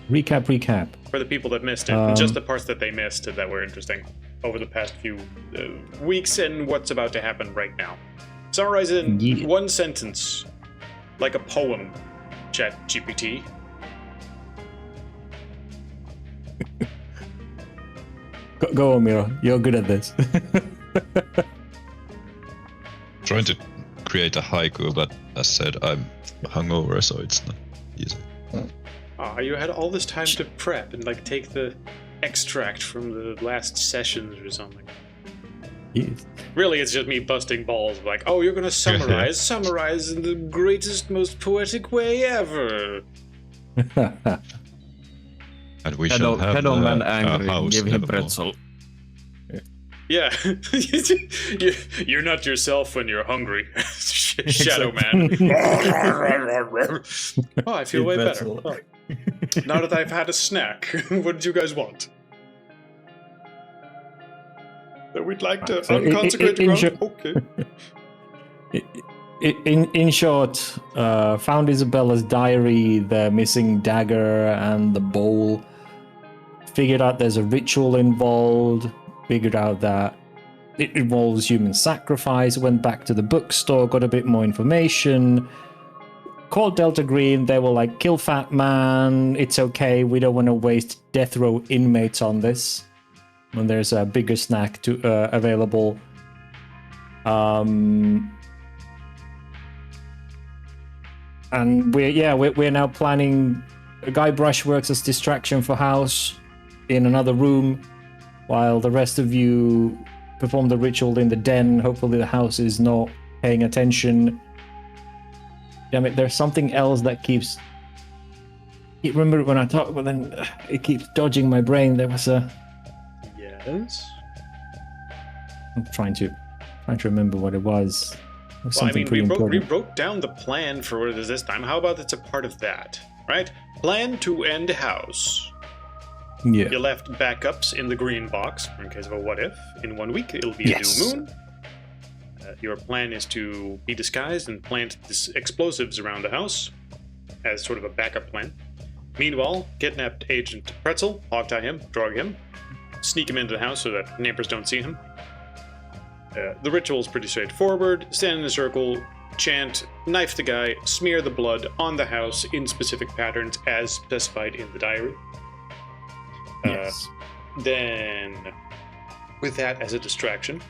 Recap. For the people that missed it, just the parts that they missed that were interesting over the past few weeks and what's about to happen right now. Summarize it in one sentence, like a poem, ChatGPT. Go on, Miro. You're good at this. Trying to create a haiku, but as said, I'm hungover, so it's not easy. You had all this time to prep and like take the extract from the last sessions or something. Yes. Really, it's just me busting balls. Like, oh, you're gonna summarize in the greatest, most poetic way ever. And we shall have man a angry. house Give him nevermore. pretzel. Yeah, you're not yourself when you're hungry. Shadow Man. Oh, I feel way better. Oh. Now that I've had a snack, what did you guys want? That we'd like to unconsecrate ground? Okay. In short, found Isabella's diary, the missing dagger, and the bowl. Figured out there's a ritual involved. Figured out that it involves human sacrifice. Went back to the bookstore, got a bit more information. Called Delta Green. They were like, kill Fat Man. It's okay. We don't want to waste death row inmates on this. When there's a bigger snack available. And we're now planning. Guybrush works as distraction for House in another room, while the rest of you perform the ritual in the den. Hopefully the House is not paying attention. Damn it, there's something else that keeps. I remember when I talk, but then it keeps dodging my brain. There was a. Yes. I'm trying to remember what it was. Well, I mean, we wrote down the plan for what it is this time. How about it's a part of that, right? Plan to end House. Yeah. You left backups in the green box in case of a what if. In 1 week, it'll be a new moon. Your plan is to be disguised and plant explosives around the house as sort of a backup plan. Meanwhile, kidnapped Agent Pretzel, hogtie him, drug him, sneak him into the house so that neighbors don't see him. The ritual is pretty straightforward. Stand in a circle, chant, knife the guy, smear the blood on the house in specific patterns as specified in the diary. Yes. Then, with that as a distraction,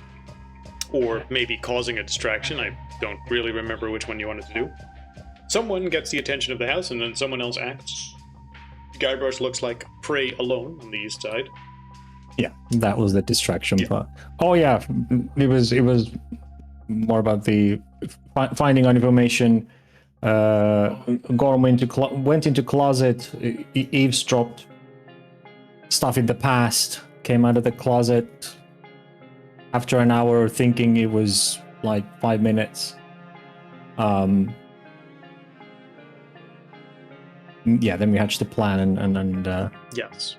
or maybe causing a distraction, I don't really remember which one you wanted to do. Someone gets the attention of the house, and then someone else acts. Guybrush looks like prey alone on the east side. Yeah, that was the distraction part. Oh yeah, it was more about the finding out information. Gorm went into closet, eavesdropped stuff in the past, came out of the closet after an hour thinking it was like 5 minutes. Then we hatched the plan and Yes.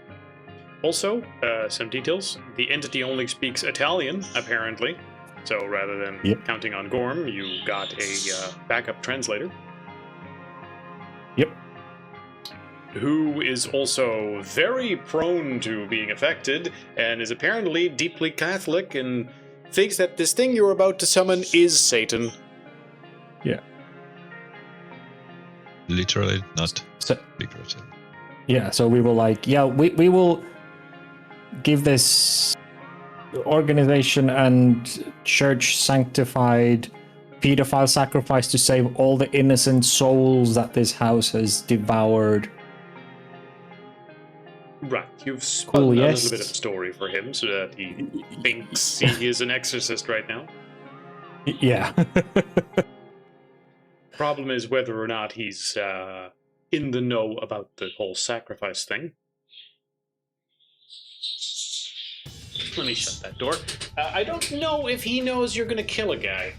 Also, some details. The entity only speaks Italian, apparently. So rather than counting on Gorm, you got a backup translator. Yep. Who is also very prone to being affected and is apparently deeply Catholic and thinks that this thing you're about to summon is Satan. Yeah. Literally, not figuratively. Yeah, so we were like, we will give this organization and church sanctified pedophile sacrifice to save all the innocent souls that this house has devoured. Right, you've spun a little bit of a story for him so that he thinks he is an exorcist right now. Yeah. Problem is whether or not he's in the know about the whole sacrifice thing. Let me shut that door. I don't know if he knows you're gonna kill a guy.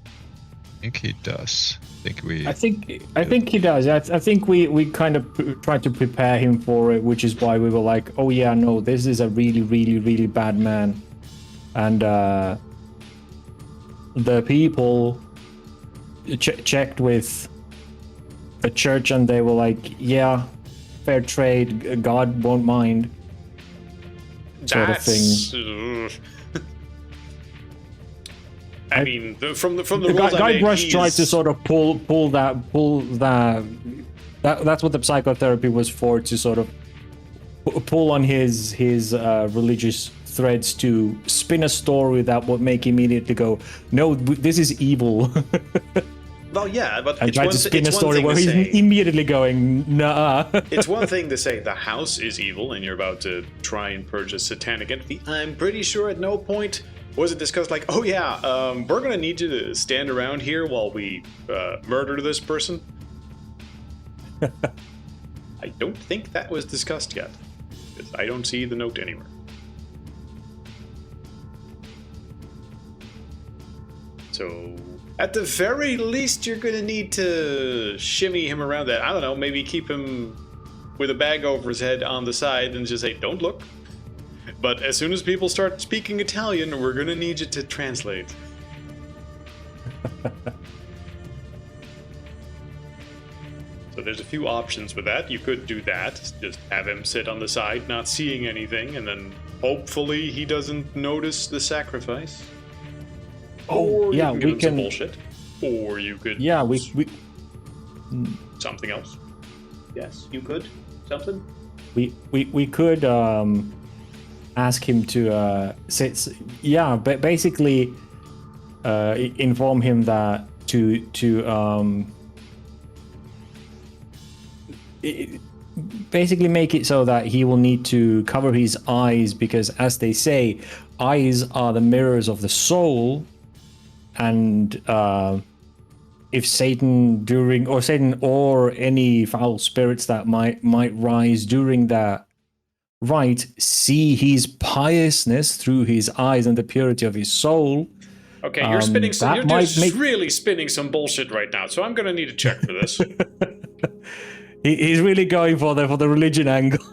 I think he does. I think he does. I think we kind of tried to prepare him for it, which is why we were like, oh yeah, no, this is a really, really, really bad man. And the people checked with a church, and they were like, "Yeah, fair trade. God won't mind." Sort of thing. I mean, from the The rules I guy made, Brush tried to sort of pull that. That's what the psychotherapy was for, to sort of pull on his religious threads to spin a story that would make him immediately go, "No, this is evil." Well, yeah, but and it's try one, to spin it's a one story thing where to he's say. immediately going, "Nah." It's one thing to say the house is evil and you're about to try and purge a satanic entity. I'm pretty sure at no point was it discussed like, oh yeah, we're gonna need you to stand around here while we murder this person. I don't think that was discussed yet. Because I don't see the note anywhere. So, at the very least, you're gonna need to shimmy him around that. I don't know, maybe keep him with a bag over his head on the side and just say, don't look. But as soon as people start speaking Italian, we're gonna need you to translate. So there's a few options with that. You could do that, just have him sit on the side, not seeing anything, and then hopefully he doesn't notice the sacrifice. Or yeah, you can give we him can. some bullshit. Or you could... Yeah, we Something else. Yes, you could. Something? we could ask him to basically inform him that basically make it so that he will need to cover his eyes, because as they say, eyes are the mirrors of the soul, and if Satan or any foul spirits that might rise during that rite see his piousness through his eyes and the purity of his soul. Okay, you're spinning some. You're just make... really spinning some bullshit right now. So I'm gonna need to check for this. He's really going for the religion angle.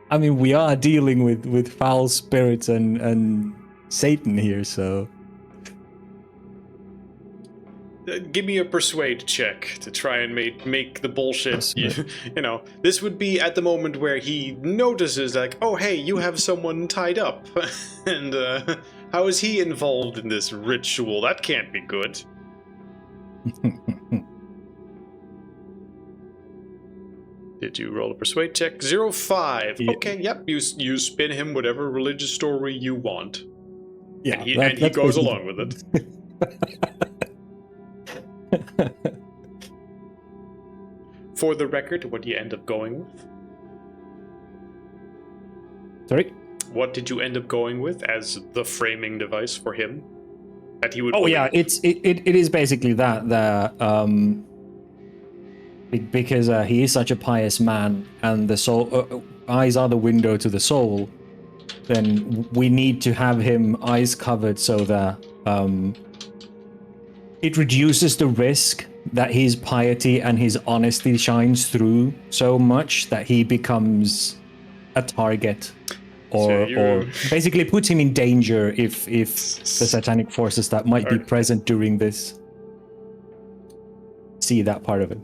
I mean, we are dealing with foul spirits and Satan here, so. Give me a persuade check to try and make the bullshit. You know, this would be at the moment where he notices, like, oh hey, you have someone tied up, and how is he involved in this ritual? That can't be good. Did you roll a persuade check? 05. Yeah. Okay, yep. You spin him whatever religious story you want. Yeah, and he goes along with it. For the record, what do you end up going with? Sorry? What did you end up going with as the framing device for him? That he would. Oh yeah, it is basically that because he is such a pious man, and the soul eyes are the window to the soul. Then we need to have him eyes covered so that it reduces the risk that his piety and his honesty shines through so much that he becomes a target, or basically puts him in danger if the satanic forces that might be present during this see that part of it.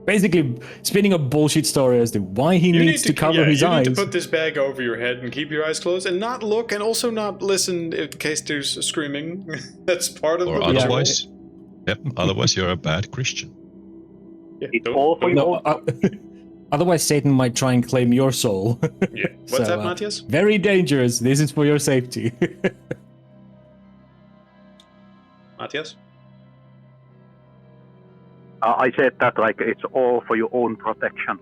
Basically spinning a bullshit story as to why he needs to cover his eyes. You need to put this bag over your head and keep your eyes closed and not look, and also not listen in case there's screaming. That's part of the ritual. Otherwise, otherwise you're a bad Christian. Yeah, It's all for your otherwise Satan might try and claim your soul. Yeah. What's that, Matthias? Very dangerous. This is for your safety. Matthias? I said that like it's all for your own protection.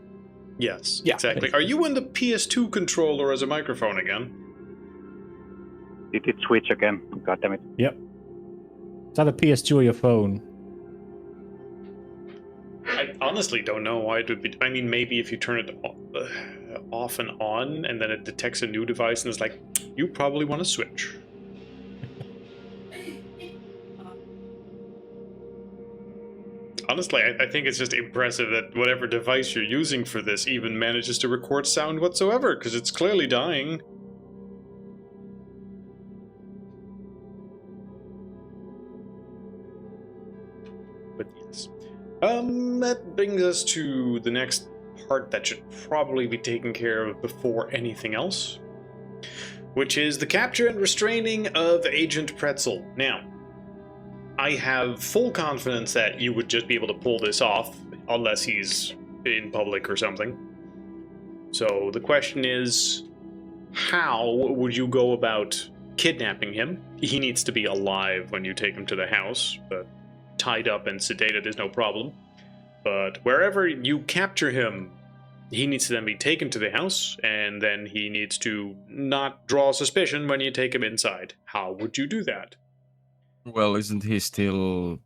Yes, exactly. Are you in the PS2 controller as a microphone again? Did it switch again? God damn it. Yep. It's either PS2 or your phone. I honestly don't know why it would be. I mean, maybe if you turn it off and on, and then it detects a new device and is like, you probably want to switch. Honestly, I think it's just impressive that whatever device you're using for this even manages to record sound whatsoever, because it's clearly dying. But yes. That brings us to the next part that should probably be taken care of before anything else, which is the capture and restraining of Agent Pretzel. Now, I have full confidence that you would just be able to pull this off, unless he's in public or something. So the question is, how would you go about kidnapping him? He needs to be alive when you take him to the house, but tied up and sedated is no problem. But wherever you capture him, he needs to then be taken to the house, and then he needs to not draw suspicion when you take him inside. How would you do that? Well, isn't he still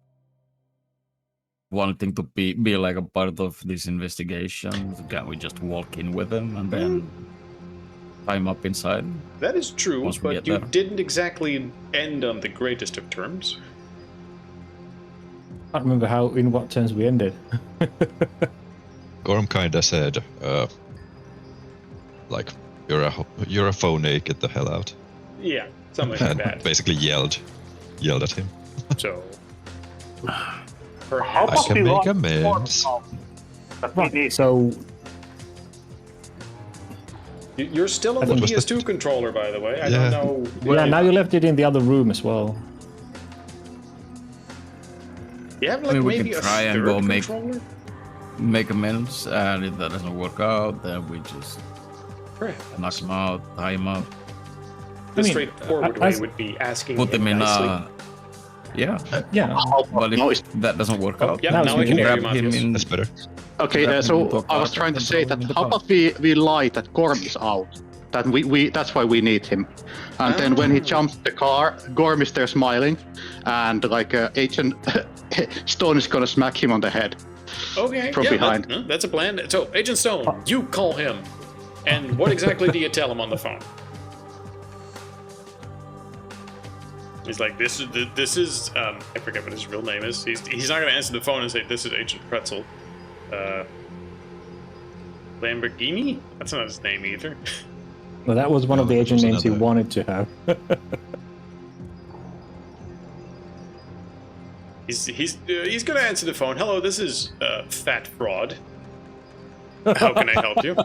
wanting to be like a part of this investigation? Can we just walk in with him and then tie him up inside? That is true, Once we but get you there. didn't exactly end on the greatest of terms. I can't remember in what terms we ended. Gorm kinda said, like, you're a phony, get the hell out. Yeah, something like And that. basically yelled at him. So, How perhaps about can we make run amends. that we Right, need? so you're still on I the think- PS2 controller, by the way. I Yeah. don't know. yeah, now you left it in the other room as well. You have I like mean, we maybe can a try and third go controller? make amends, and if that doesn't work out, then we just knock him out, tie him up, The I mean, straightforward as- way would be asking put him in nicely. yeah. Yeah. But No, if that doesn't work Oh, out, yeah, now then I we can can hear you, grab him Matthias. in. That's better. Okay, That so we talk I was about trying to and say throw him that in the how box. about we lie that Gorm is out, that we that's why we need him, and then when he jumps the car, Gorm is there smiling, and like Agent Stone is gonna smack him on the head. Okay, from yeah, behind. that's a plan. So, Agent Stone, you call him. And what exactly do you tell him on the phone? He's like, this is I forget what his real name is. He's not gonna answer the phone and say, this is Agent Pretzel. Lamborghini? That's not his name either. Well, that was one of No, the it agent was names he another. wanted to have. He's gonna answer the phone. Hello, this is Fat Fraud. How can I help you?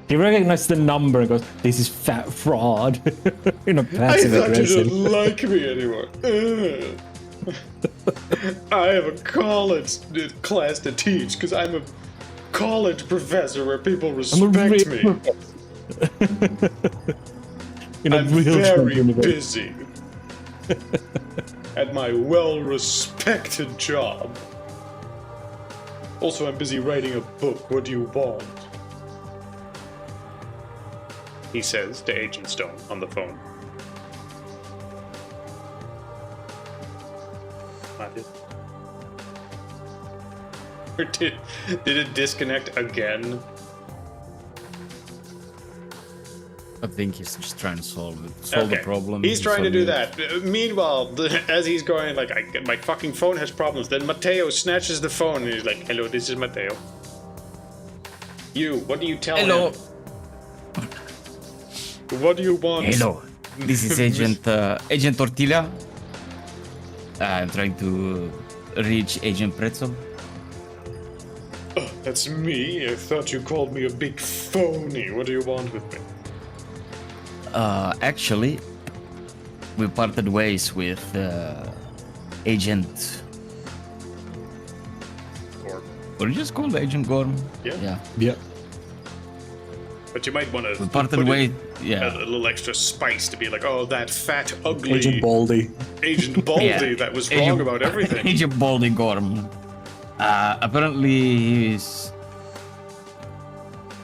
He recognized the number and goes, "This is Fat Fraud." In a I passive thought you aggressive. didn't like me anymore. I have a college class to teach because I'm a college professor where people I'm a respect real me. In a I'm real very Trump universe. busy at my well-respected job. Also, I'm busy writing a book. What do you want? He says to Agent Stone on the phone. Or did it disconnect again? I think he's just trying to solve the problem. He's trying to do solve that. Meanwhile, as he's going, like, my fucking phone has problems. Then Matteo snatches the phone and he's like, "Hello, this is Matteo. You, what do you tell Hello. him? What do you want?" Hello, this is Agent Tortilla. I'm trying to reach Agent Pretzel. Oh, that's me. I thought you called me a big phony. What do you want with me? Actually, we parted ways with Agent. Or, What did you just call the Agent Gorm? Yeah. Yeah. Yeah. but you might want to We parted ways. a Yeah. little extra spice to be like, oh, that fat, ugly Agent Baldy. Agent Baldy Yeah. that was wrong about everything. Agent Baldy Gorm. Apparently, he's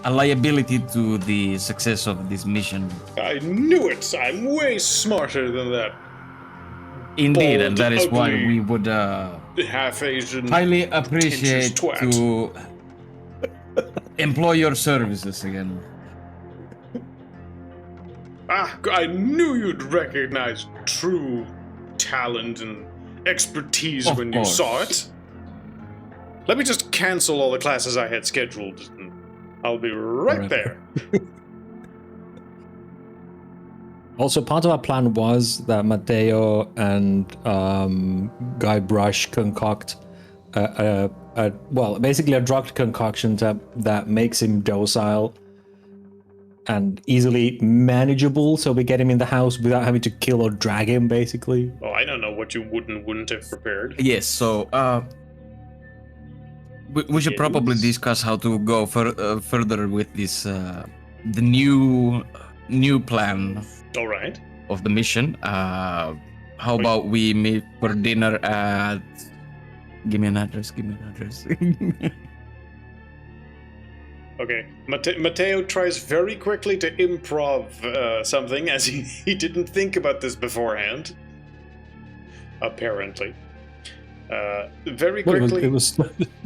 a liability to the success of this mission. I knew it. I'm way smarter than that Indeed, Bald, and that is why ugly- we would half-Asian. highly appreciate twat. to employ your services again. I knew you'd recognize true talent and expertise Of when course. you saw it. Let me just cancel all the classes I had scheduled, and I'll be right Alright. there. Also, part of our plan was that Matteo and Guy Brush concoct basically a drugged concoction that makes him docile and easily manageable, so we get him in the house without having to kill or drag him, basically. Well, I don't know what you wouldn't have prepared. Yes, so we should probably discuss how to go further with this the new plan All right. of the mission. How about we meet for dinner at? Give me an address. Okay. Matteo tries very quickly to improv something, as he didn't think about this beforehand. Apparently. Very quickly. It was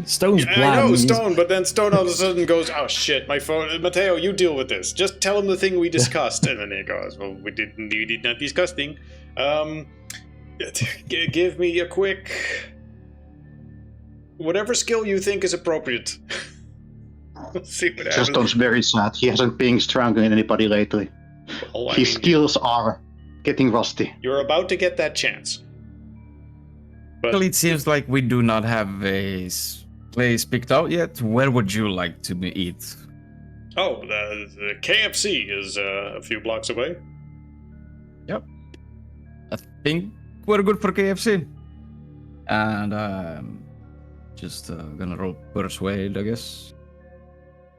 Stone's plan. I know, Stone, but then Stone all of a sudden goes, oh shit, my phone. Matteo, you deal with this. Just tell him the thing we discussed. And then he goes, well, we did not discuss thing. Give me a quick... whatever skill you think is appropriate. We'll see what happens. Stone's very sad. He hasn't been stronger than anybody lately. Well, His skills are getting rusty. You're about to get that chance. But Well, it seems like we do not have a place picked out yet. Where would you like to eat? oh, the KFC is a few blocks away. I think we're good for KFC. And just gonna roll persuade, I guess,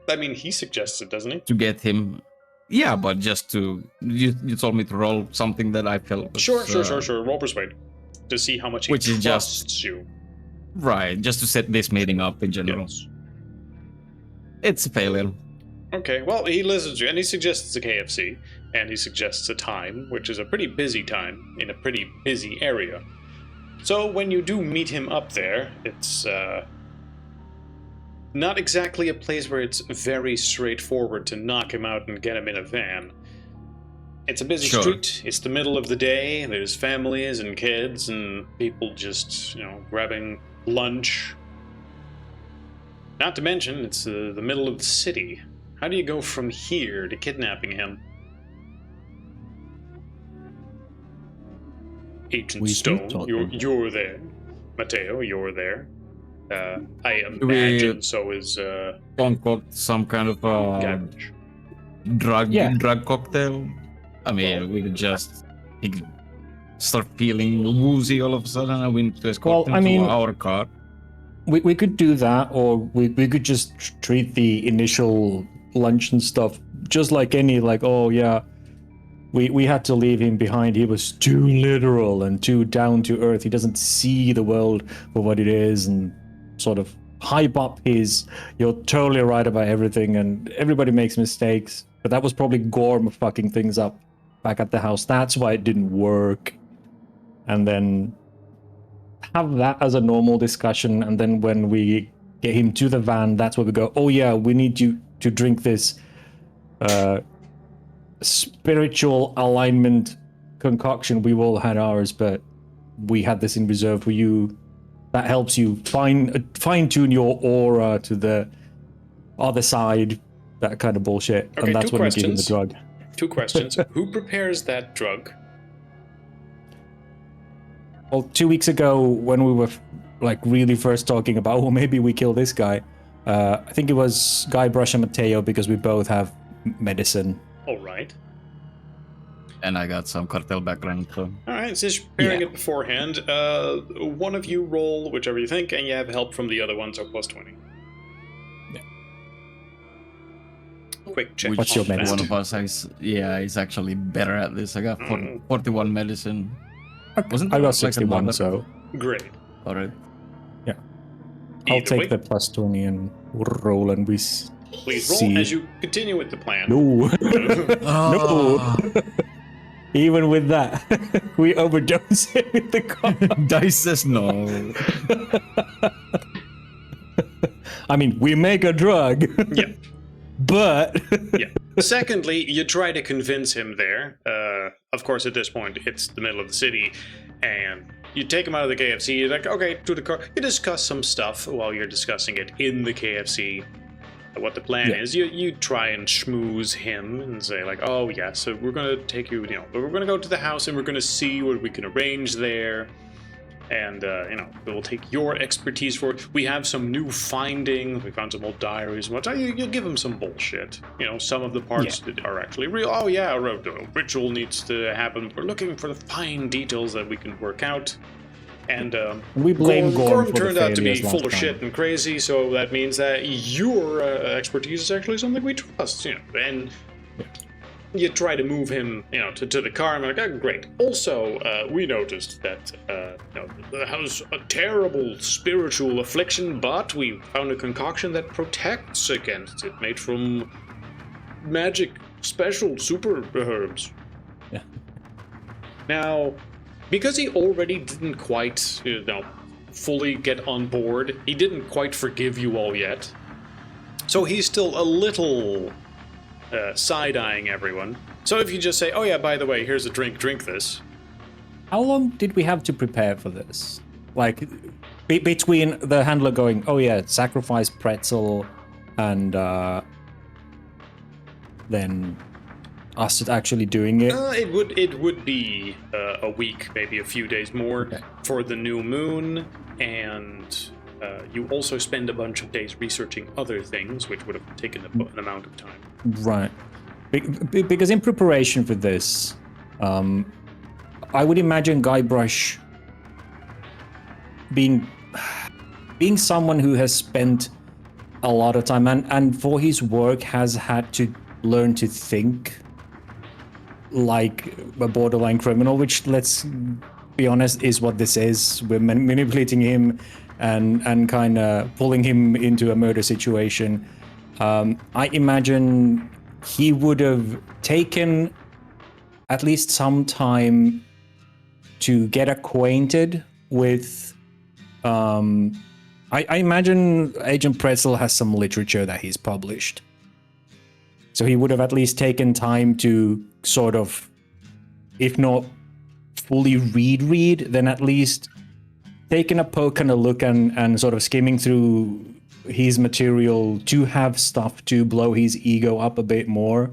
I mean, he suggests it, doesn't he? to get him. Yeah, but just to you told me to roll something that I felt was, Sure. Roll persuade to see how much he which is trusts just- you. right, just to set this meeting up in general. Yes. It's a failure. Okay, well, he listens to you, and he suggests a KFC, and he suggests a time, which is a pretty busy time in a pretty busy area. So when you do meet him up there, it's not exactly a place where it's very straightforward to knock him out and get him in a van. It's a busy Sure. street, it's the middle of the day, there's families and kids and people just, grabbing lunch. Not to mention, it's the middle of the city. How do you go from here to kidnapping him? Agent We Stone, told you're, them. you're there. Matteo, you're there. I We- imagine so is Concoct some kind of Garbage. drug cocktail. I mean, we could just start feeling woozy all of a sudden, and we need to escort Well, him I mean- to our car. We could do that, or we could just treat the initial lunch and stuff just like any, like, oh yeah, we had to leave him behind. He was too literal and too down to earth. He doesn't see the world for what it is, and sort of hype up his, you're totally right about everything, and everybody makes mistakes. But that was probably Gorm fucking things up back at the house. That's why it didn't work. And then have that as a normal discussion, and then when we get him to the van, that's where we go, oh yeah, we need you to drink this spiritual alignment concoction. We've all had ours, but we had this in reserve for you. That helps you fine-tune your aura to the other side, that kind of bullshit. Okay, And that's two when we give him the questions. drug. 2 questions. Who prepares that drug? Well, 2 weeks ago, when we were like really first talking about, oh, maybe we kill this guy, I think it was Guybrush and Matteo, because we both have medicine. All right. And I got some cartel background, so All right, since you're preparing Yeah. it beforehand, one of you roll whichever you think, and you have help from the other one, so plus 20. Yeah. Quick check. What's your on that. medicine? one of us is actually better at this. I got 41 medicine. Wasn't I there got like 61, another- so Great. All right. I'll Either take way, the plus 20 and roll, and we please roll see. as you continue with the plan. No. Oh, Even with that, we overdose him in the car. Dice says no. I mean, we make a drug, Yeah. but Yeah. Secondly, you try to convince him there. Of course, at this point, it's the middle of the city, and you take him out of the KFC. You're like, okay, to the car. You discuss some stuff while you're discussing it in the KFC. What the plan Yeah. is, you try and schmooze him and say like, oh yeah, so we're gonna take you, we're gonna go to the house and we're gonna see what we can arrange there. And, we will take your expertise for it. We have some new findings. We found some old diaries and whatnot. You give them some bullshit. Some of the parts that are actually real. Oh, yeah, a ritual needs to happen. We're looking for the fine details that we can work out. And we blame Gorm for turned the out to be failures full of last shit time. and crazy, so that means that your expertise is actually something we trust, and you try to move him, to the car, and I'm like, oh, great. Also, we noticed that, the house a terrible spiritual affliction, but we found a concoction that protects against it, made from magic special super herbs. Yeah. Now, because he already didn't quite, fully get on board, he didn't quite forgive you all yet. So he's still a little side-eyeing everyone. So if you just say, oh yeah, by the way, here's a drink this. How long did we have to prepare for this? Like, between the handler going, oh yeah, sacrifice pretzel, and then us actually doing it? It would be a week, maybe a few days more for the new moon, and you also spend a bunch of days researching other things, which would have taken an amount of time. Right. Because in preparation for this, I would imagine Guybrush being someone who has spent a lot of time and for his work has had to learn to think like a borderline criminal, which, let's be honest, is what this is. We're manipulating him and kind of pulling him into a murder situation. I imagine he would have taken at least some time to get acquainted with. I imagine Agent Pretzel has some literature that he's published. So he would have at least taken time to sort of, if not fully read, then at least taken a poke and a look and sort of skimming through his material to have stuff to blow his ego up a bit more,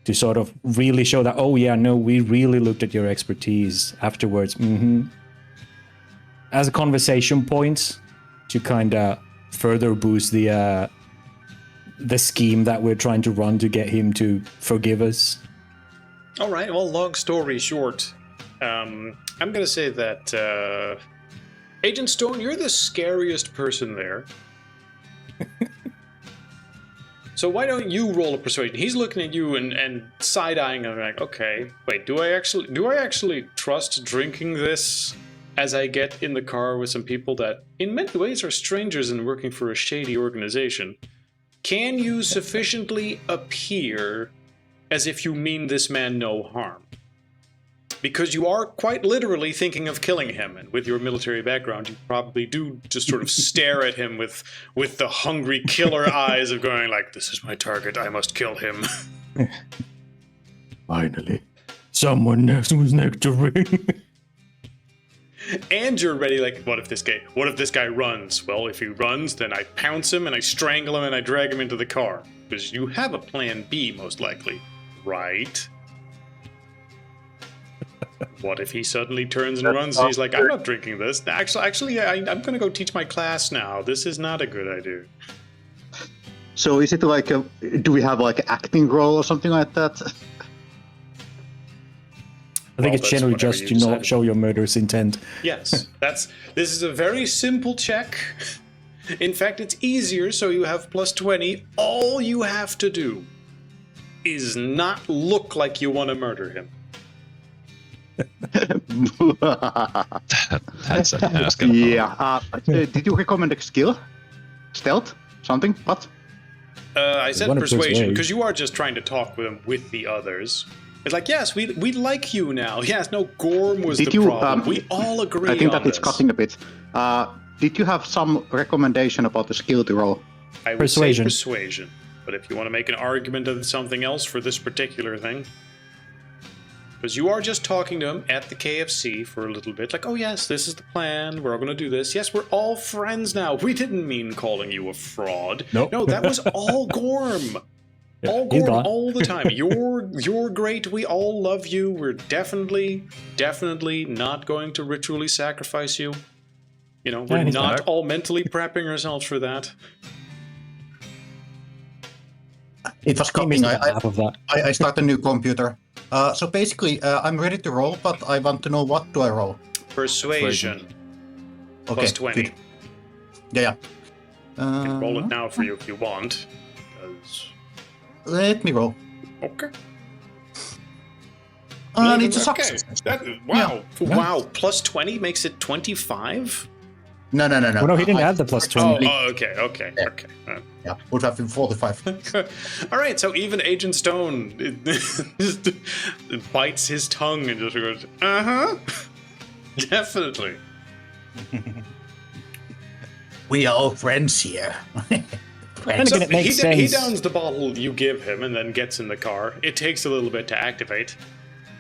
to sort of really show that, oh yeah, no, we really looked at your expertise afterwards. As a conversation point to kind of further boost the scheme that we're trying to run to get him to forgive us. All right. Well, long story short, I'm gonna say that Agent Stone, you're the scariest person there. So why don't you roll a persuasion? He's looking at you and side-eyeing him like, okay, wait, do I actually trust drinking this as I get in the car with some people that in many ways are strangers and working for a shady organization? Can you sufficiently appear as if you mean this man no harm? Because you are quite literally thinking of killing him, and with your military background, you probably do just sort of stare at him with the hungry killer eyes of going like, this is my target, I must kill him. Finally, someone knows who's nectarine. And you're ready, like, what if this guy runs? Well, if he runs, then I pounce him and I strangle him and I drag him into the car. Because you have a plan B, most likely, right? What if he suddenly turns and runs and he's like, I'm not drinking this. Actually, I'm going to go teach my class now. This is not a good idea. So is it like do we have like an acting role or something like that? I think it's generally just to not show your murderous intent. Yes, this is a very simple check. In fact, it's easier, so you have plus 20. All you have to do is not look like you want to murder him. That's an ask. Yeah. Did you recommend a skill? Stealth? Something? What? I said persuasion, because you are just trying to talk with him with the others. It's like, yes, we like you now. Yes, no, Gorm was the problem. We all agree on I think that this. it's cutting a bit. Did you have some recommendation about the skill to roll? I would say persuasion. But if you want to make an argument of something else for this particular thing... Because you are just talking to him at the KFC for a little bit, like, oh yes, this is the plan, we're all going to do this. Yes, we're all friends now. We didn't mean calling you a fraud. Nope. No, that was all Gorm. All He's Gorm, gone. all the time. You're great. We all love you. We're definitely not going to ritually sacrifice you. You know, we're he's not back. all mentally prepping ourselves for that. It was He copying. missed about half of that. I start a new computer. So basically, I'm ready to roll, but I want to know what do I roll. Persuasion. Okay, Plus 20. good. Yeah. I can roll it now for you if you want. 'cause- Let me roll. Okay. And it's a Okay. success. Wow. Yeah. Wow. Plus 20 makes it 25? No. Well, no, he didn't add the plus 20. Okay. Yeah, would have been 45. All right, so even Agent Stone just bites his tongue and just goes, definitely. We are all friends here. And again, it makes He sense. downs the bottle you give him and then gets in the car. It takes a little bit to activate.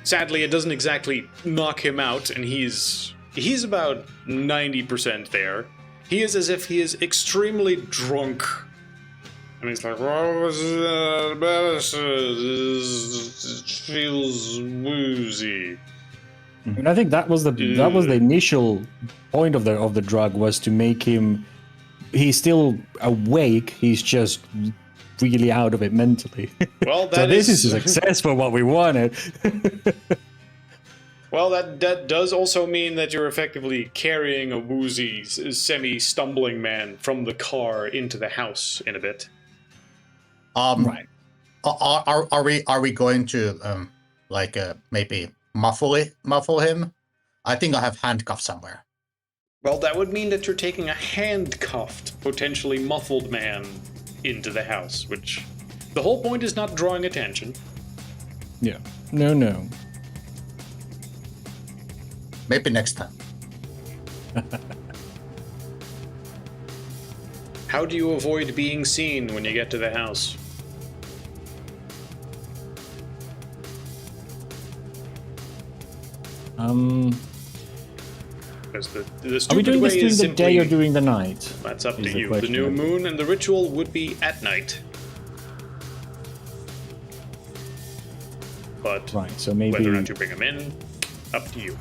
Sadly, it doesn't exactly knock him out, and he's about 90% there. He is as if he is extremely drunk. And he's like, what was that? It feels woozy. And I think that was the initial point of the drug, was to make him. He's still awake. He's just really out of it mentally. Well, So that this is a success for what we wanted. Well, that does also mean that you're effectively carrying a woozy, semi-stumbling man from the car into the house in a bit. Right. Are we going to maybe muffle him? I think I have handcuffs somewhere. Well, that would mean that you're taking a handcuffed, potentially muffled man into the house, which the whole point is not drawing attention. Yeah. No. Maybe next time. How do you avoid being seen when you get to the house? Because the Are we stupid doing way this during is the simply... day or during the night? That's up is to the you. The question, new I think. moon and the ritual would be at night. But Right. So maybe. whether or not you bring him in, up to you.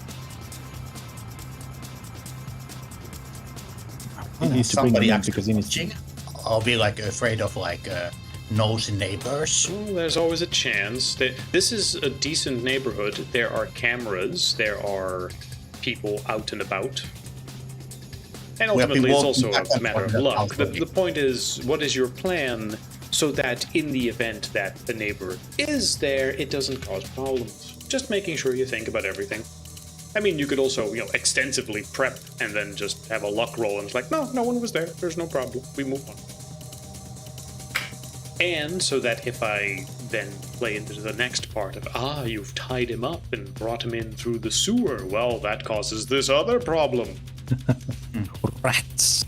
He needs to bring Somebody him in actually because he needs to. watching? I'll be afraid of nosy neighbors. Well, there's always a chance that this is a decent neighborhood. There are cameras. There are people out and about. And We have been ultimately, it's walking also back a and matter of forth luck. out The there. point is, what is your plan so that in the event that the neighbor is there, it doesn't cause problems? Just making sure you think about everything. I mean, you could also, extensively prep and then just have a luck roll and it's like, no one was there. There's no problem. We move on. And so that if I then play into the next part of, you've tied him up and brought him in through the sewer, well, that causes this other problem. Rats.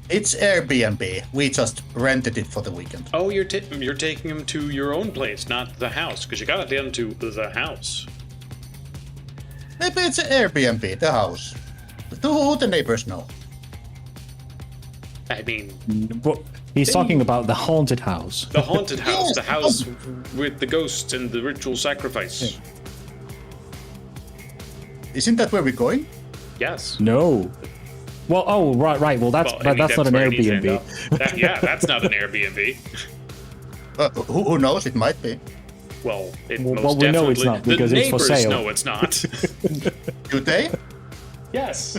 It's Airbnb. We just rented it for the weekend. Oh, you're taking him to your own place, not the house, because you got him to the house. Maybe it's an Airbnb, the house. Who the neighbors know? I mean, Well, he's talking about the haunted house. the haunted house, Yes. the house with the ghosts and the ritual sacrifice. Isn't that where we're going? Yes. No. Well, right. Well, that's Well, I mean, that's not an where it needs to end Airbnb. up. Yeah, that's not an Airbnb. Who knows? It might be. Well, it Well, most we know definitely... it's not, because the it's for neighbors sale. know it's not. Do they? Yes.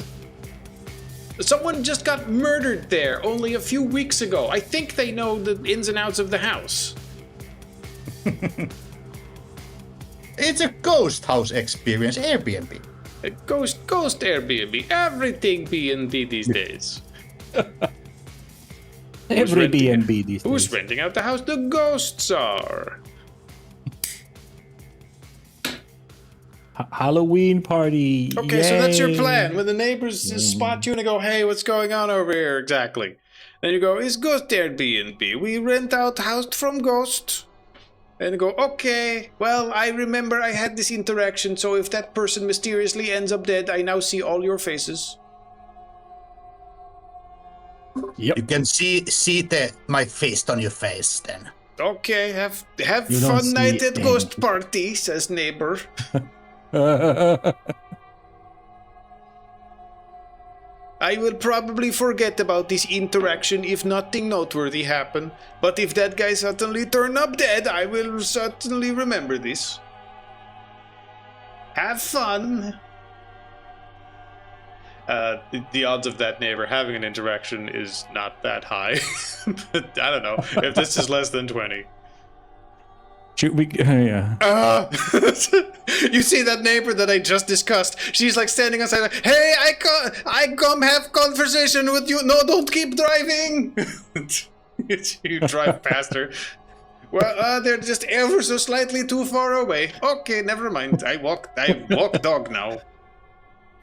Someone just got murdered there only a few weeks ago. I think they know the ins and outs of the house. It's a ghost house experience, Airbnb. A ghost Airbnb. Everything B&B these days. Every renting B&B these Who's days. renting out the house? The ghosts are. Halloween party. Okay, so that's your Yay. plan. When the neighbors spot you and they go, hey, what's going on over here exactly? Then you go, it's Ghost Airbnb. We rent out house from Ghost. And you go, okay, well, I remember I had this interaction, so if that person mysteriously ends up dead, I now see all your faces. Yep. You can see my fist on your face then. Okay, have You don't fun night see at ghost party, says neighbor. I will probably forget about this interaction if nothing noteworthy happen, but if that guy suddenly turn up dead, I will certainly remember this. Have fun! The odds of that neighbor having an interaction is not that high. But I don't know, if this is less than 20. Should we? Yeah. You see that neighbor that I just discussed? She's like standing outside. Like, hey, I come have conversation with you. No, don't keep driving. You drive past her. Well, they're just ever so slightly too far away. Okay, never mind. I walk dog now.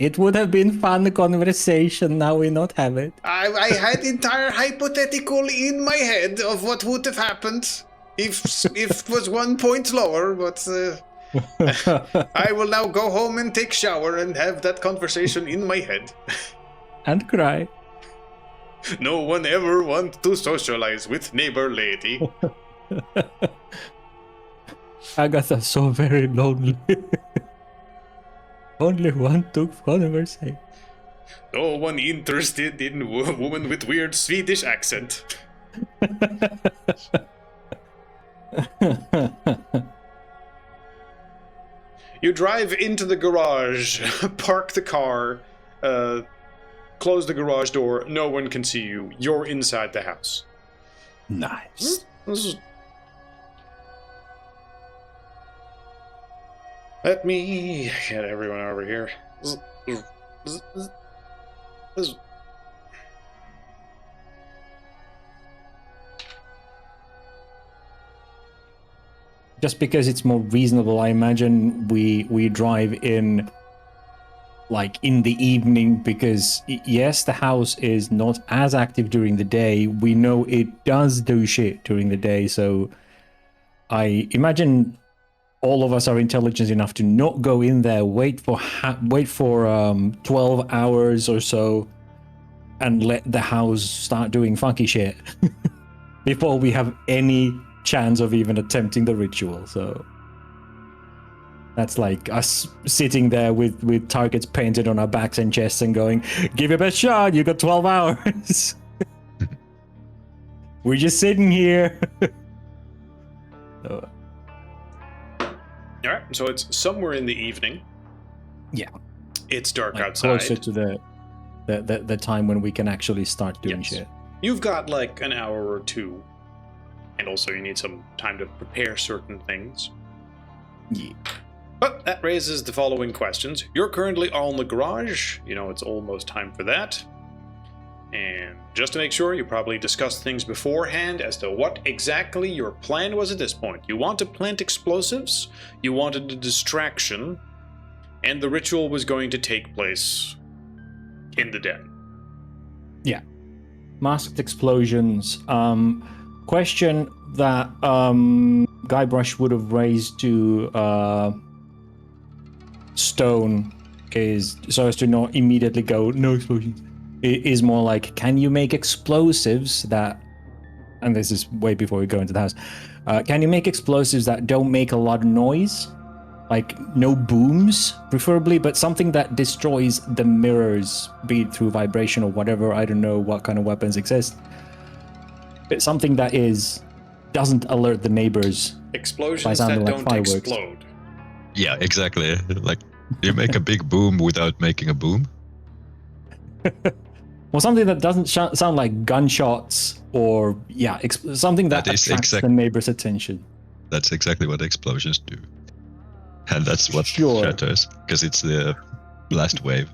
It would have been fun conversation. Now we not have it. I had entire hypothetical in my head of what would have happened if it was 1 point lower, but I will now go home and take shower and have that conversation in my head. And cry. No one ever wants to socialize with neighbor lady. Agatha so very lonely. Only one took conversation. No one interested in a woman with weird Swedish accent. You drive into the garage, park the car, close the garage door. No one can see you. You're inside the house. Nice. Let me get everyone over here. Just because it's more reasonable, I imagine we drive in like in the evening because yes, the house is not as active during the day. We know it does do shit during the day, so I imagine all of us are intelligent enough to not go in there, wait for 12 hours or so, and let the house start doing funky shit before we have any chance of even attempting the ritual. So that's like us sitting there with targets painted on our backs and chests and going, give your best shot, you got 12 hours. We're just sitting here. So, all right, so it's somewhere in the evening. Yeah. It's dark like outside. closer to the time when we can actually start doing shit. You've got like an hour or two. And also you need some time to prepare certain things. Yeah. But that raises the following questions. You're currently all in the garage. You know, it's almost time for that. And just to make sure, you probably discussed things beforehand as to what exactly your plan was at this point. You want to plant explosives, you wanted a distraction, and the ritual was going to take place in the den. Yeah. Masked explosions. Question that Guybrush would have raised to Stone is, so as to not immediately go, no explosions, it is more like, can you make explosives that, and this is way before we go into the house, can you make explosives that don't make a lot of noise? Like, no booms, preferably, but something that destroys the mirrors, be it through vibration or whatever. I don't know what kind of weapons exist. But something that doesn't alert the neighbors. Explosions that like don't fireworks. explode. Yeah, exactly. Like, you make a big boom without making a boom. Well, something that doesn't sound like gunshots or, something that attracts the neighbor's attention. That's exactly what explosions do. And that's what shatters, because it's the last wave.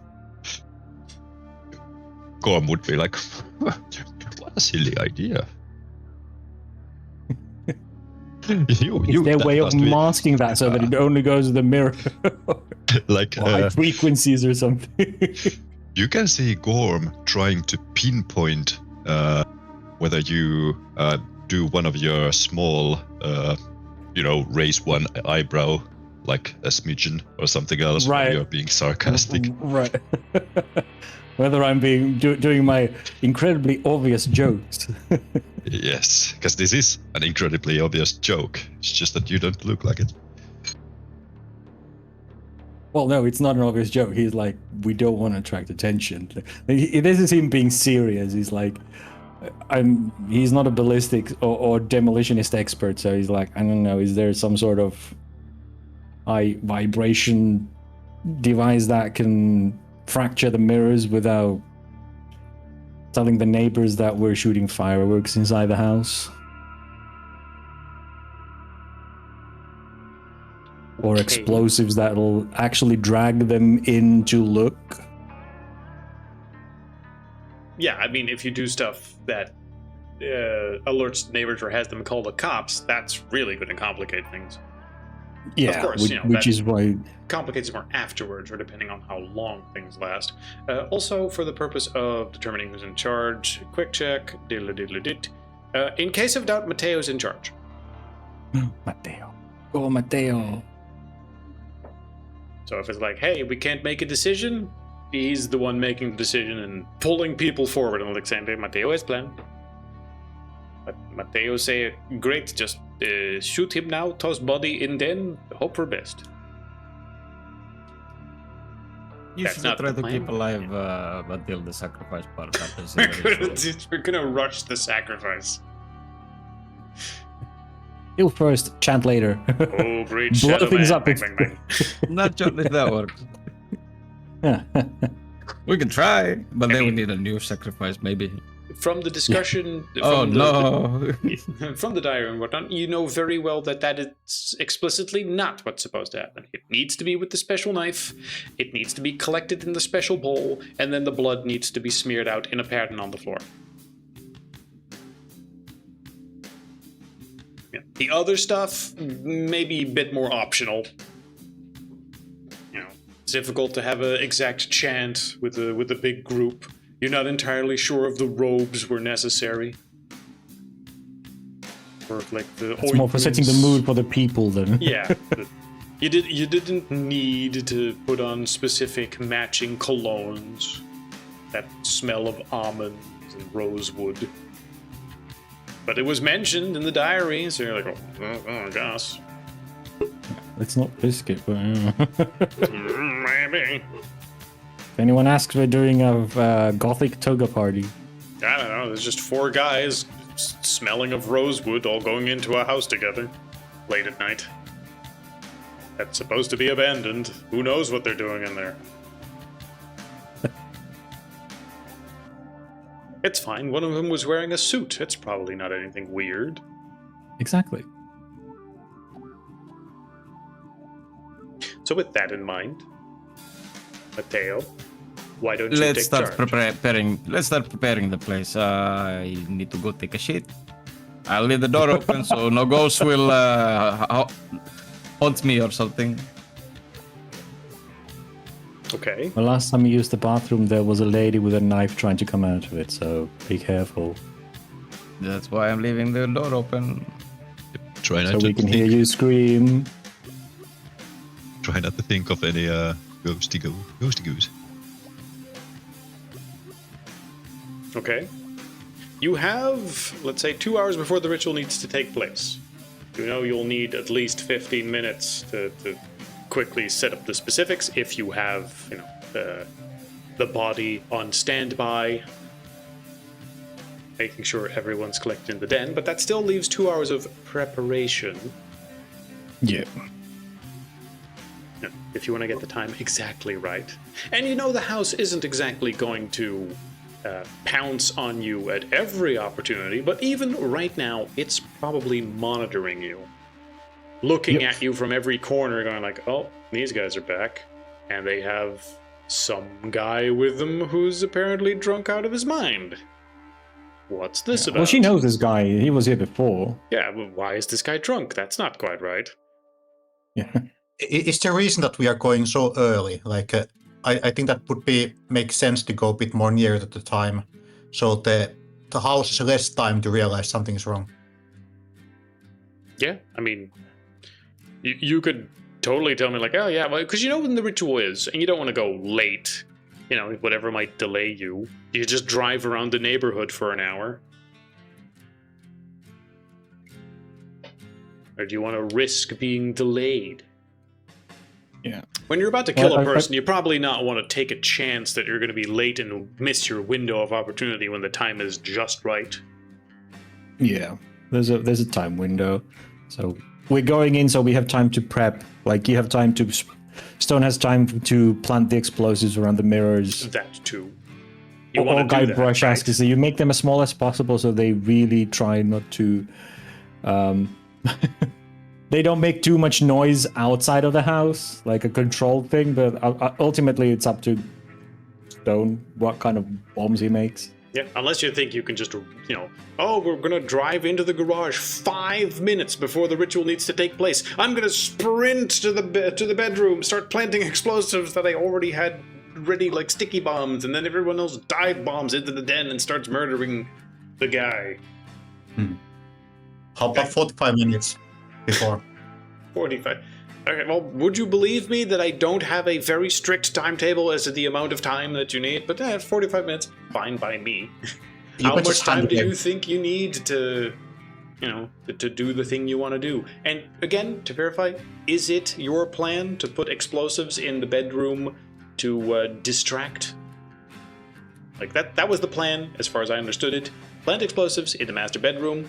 Gorm would be like, what a silly idea. It's their way of masking that so that it only goes to the mirror. Like high frequencies or something. You can see Gorm trying to pinpoint whether you do one of your small, raise one eyebrow like a smidgen or something else, right. When you're being sarcastic. Right. Whether I'm doing my incredibly obvious jokes. Yes, because this is an incredibly obvious joke. It's just that you don't look like it. Well, no, it's not an obvious joke. He's like, we don't want to attract attention. This is him being serious. He's like, he's not a ballistic or demolitionist expert, so he's like, I don't know, is there some sort of high vibration device that can fracture the mirrors without telling the neighbors that we're shooting fireworks inside the house? Or explosives that'll actually drag them in to look? Yeah, I mean, if you do stuff that alerts the neighbors or has them call the cops, that's really going to complicate things. Yeah, of course, which is why... complicates it more afterwards, or depending on how long things last. Also, for the purpose of determining who's in charge, quick check, diddle-diddle-dit. In case of doubt, Mateo's in charge. Mateo. Go, Mateo. So if it's like, hey, we can't make a decision, he's the one making the decision and pulling people forward. And Alexander, Mateo has plan. But Mateo say, great, just shoot him now, toss body in then, hope for best. You That's should not try the to keep plan. alive until the sacrifice part happens. We're gonna rush the sacrifice. Kill first, chant later. Oh, great Blow shadow things man. up. Bang, bang, bang. Not sure if that works. We can try, but then we need a new sacrifice, maybe. From the discussion, Oh from no! from the diary and whatnot, you know very well that is explicitly not what's supposed to happen. It needs to be with the special knife, it needs to be collected in the special bowl, and then the blood needs to be smeared out in a pattern on the floor. Yeah. The other stuff, maybe a bit more optional. You know, it's difficult to have an exact chant with a big group. You're not entirely sure if the robes were necessary. Or if, like, the It's more for setting the mood for the people then. Yeah. You didn't need to put on specific matching colognes that smell of almonds and rosewood. But it was mentioned in the diary, so you're like, oh I guess. It's not biscuit, but Maybe. if anyone asks, we're doing a gothic toga party. I don't know, there's just 4 guys smelling of rosewood all going into a house together late at night. That's supposed to be abandoned. Who knows what they're doing in there? It's fine. One of them was wearing a suit. It's probably not anything weird. Exactly. So with that in mind, Mateo, why don't you Let's take start charge? preparing. Let's start preparing the place. I need to go take a shit. I'll leave the door open so no ghost will haunt me or something. Okay. The last time you used the bathroom, there was a lady with a knife trying to come out of it, so be careful. That's why I'm leaving the door open. Try not So to we can think, hear you scream. Try not to think of any ghosty goose. Okay. You have, let's say, 2 hours before the ritual needs to take place. You know you'll need at least 15 minutes to quickly set up the specifics if you have, you know, the body on standby, making sure everyone's collected in the den, but that still leaves 2 hours of preparation. Yeah. If you want to get the time exactly right. And you know the house isn't exactly going to pounce on you at every opportunity, but even right now, it's probably monitoring you. Looking at you from every corner, going like, oh, these guys are back. And they have some guy with them who's apparently drunk out of his mind. What's this about? Well, she knows this guy. He was here before. Yeah, well, why is this guy drunk? That's not quite right. Yeah. Is the reason that we are going so early? Like, I think that would make sense to go a bit more near to the time, so the house has less time to realize something's wrong. Yeah, I mean, you could totally tell me like, oh yeah, because you know when the ritual is, and you don't want to go late, you know, whatever might delay you. You just drive around the neighborhood for an hour. Or do you want to risk being delayed? Yeah. When you're about to kill Well, a person, you probably not want to take a chance that you're going to be late and miss your window of opportunity when the time is just right. Yeah. There's a time window. So we're going in, so we have time to prep. Like, you have time to... Stone has time to plant the explosives around the mirrors. That too. You Or want to do that, Guybrush right? asks, so you make them as small as possible so they really try not to... they don't make too much noise outside of the house, like a controlled thing, but ultimately it's up to Stone what kind of bombs he makes. Yeah, unless you think you can just, oh, we're going to drive into the garage 5 minutes before the ritual needs to take place. I'm going to sprint to the bedroom, start planting explosives that I already had ready, like sticky bombs, and then everyone else dive bombs into the den and starts murdering the guy. How about 45 minutes before? 45. Okay, well, would you believe me that I don't have a very strict timetable as to the amount of time that you need? But 45 minutes, fine by me. How could much just time hand do it in. you think you need to do the thing you want to do? And again, to verify, is it your plan to put explosives in the bedroom to distract? Like that was the plan, as far as I understood it. Plant explosives in the master bedroom,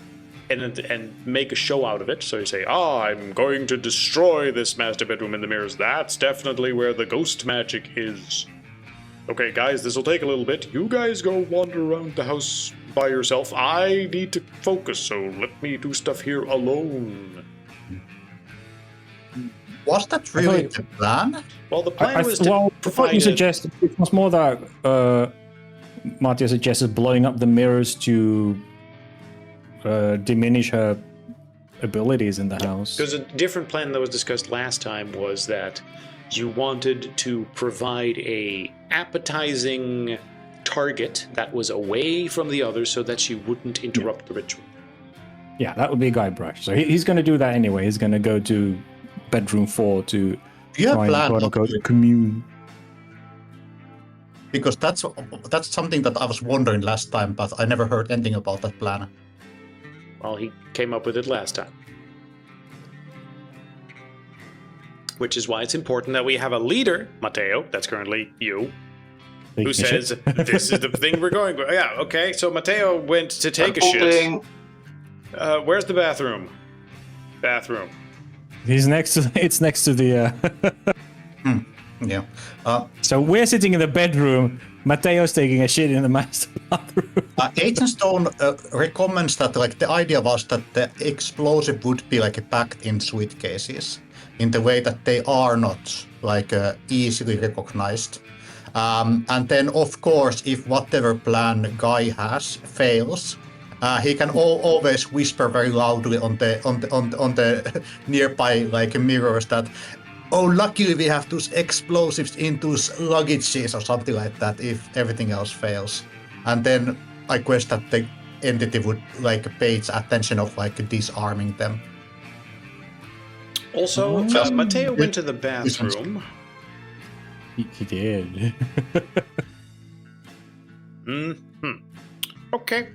and make a show out of it. So you say, I'm going to destroy this master bedroom in the mirrors. That's definitely where the ghost magic is. Okay, guys, this will take a little bit. You guys go wander around the house by yourself. I need to focus, so let me do stuff here alone. Was that really the plan? Well, the plan was to provide you suggested it was more that Martia suggested blowing up the mirrors to diminish her abilities in the house. Because a different plan that was discussed last time was that you wanted to provide a appetizing target that was away from the others so that she wouldn't interrupt the ritual. Yeah, that would be Guybrush. So he's going to do that anyway. He's going to go to bedroom 4 to Do you have try and plan? quote-unquote commune. Because that's something that I was wondering last time, but I never heard anything about that plan. Well, he came up with it last time. Which is why it's important that we have a leader, Matteo, that's currently you, who says, this is the thing we're going for. Yeah, okay, so Matteo went to take a shit. Where's the bathroom? Bathroom. It's next to the... Yeah. So we're sitting in the bedroom. Matteo's taking a shit in the master bathroom. Agent Stone recommends that the idea was that the explosive would be packed in suitcases in the way that they are not easily recognized. And then of course, if whatever plan Guy has fails, he can always whisper very loudly on the nearby mirrors that, oh, luckily we have those explosives in those luggages or something like that if everything else fails. And then I guess that the entity would pay its attention of disarming them. Also, Matteo went to the bathroom. He did. Okay.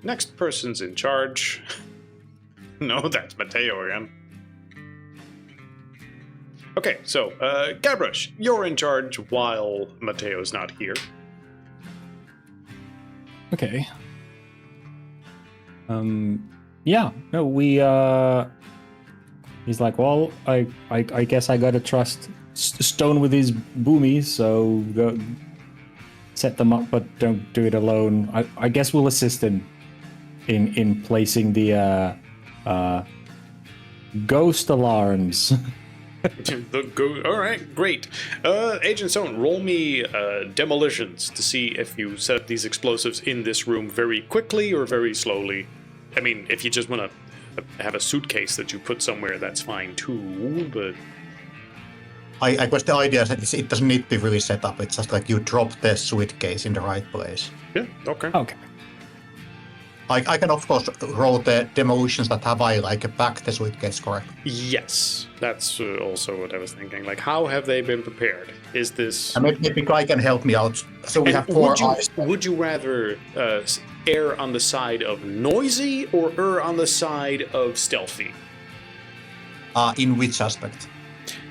Next person's in charge. No, that's Matteo again. Okay, so, Guybrush, you're in charge while Matteo's not here. Okay. Yeah. No, we. He's like, well, I guess I gotta trust Stone with his boomies, so go set them up, but don't do it alone. I guess we'll assist him in placing the ghost alarms. All right, great. Agent Stone, roll me demolitions to see if you set up these explosives in this room very quickly or very slowly. I mean, if you just want to have a suitcase that you put somewhere, that's fine too, but... I guess the idea is that it doesn't need to be really set up. It's just you drop the suitcase in the right place. Yeah, okay. Okay. I can of course roll the demolitions that have back the suitcase, correct? Yes, that's also what I was thinking. How have they been prepared? Is this... Maybe Guy can help me out. So we have 4 eyes. Would you rather err on the side of noisy or err on the side of stealthy? In which aspect?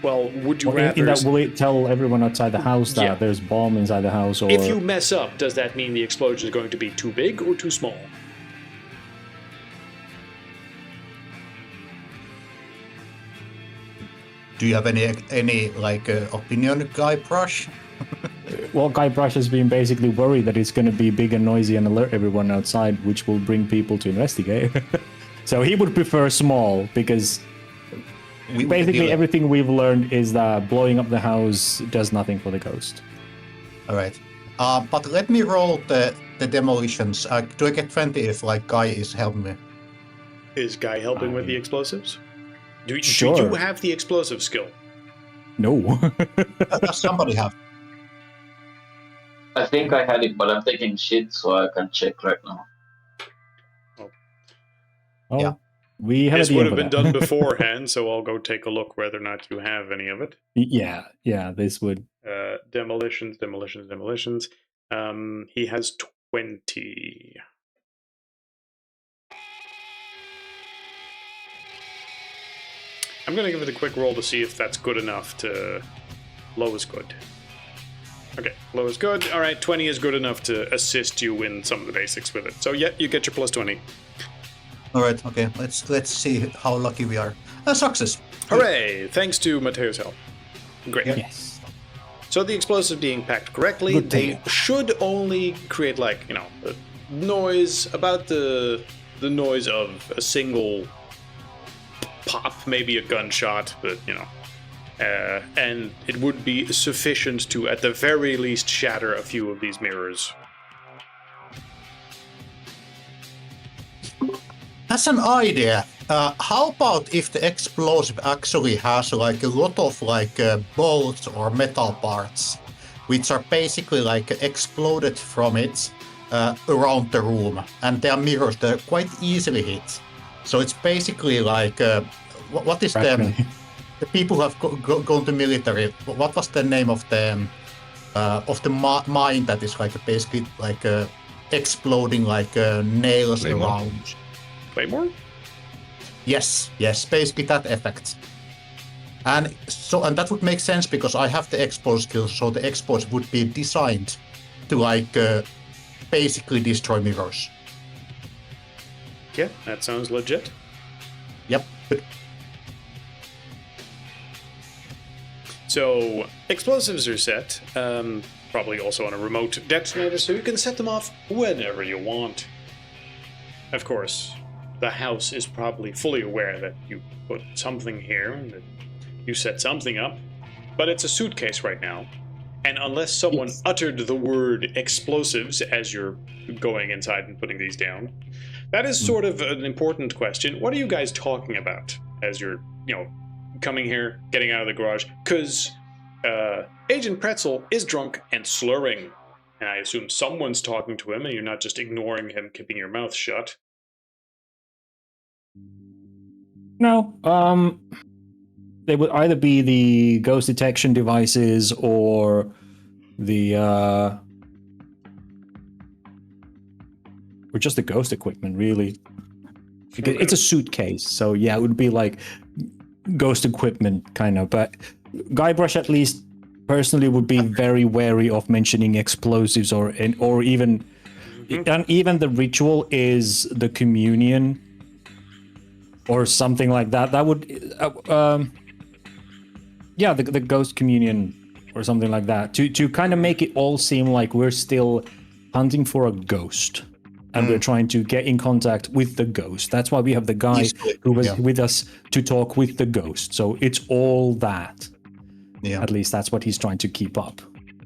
Well, would you Well, rather... in that, will it tell everyone outside the house that Yeah. there's bomb inside the house? Or If you mess up, does that mean the explosion is going to be too big or too small? Do you have any like opinion, Guy Brush? Well, Guybrush has been basically worried that it's going to be big and noisy and alert everyone outside, which will bring people to investigate. So he would prefer small because basically everything we've learned is that blowing up the house does nothing for the ghost. All right. But let me roll the demolitions. Do I get 20 if like Guy is helping me? Is Guy helping with the explosives? Do Sure. you have the explosive skill? No. Does somebody have? I think I had it, but I'm taking shit, so I can check right now. Oh, Yeah. we have This a DM would have for been that. done beforehand, so I'll go take a look whether or not you have any of it. Yeah, this would. Demolitions. He has 20. I'm going to give it a quick roll to see if that's good enough to... Low is good. Okay, low is good. All right, 20 is good enough to assist you in some of the basics with it. So yeah, you get your plus 20. All right. Okay. Let's see how lucky we are. Success. Hooray! Thanks to Mateo's help. Great. Yes. So the explosives being packed correctly, Good they take. should only create a noise about the noise of a single pop, maybe a gunshot, but and it would be sufficient to, at the very least, shatter a few of these mirrors. That's an idea. How about if the explosive actually has like a lot of like bolts or metal parts, which are basically like exploded from it around the room, and they are mirrors that are quite easily hit. So it's basically like what is the people who have gone to military? What was the name of the mine that is like basically like exploding like nails Claymore? around? Claymore? Yes, basically that effect. And that would make sense because I have the expose skill, so the expose would be designed to like basically destroy mirrors. Yeah, that sounds legit. Yep. So, explosives are set, probably also on a remote detonator, so you can set them off whenever you want. Of course, the house is probably fully aware that you put something here, that you set something up, but it's a suitcase right now, and unless someone uttered the word explosives as you're going inside and putting these down, that is sort of an important question. What are you guys talking about as you're, coming here, getting out of the garage? Because Agent Pretzel is drunk and slurring, and I assume someone's talking to him, and you're not just ignoring him, keeping your mouth shut. No. They would either be the ghost detection devices or the or just the ghost equipment, really. Because it's a suitcase, so yeah, it would be like ghost equipment kind of. But Guybrush, at least personally, would be very wary of mentioning explosives or even and even the ritual is the communion or something like that. That would the ghost communion or something like that to kind of make it all seem like we're still hunting for a ghost and we're trying to get in contact with the ghost. That's why we have the guy who was with us to talk with the ghost. So it's all that. Yeah. At least that's what he's trying to keep up.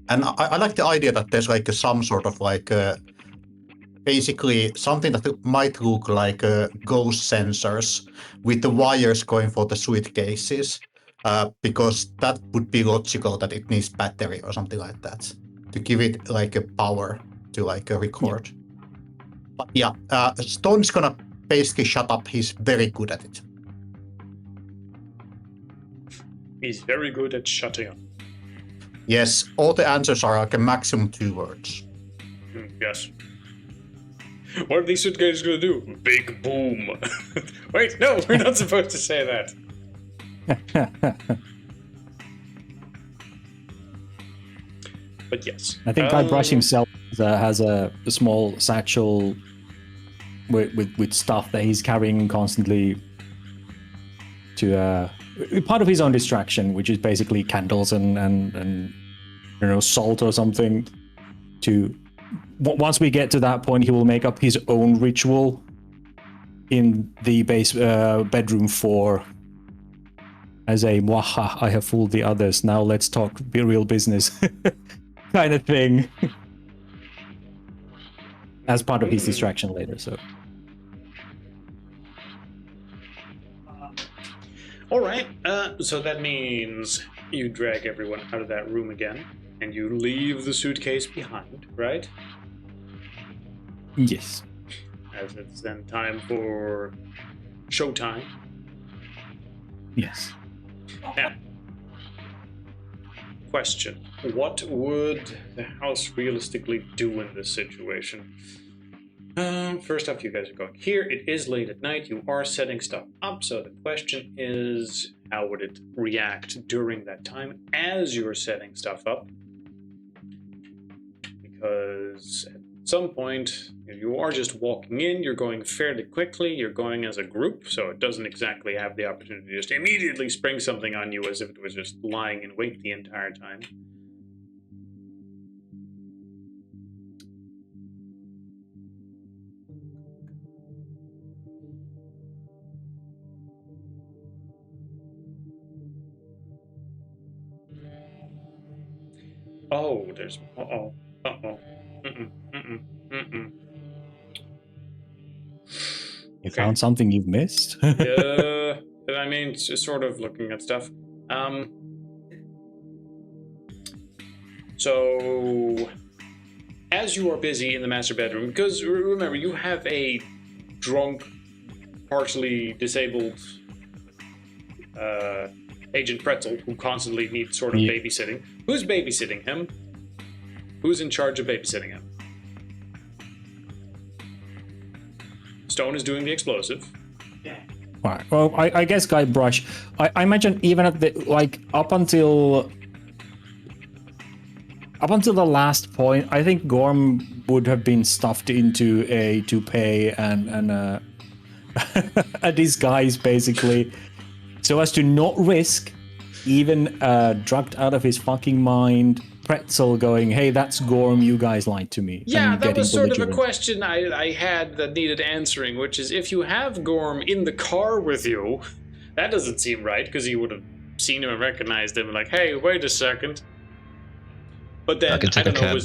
And I like the idea that there's like some sort of like basically something that might look like ghost sensors with the wires going for the suitcases, because that would be logical that it needs battery or something like that to give it like a power to like record. Yeah. But yeah, Stone's gonna basically shut up. He's very good at it. He's very good at shutting up. Yes, all the answers are like a maximum 2 words. Yes. What are these suitcases going to do? Big boom. Wait, no, we're not supposed to say that. But yes. I think Guybrush himself has a small satchel with stuff that he's carrying constantly to part of his own distraction, which is basically candles and salt or something. Once we get to that point, he will make up his own ritual in the bedroom 4 as a "Waha, I have fooled the others. Now let's talk real business" kind of thing, as part of his distraction later. So. All right. So that means you drag everyone out of that room again, and you leave the suitcase behind, right? Yes. As it's then time for showtime. Yes. Now, question. What would the house realistically do in this situation? First off, you guys are going here. It is late at night. You are setting stuff up. So the question is, how would it react during that time as you're setting stuff up? Because at some point, you are just walking in. You're going fairly quickly. You're going as a group. So it doesn't exactly have the opportunity to just immediately spring something on you as if it was just lying in wait the entire time. Oh, there's... Uh-oh. Uh-oh. Mm-mm. Mm-mm. Mm-mm. You found something you've missed? Yeah. I mean, just sort of looking at stuff. So... As you are busy in the master bedroom, because remember, you have a drunk, partially disabled Agent Pretzel who constantly needs sort of babysitting. Who's babysitting him? Who's in charge of babysitting him? Stone is doing the explosive. Right. Well, I guess Guybrush. I imagine even at the up until the last point, I think Gorm would have been stuffed into a toupee and a disguise, basically, so as to not risk even drugged out of his fucking mind Pretzel going, "Hey, that's Gorm, you guys lied to me." Yeah, that was sort of a question I had that needed answering, which is, if you have Gorm in the car with you, that doesn't seem right, because he would have seen him and recognized him and like, "Hey, wait a second." But then, I don't know,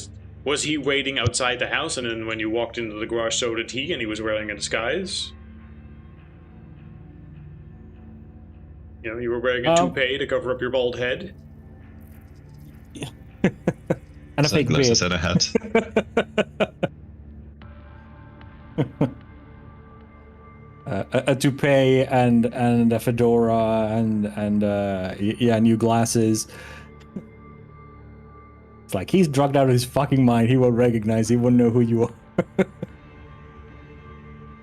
was he waiting outside the house, and then when you walked into the garage, so did he, and he was wearing a disguise? You know, you were wearing a toupee to cover up your bald head? Yeah. And a fake beard. And a hat. A toupee and a fedora and new glasses. It's like he's drugged out of his fucking mind. He won't recognize. He won't know who you are.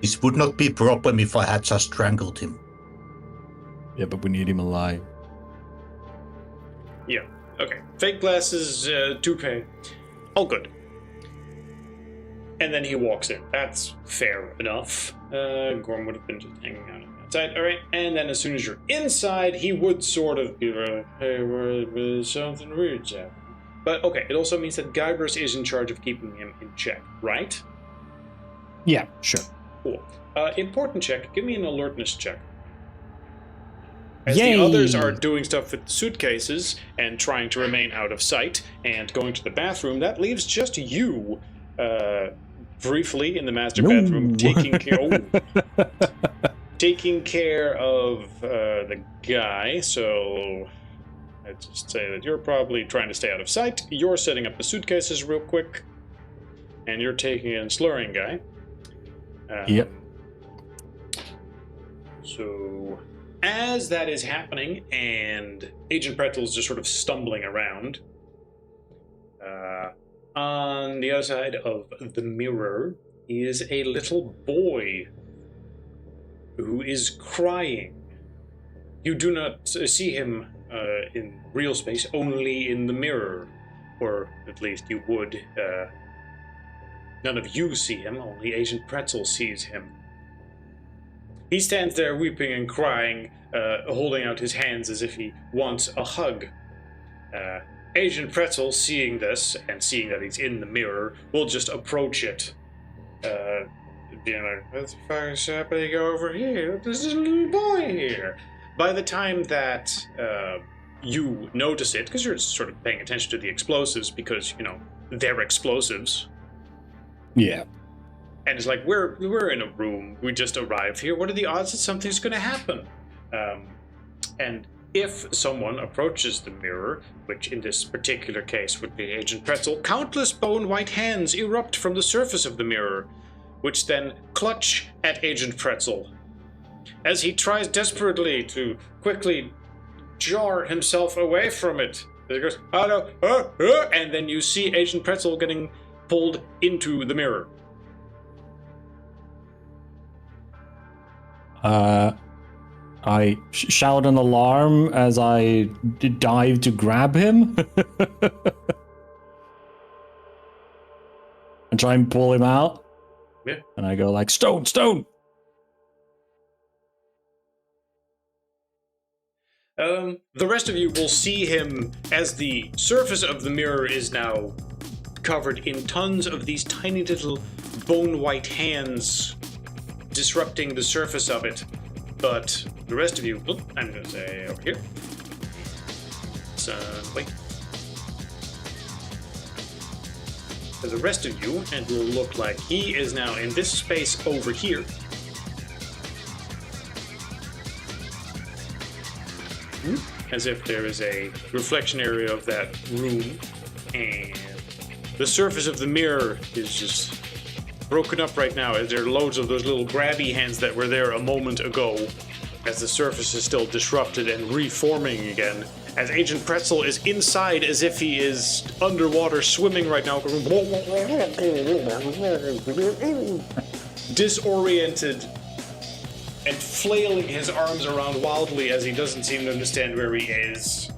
This would not be a problem if I had just strangled him. Yeah, but we need him alive. Yeah. Okay. Fake glasses, toupee. All good. And then he walks in. That's fair enough. Gorm would have been just hanging out outside. All right. And then as soon as you're inside, he would sort of be like, "Hey, there's something weird's happening." But okay, it also means that Guybrush is in charge of keeping him in check, right? Yeah, sure. Cool. Important check. Give me an alertness check. As Yay! the others are doing stuff with suitcases and trying to remain out of sight and going to the bathroom, that leaves just you briefly in the master bedroom taking care of the guy. So I'd just say that you're probably trying to stay out of sight. You're setting up the suitcases real quick, and you're taking in slurring guy. Yep. So as that is happening, and Agent Pretzel is just sort of stumbling around, on the other side of the mirror is a little boy who is crying. You do not see him in real space, only in the mirror. Or at least you would. None of you see him, only Agent Pretzel sees him. He stands there weeping and crying, holding out his hands as if he wants a hug. Agent Pretzel, seeing this, and seeing that he's in the mirror, will just approach it. Being like, what the fuck is happening over here? There's this little boy here. By the time that you notice it, because you're sort of paying attention to the explosives, because, you know, they're explosives. Yeah. And it's like, we're in a room, we just arrived here, what are the odds that something's going to happen? And if someone approaches the mirror, which in this particular case would be Agent Pretzel, countless bone-white hands erupt from the surface of the mirror, which then clutch at Agent Pretzel. As he tries desperately to quickly jar himself away from it, he goes, oh no, and then you see Agent Pretzel getting pulled into the mirror. I shout an alarm as I dive to grab him and try and pull him out. Yeah. And I go like, Stone! The rest of you will see him as the surface of the mirror is now covered in tons of these tiny little bone-white hands disrupting the surface of it. But the rest of you, I'm going to say over here. So, wait. For the rest of you, it will look like he is now in this space over here. As if there is a reflection area of that room, and the surface of the mirror is just broken up right now, as there are loads of those little grabby hands that were there a moment ago, as the surface is still disrupted and reforming again, as Agent Pretzel is inside as if he is underwater swimming right now, disoriented and flailing his arms around wildly as he doesn't seem to understand where he is.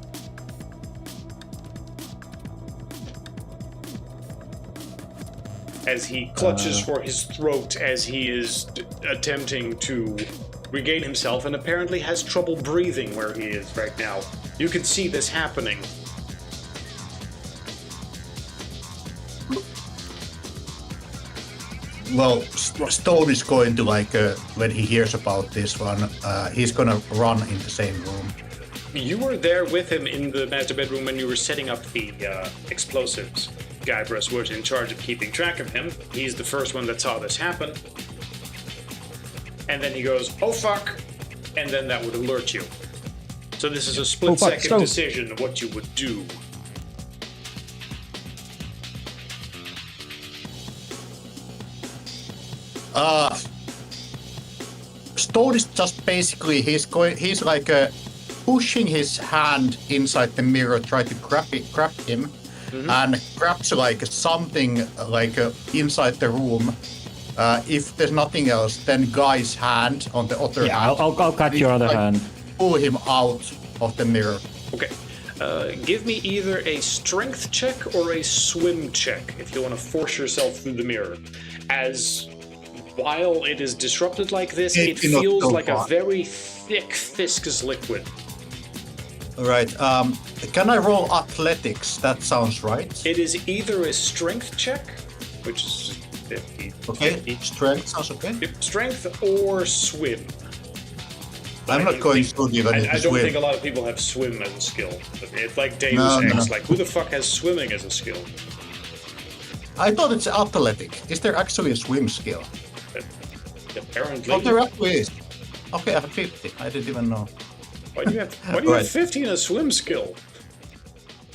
As he clutches for his throat as he is attempting to regain himself, and apparently has trouble breathing where he is right now. You can see this happening. Well, Stone is going to, like, when he hears about this one, he's gonna run in the same room. You were there with him in the master bedroom when you were setting up the explosives. Guybrush was in charge of keeping track of him. He's the first one that saw this happen. And then he goes, oh fuck, and then that would alert you. So this is a split-second decision of what you would do. Stone is just basically, he's like pushing his hand inside the mirror, try to grab him, and grabs like something like inside the room. If there's nothing else, then Guy's hand on the other hand. I'll cut your other hand. Pull him out of the mirror. Okay. Give me either a strength check or a swim check if you want to force yourself through the mirror. As while it is disrupted like this, it feels like a very thick, viscous liquid. Right. Can I roll athletics? That sounds right. It is either a strength check, which is 50. Okay. 50. Strength sounds okay. Strength or swim. I'm not going to give any I don't swim. think a lot of people have swim as a skill. It's like Deus Ex. Like, who the fuck has swimming as a skill? I thought it's athletic. Is there actually a swim skill? Apparently. Oh, there actually is. Okay, I have 50. I didn't even know. Why do you have 50 in a swim skill?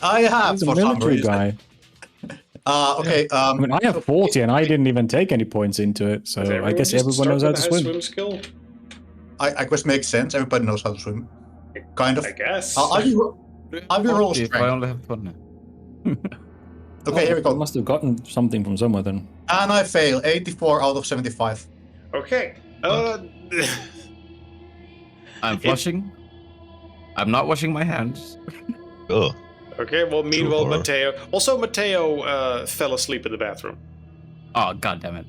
I have He's a for some military reason. guy. Okay. I mean, I have 40 and I didn't even take any points into it, so I guess everyone knows how to swim. Swim skill? I guess makes sense. Everybody knows how to swim. Kind of. I guess. I will roll If I strength. only have one. Okay, here we I go. must have gotten something from somewhere then. And I fail. 84 out of 75. Okay. I'm flushing. I'm not washing my hands. Oh, Okay, well, meanwhile, horror. Mateo fell asleep in the bathroom. Oh, god damn it.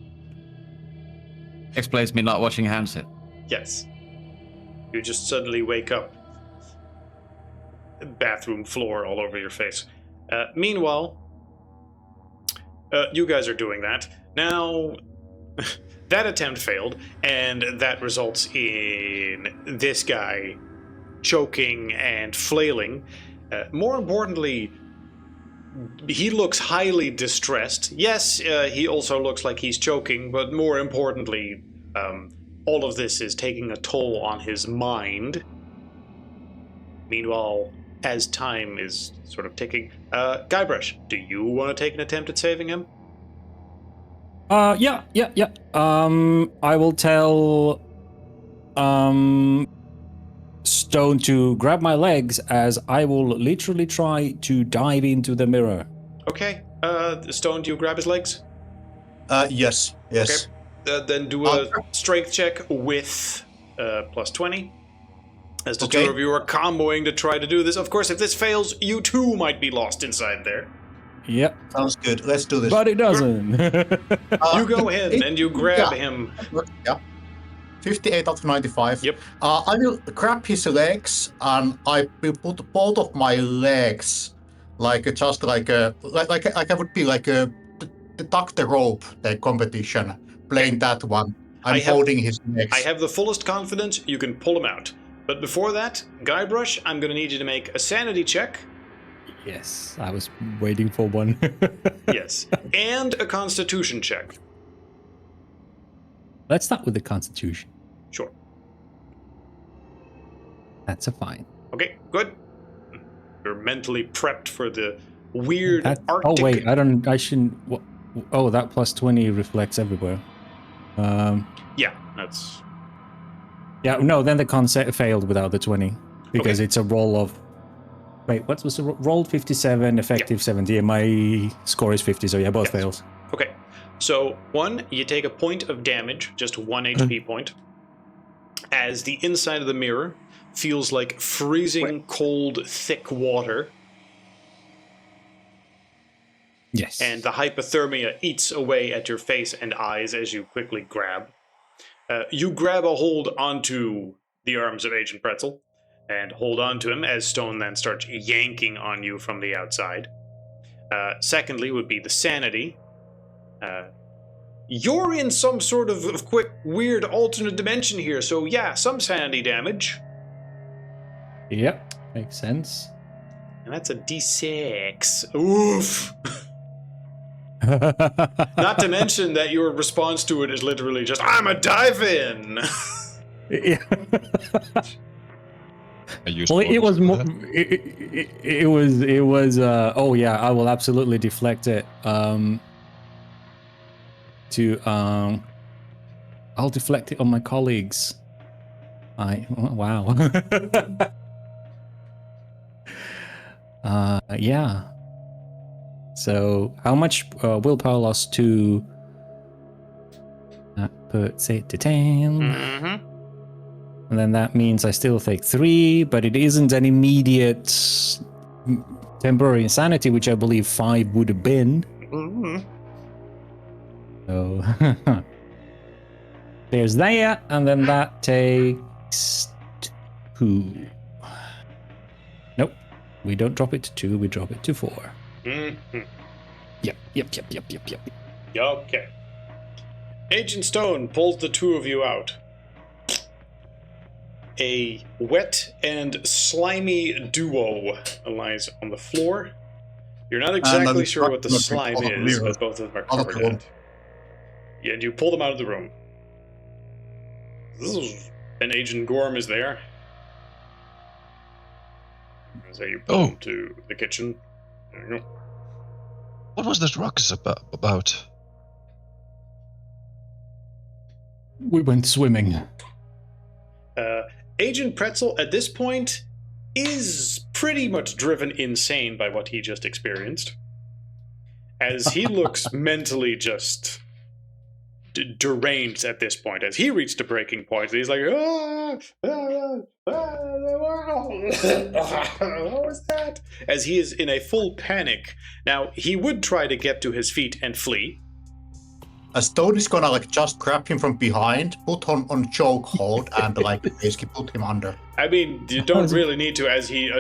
Explains me not washing hands then. Yes. You just suddenly wake up. Bathroom floor all over your face. Meanwhile, you guys are doing that. Now, that attempt failed, and that results in this guy choking and flailing. More importantly, he looks highly distressed. Yes, he also looks like he's choking, but more importantly, all of this is taking a toll on his mind. Meanwhile, as time is sort of ticking, Guybrush, do you want to take an attempt at saving him? Yeah. I will tell Stone to grab my legs as I will literally try to dive into the mirror. Okay. Stone, do you grab his legs? Yes. Okay. Then do a strength check with plus 20. As the two of you are comboing to try to do this. Of course, if this fails, you too might be lost inside there. Yep. Sounds good. Let's do this. But it doesn't. You go in and you grab him. Yeah. 58 out of 95. Yep. I will grab his legs and I will put both of my legs like I would be like the tuck the rope, the competition, playing that one. I'm holding his legs. I have the fullest confidence you can pull him out. But before that, Guybrush, I'm going to need you to make a sanity check. Yes, I was waiting for one. Yes. And a constitution check. Let's start with the Constitution. Sure. That's a fine. Okay, good. You're mentally prepped for the weird Arctic... Oh wait, I shouldn't... Oh, that plus 20 reflects everywhere. Yeah, that's... Yeah, no, then the concept failed without the 20. Because Okay. it's a roll of... Wait, what was the rolled 57, effective 70, and my score is 50, so yeah, both fails. Okay. So, one, you take a point of damage, just 1 HP point, as the inside of the mirror feels like freezing cold, thick water. Yes. And the hypothermia eats away at your face and eyes as you quickly grab. You grab a hold onto the arms of Agent Pretzel and hold on to him as Stone then starts yanking on you from the outside. Secondly would be the sanity. You're in some sort of quick, weird alternate dimension here, so yeah, some sanity damage. Yep, makes sense. And that's a D6. Oof! Not to mention that your response to it is literally just, I'm a dive-in! Yeah. Well, it was more. It was. Oh yeah, I will absolutely deflect it. I'll deflect it on my colleagues. Wow. Yeah. So how much willpower loss to? That puts it to 10. Mm-hmm. And then that means I still take 3, but it isn't an immediate temporary insanity, which I believe 5 would have been. Mm-hmm. So there's that, and then that takes 2. Nope, we don't drop it to 2, we drop it to 4. Mm-hmm. Yep. Okay. Agent Stone pulls the two of you out. A wet and slimy duo lies on the floor. You're not exactly sure what the slime is, but both of them are covered in it. Yeah, and you pull them out of the room. And Agent Gorm is there. So you pull them to the kitchen. There you go. What was this ruckus about? We went swimming. Agent Pretzel, at this point, is pretty much driven insane by what he just experienced. As he looks mentally just deranged at this point, as he reached a breaking point. He's like, what was that? As he is in a full panic. Now, he would try to get to his feet and flee. Stone is gonna like just grab him from behind, put on chokehold, and like basically put him under. I mean, you don't really need to, as he,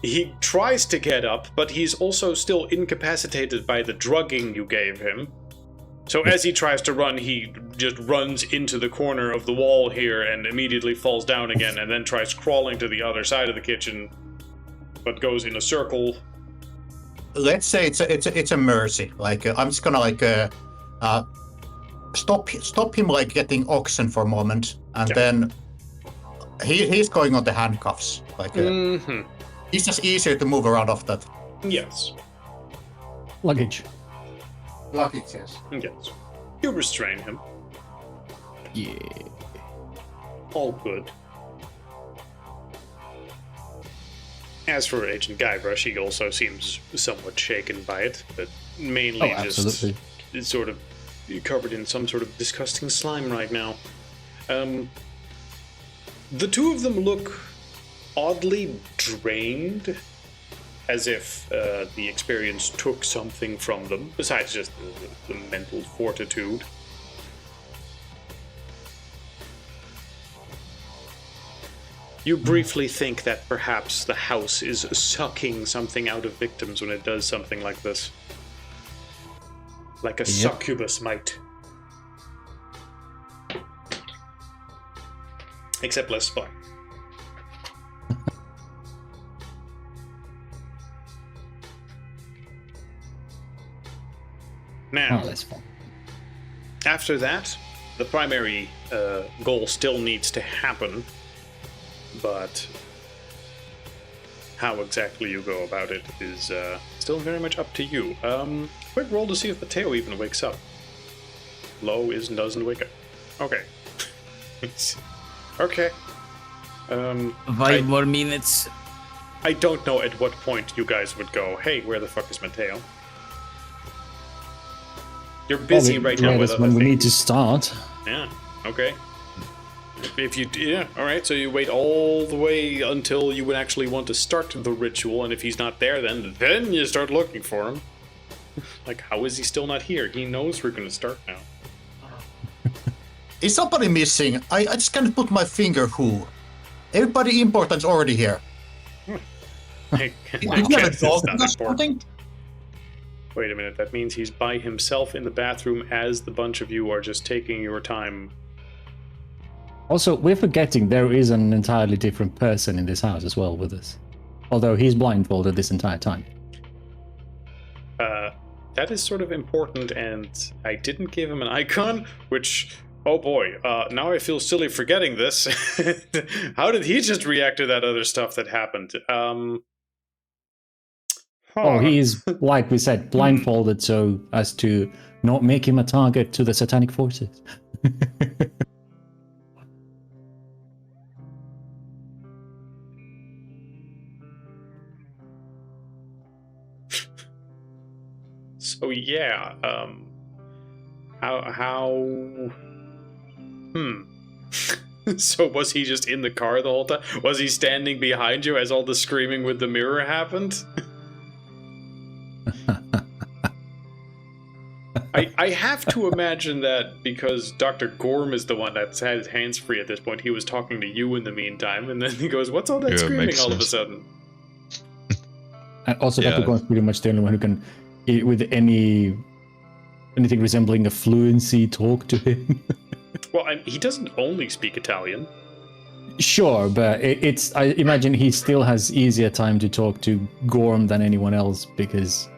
he tries to get up, but he's also still incapacitated by the drugging you gave him. So as he tries to run, he just runs into the corner of the wall here and immediately falls down again, and then tries crawling to the other side of the kitchen, but goes in a circle. Let's say it's a mercy. Like I'm just gonna like stop him like getting oxen for a moment, and then he's going on the handcuffs. Like it's just easier to move around off that. Yes. Luggage. Luggage, yes. Yes. You restrain him. Yeah. All good. As for Agent Guybrush, he also seems somewhat shaken by it, but mainly just sort of covered in some sort of disgusting slime right now. The two of them look oddly drained, as if the experience took something from them, besides just the mental fortitude. You briefly think that perhaps the house is sucking something out of victims when it does something like this. Like a succubus might. Except less fun. Now, Oh, that's fun. after that, the primary goal still needs to happen, but how exactly you go about it is still very much up to you. Quick roll to see if Mateo even wakes up. Low doesn't wake up. Okay. Okay. 5 more minutes. I don't know at what point you guys would go, hey, where the fuck is Mateo? You're busy right now with other when we things. need to start. Yeah, okay. Alright, so you wait all the way until you would actually want to start the ritual, and if he's not there, then you start looking for him. Like, how is he still not here? He knows we're gonna start now. Is somebody missing? I just can't put my finger who. Everybody important's already here. I Did you have a guess dog it's not or something? important. Wait a minute, that means he's by himself in the bathroom as the bunch of you are just taking your time. Also, we're forgetting there is an entirely different person in this house as well with us. Although he's blindfolded this entire time. That is sort of important, and I didn't give him an icon, which, oh boy, now I feel silly forgetting this. How did he just react to that other stuff that happened? Oh, he is, like we said, blindfolded so as to not make him a target to the satanic forces. So yeah, So was he just in the car the whole time? Was he standing behind you as all the screaming with the mirror happened? I have to imagine that because Dr. Gorm is the one that's had his hands free at this point, he was talking to you in the meantime, and then he goes, what's all that Yeah, screaming makes all of a sense. sudden? And also, Yeah. Dr. Gorm's pretty much the only one who can, with anything resembling a fluency, talk to him. Well, he doesn't only speak Italian. Sure, but I imagine he still has easier time to talk to Gorm than anyone else because,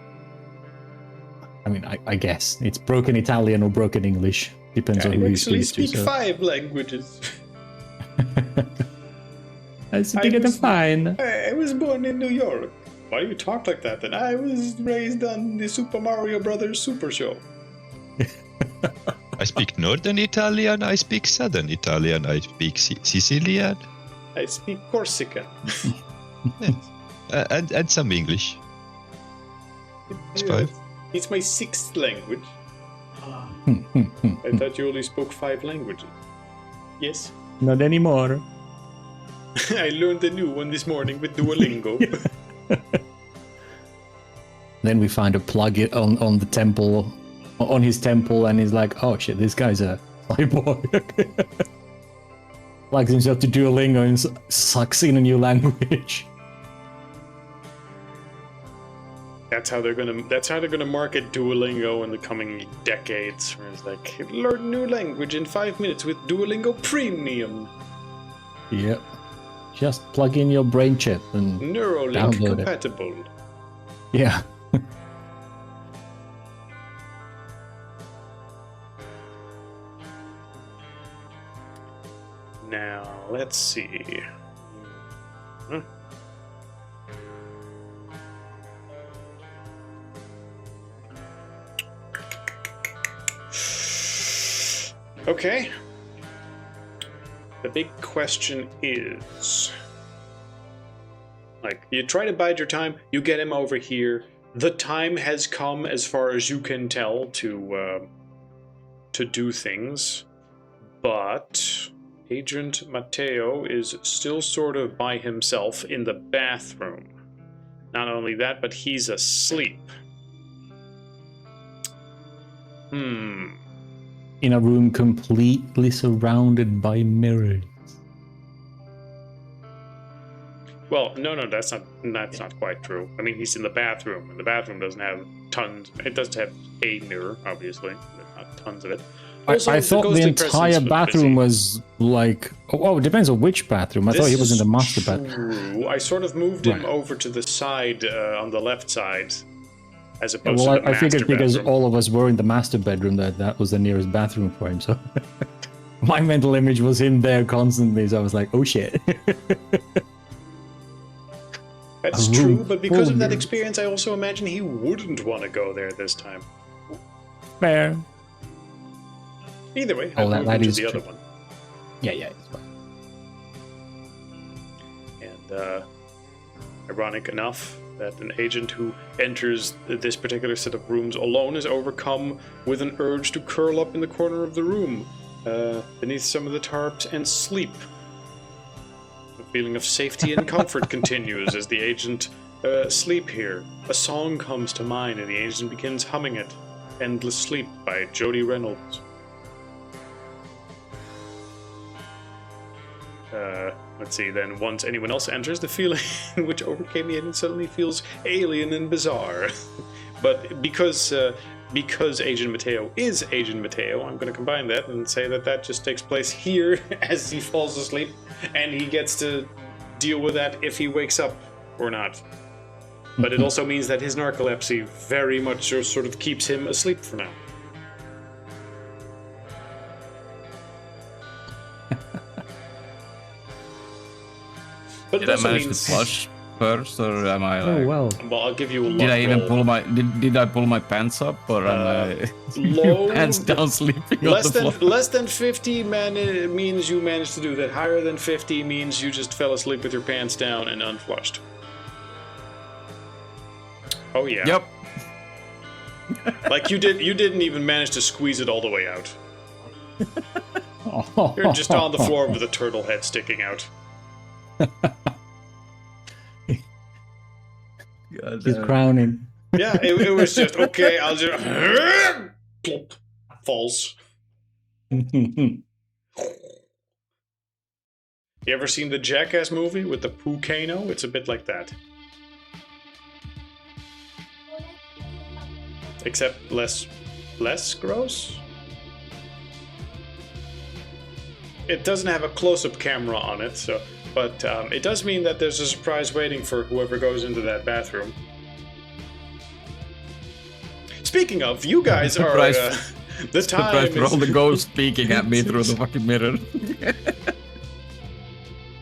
I mean, I guess it's broken Italian or broken English. Depends on who you actually speak speak to. 5 languages. I speak it fine. I was born in New York. Why do you talk like that then? I was raised on the Super Mario Brothers Super Show. I speak Northern Italian, I speak Southern Italian, I speak Sicilian, I speak Corsican. and some English. It's 5. It's my 6th language. I thought you only spoke 5 languages. Yes. Not anymore. I learned a new one this morning with Duolingo. Then we find a plug on the temple, on his temple, and he's like, "Oh shit, this guy's a cyborg." Plugs himself to Duolingo and sucks in a new language. That's how they're gonna market Duolingo in the coming decades. Where it's like, learn a new language in 5 minutes with Duolingo Premium. Yep. Just plug in your brain chip and Neuralink download compatible. it. Yeah. Now, let's see. Huh? Okay. The big question is, like, you try to bide your time, you get him over here. The time has come, as far as you can tell, to do things, but Agent Mateo is still sort of by himself in the bathroom. Not only that, but he's asleep. In a room completely surrounded by mirrors. Well, no, that's not quite true. I mean, he's in the bathroom, and the bathroom doesn't have tons. It does have a mirror, obviously, but not tons of it. Also, I thought the ghostly entire presence bathroom busy. was like... Oh, it depends on which bathroom. I thought he was in the master bathroom. True. I sort of moved him Right. over to the side, on the left side, as opposed Well, to the I figured master because bedroom. all of us were in the master bedroom that was the nearest bathroom for him, so... My mental image was him there constantly, so I was like, oh shit. That's a true, room but full because of of that mirrors. experience, I also imagine he wouldn't want to go there this time. Fair. Either way, Oh, I'll that- move that him to is the other true. one. Yeah, it's fine. And ironic enough that an agent who enters this particular set of rooms alone is overcome with an urge to curl up in the corner of the room, beneath some of the tarps, and sleep. The feeling of safety and comfort continues as the agent sleep here. A song comes to mind and the agent begins humming it. Endless Sleep by Jody Reynolds. Let's see, then once anyone else enters, the feeling which overcame the agent suddenly feels alien and bizarre. But because Agent Mateo is Agent Mateo, I'm going to combine that and say that just takes place here as he falls asleep, and he gets to deal with that if he wakes up or not. But it also means that his narcolepsy very much sort of keeps him asleep for now. But it Did I also manage means, to flush first, or am I like? Oh, well. well, I'll give you a Did I even roll. pull my? Did I pull my pants up, or am I low- pants down sleeping on Less the than floor? less than 50 means you managed to do that. Higher than 50 means you just fell asleep with your pants down and unflushed. Oh yeah. Yep. Like you didn't even manage to squeeze it all the way out. You're just on the floor with a turtle head sticking out. God, He's crowning. Yeah, it was just okay. I'll just plop, falls. You ever seen the Jackass movie with the Poo-Kano? It's a bit like that. Except less gross? It doesn't have a close-up camera on it, so, but it does mean that there's a surprise waiting for whoever goes into that bathroom. Speaking of, you guys are the time Surprised for is all the ghosts peeking at me through the fucking mirror.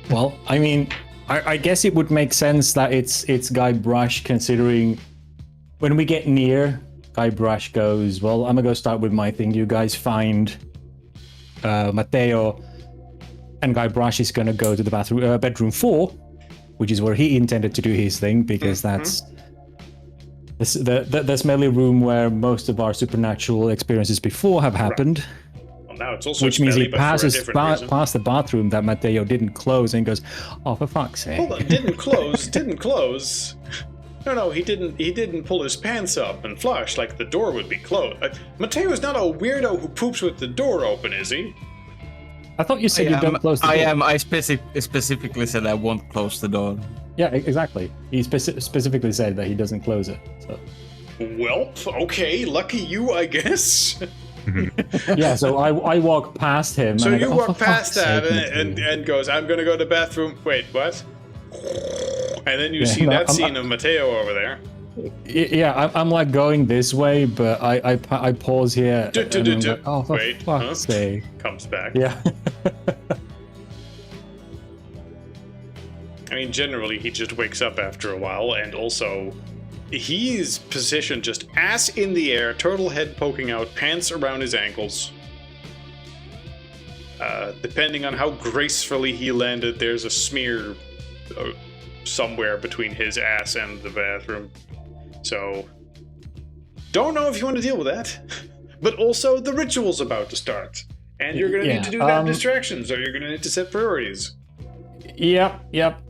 Well, I mean, I guess it would make sense that it's Guybrush, considering when we get near, Guybrush goes, well, I'm gonna go start with my thing. You guys find Mateo, and Guybrush is gonna go to the bedroom 4, which is where he intended to do his thing, because that's the smelly room where most of our supernatural experiences before have happened. Well, now it's also Which means smelly, he but for a passes different reason. past the bathroom that Matteo didn't close and goes, "Oh, for fuck's sake!" Hold on, didn't close. No, he didn't pull his pants up and flush like the door would be closed. Matteo's not a weirdo who poops with the door open, is he? I thought you said you don't close the door. I specifically said I won't close the door. Yeah, exactly. He specifically said that he doesn't close it. So. Well, okay, lucky you, I guess. Yeah, so I walk past him. So and I you go, walk "Oh, for past fuck's that sake, Matteo." and goes, I'm gonna go to the bathroom. Wait, what? And then you see no, that scene of Matteo over there. Yeah, I'm like going this way, but I pause here. And I'm like, oh, for Wait, fuck's sake. Comes back. Yeah. I mean, generally, he just wakes up after a while, and also, he's positioned just ass in the air, turtle head poking out, pants around his ankles. Depending on how gracefully he landed, there's a smear somewhere between his ass and the bathroom. So, don't know if you want to deal with that. But also, the ritual's about to start. And you're going to need to do that distractions, or you're going to need to set priorities. Yep.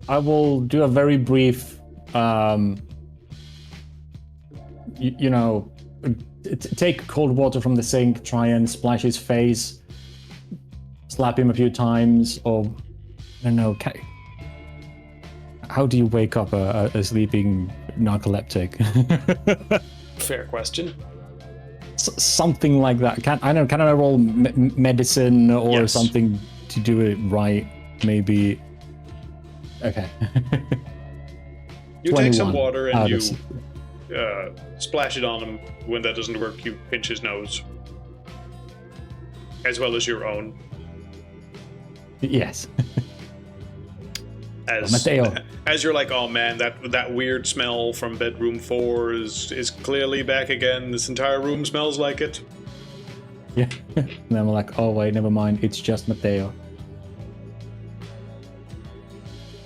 I will do a very brief, take cold water from the sink, try and splash his face, slap him a few times, or I don't know. How do you wake up a sleeping narcoleptic? Fair question. Something like that. Can I roll medicine or something to do it right? Maybe. Okay. You take some water and you splash it on him. When that doesn't work, you pinch his nose. As well as your own. Yes. Matteo. As you're like, oh man, that weird smell from bedroom 4 is clearly back again. This entire room smells like it. Yeah. And then I'm like, oh wait, never mind. It's just Matteo.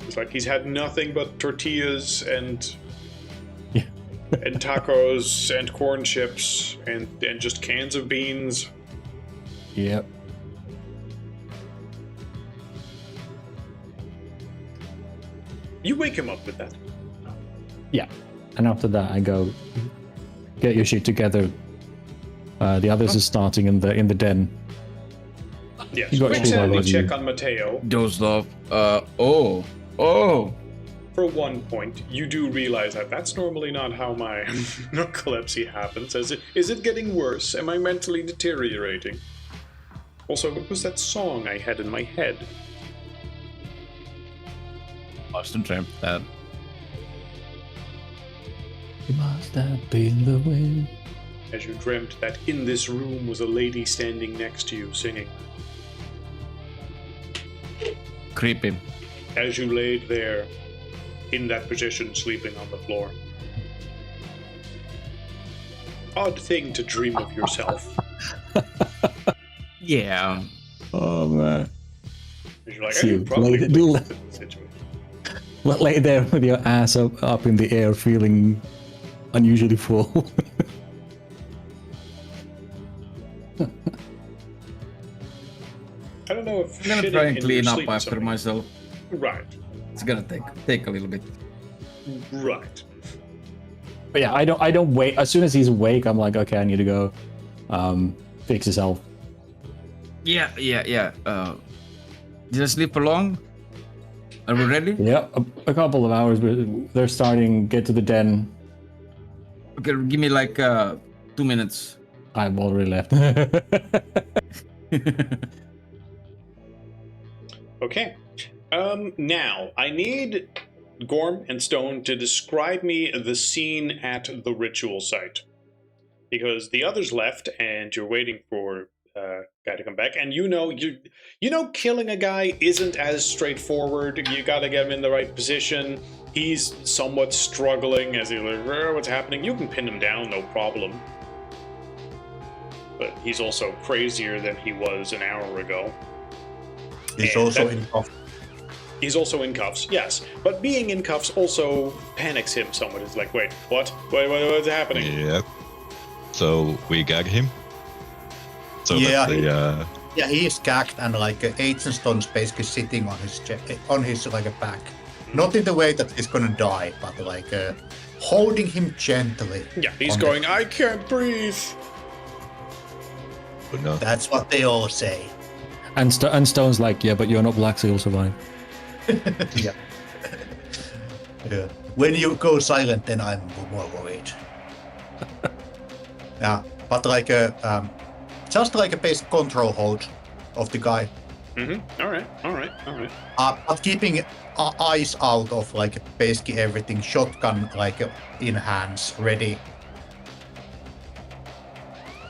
It's like he's had nothing but tortillas and tacos and corn chips and just cans of beans. Yep. You wake him up with that. Yeah. And after that I go, get your shit together. The others are starting in the den. Yes. Quick sanity check on Matteo. Dozed off. Oh. For one point, you do realize that that's normally not how my narcolepsy happens. Is it getting worse? Am I mentally deteriorating? Also, what was that song I had in my head? Must have dreamt that. It must have been the wind. As you dreamt that in this room was a lady standing next to you singing. Creepy. As you laid there, in that position, sleeping on the floor. Odd thing to dream of yourself. Yeah. Oh man. You're like, I probably lay there with your ass up in the air, feeling unusually full. I don't know if I'm gonna try and clean up after myself. Right. It's gonna take a little bit. Right. But yeah, I don't wait. As soon as he's awake, I'm like, okay, I need to go fix himself. Yeah. Did I sleep for long? Are we ready? Yeah, a couple of hours. They're starting. Get to the den. Okay, give me like 2 minutes. I've already left. Okay. Now, I need Gorm and Stone to describe me the scene at the ritual site. Because the others left, and you're waiting for guy to come back, and you know killing a guy isn't as straightforward. You gotta get him in the right position. He's somewhat struggling as he's like, what's happening? You can pin him down, no problem. But he's also crazier than he was an hour ago. He's also in coffee. He's also in cuffs, yes. But being in cuffs also panics him somewhat. It's like, wait, what? What's happening? Yep. So we gag him. So Yeah, that the Yeah, he is gagged and like Agent Stone's basically sitting on his on his like a back. Not in the way that he's gonna die, but like holding him gently. Yeah, he's on going, I can't breathe. no. That's what they all say. And Stone's like, yeah, but you're not black, so you'll survive. Yeah. Yeah. When you go silent, then I'm more worried. Yeah, but like just like a basic control hold of the guy. Mm-hmm. All right. But keeping eyes out of like basically everything, shotgun like in hands, ready.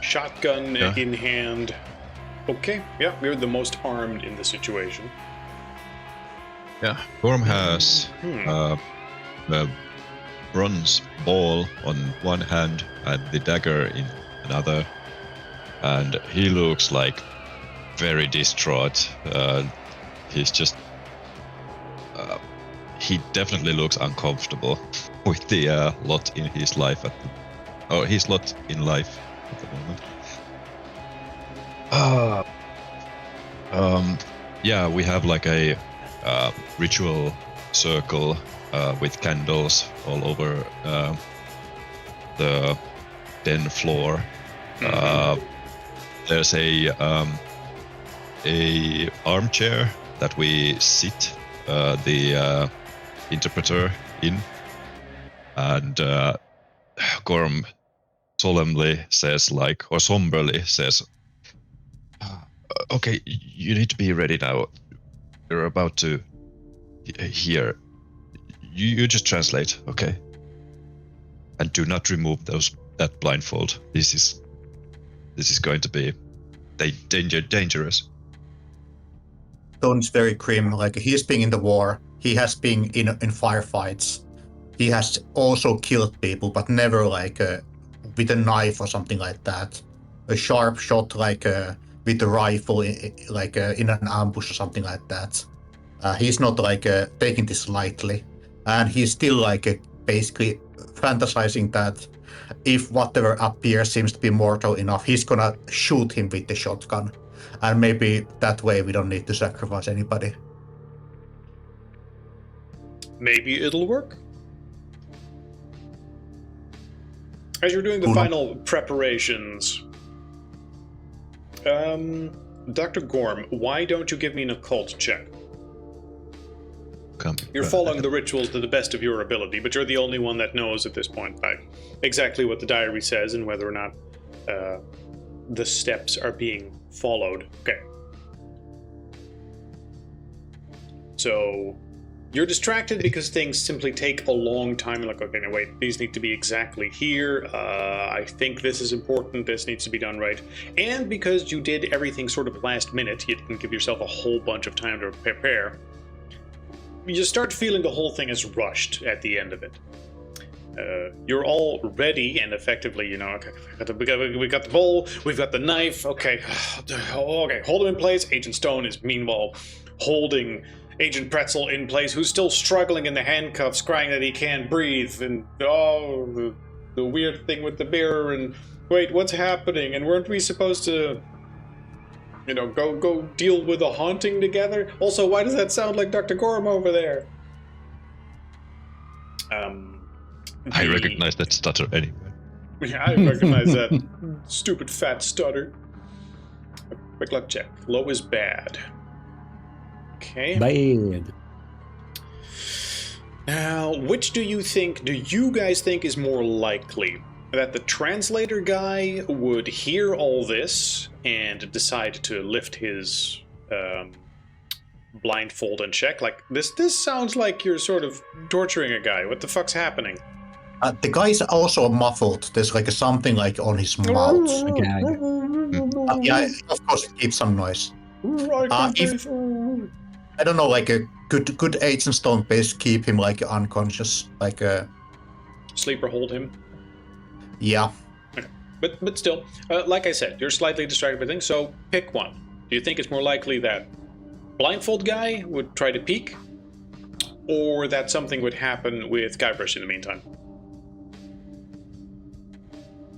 Shotgun Yeah. in hand. Okay, yeah, we're the most armed in the situation. Yeah, Gorm has the bronze ball on one hand and the dagger in another, and he looks like very distraught. He's just he definitely looks uncomfortable with the lot in his life his lot in life at the moment. Yeah, we have like a ritual circle with candles all over the den floor. There's a armchair that we sit the interpreter in, and Gorm solemnly says, like, or somberly says, okay, you need to be ready now. You're about to hear. You just translate, okay? And do not remove that blindfold. This is going to be dangerous. Stone's very grim. Like he's been in the war. He has been in firefights. He has also killed people, but never like with a knife or something like that. A sharp shot like with a rifle, in an ambush or something like that. He's not like taking this lightly, and he's still like basically fantasizing that if whatever appears seems to be mortal enough, he's gonna shoot him with the shotgun, and maybe that way we don't need to sacrifice anybody. Maybe it'll work. As you're doing the final preparations, Dr. Gorm, why don't you give me an occult check? You're following the rituals to the best of your ability, but you're the only one that knows at this point exactly what the diary says and whether or not the steps are being followed. Okay. So you're distracted because things simply take a long time. You're like, okay, no, wait, these need to be exactly here. I think this is important. This needs to be done right. And because you did everything sort of last minute, you didn't give yourself a whole bunch of time to prepare. You start feeling the whole thing is rushed at the end of it. You're all ready and effectively, okay, we got the bowl, we've got the knife, okay, hold him in place. Agent Stone is meanwhile holding Agent Pretzel in place, who's still struggling in the handcuffs, crying that he can't breathe, and the weird thing with the mirror, and wait, what's happening? And weren't we supposed to, go deal with a haunting together? Also, why does that sound like Dr. Gorm over there? I recognize that stutter anyway. Yeah, I recognize that stupid fat stutter. Quick luck check. Low is bad. Okay. Bad. Now, which do you guys think is more likely? That the translator guy would hear all this and decide to lift his blindfold and check? Like, this sounds like you're sort of torturing a guy. What the fuck's happening? The guy's also muffled. There's like something like on his mouth. A gag. Yeah, of course it keeps some noise. I don't know, like a good Agent Stone base keep him like unconscious, like Sleep or hold him? Yeah. Okay. But still, like I said, you're slightly distracted by things, so pick one. Do you think it's more likely that blindfold guy would try to peek, or that something would happen with Guybrush in the meantime.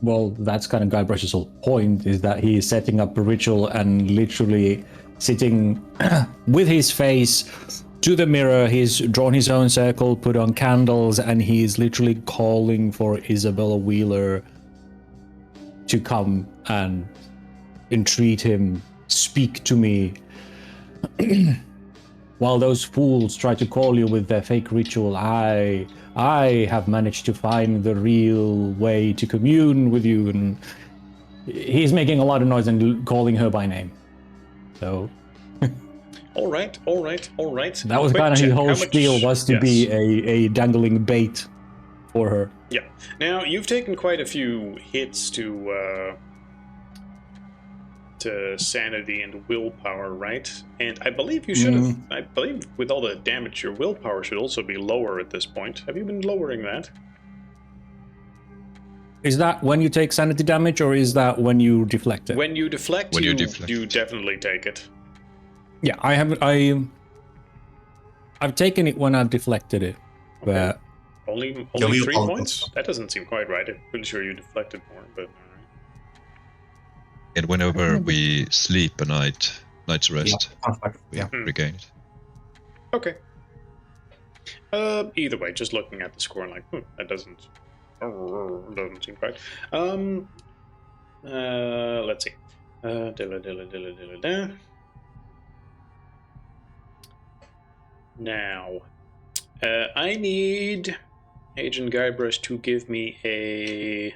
Well, that's kind of Guybrush's whole point, is that he is setting up a ritual and literally sitting with his face to the mirror. He's drawn his own circle, put on candles, and he's literally calling for Isabella Wheeler to come and entreat him, speak to me. While those fools try to call you with their fake ritual, I have managed to find the real way to commune with you. And he's making a lot of noise and calling her by name. So All right. that was kind of his whole spiel, was to be a dangling bait for her. Yeah. Now, you've taken quite a few hits to sanity and willpower, right? And I believe you should have... I believe with all the damage, your willpower should also be lower at this point. Have you been lowering that? Is that when you take sanity damage, or is that when you deflect it? When you deflect, When you you deflect. definitely take it. Yeah, I've taken it when I've deflected it, but Only you 3 all- points? That doesn't seem quite right. I'm pretty sure you deflected more, but... alright. And whenever we sleep a night's rest, we regain it. Okay. Either way, just looking at the score and like, that doesn't seem right. Let's see. Now, I need Agent Guybrush to give me a...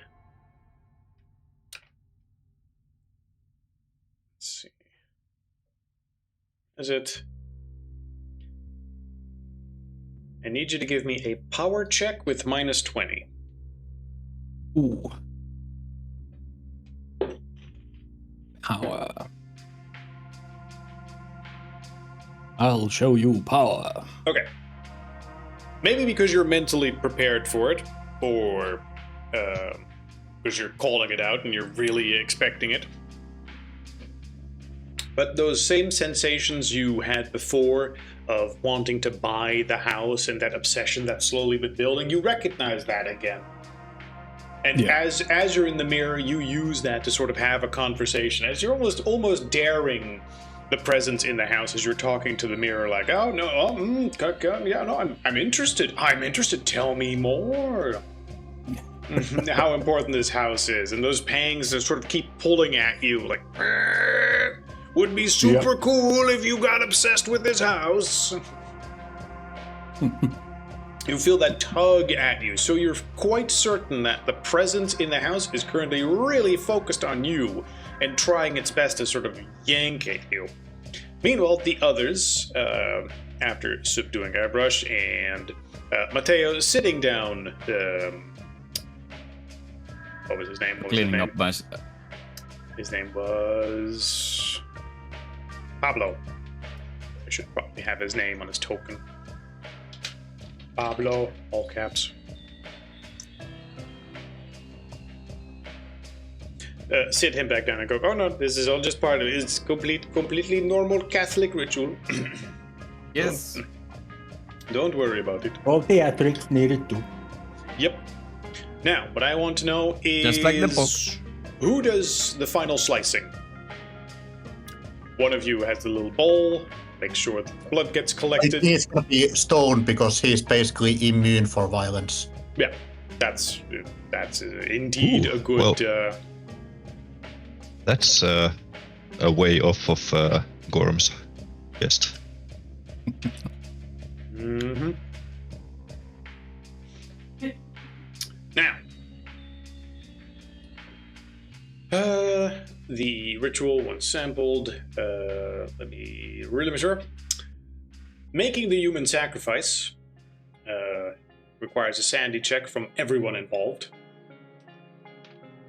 Let's see. Is it... I need you to give me a power check with minus 20. ooh. Power. I'll show you power. Okay. Maybe because you're mentally prepared for it, or because you're calling it out and you're really expecting it. But those same sensations you had before of wanting to buy the house and that obsession that's slowly been building, you recognize that again. And as you're in the mirror, you use that to sort of have a conversation, as you're almost daring the presence in the house as you're talking to the mirror, like, oh no, yeah, no, I'm interested. I'm interested. Tell me more. How important this house is, and those pangs that sort of keep pulling at you, like, would be super cool if you got obsessed with this house. You feel that tug at you, so you're quite certain that the presence in the house is currently really focused on you and trying its best to sort of yank at you. Meanwhile, the others, after subduing Guybrush and Matteo sitting down, what was his name? Cleaning up my... His name was Pablo. I should probably have his name on his token. Pablo, all caps. Sit him back down and go, oh no, this is all just part of it. It's completely normal Catholic ritual. Yes. Don't worry about it. All theatrics needed to. Yep. Now, what I want to know is... Just like the book. Who does the final slicing? One of you has the little bowl. Make sure the blood gets collected. He's gonna be stoned because he's basically immune for violence. Yeah, that's indeed a good... well- That's a way off of Gorm's chest. Mm-hmm. Now, the ritual, once sampled, let me really make sure. Making the human sacrifice requires a sanity check from everyone involved.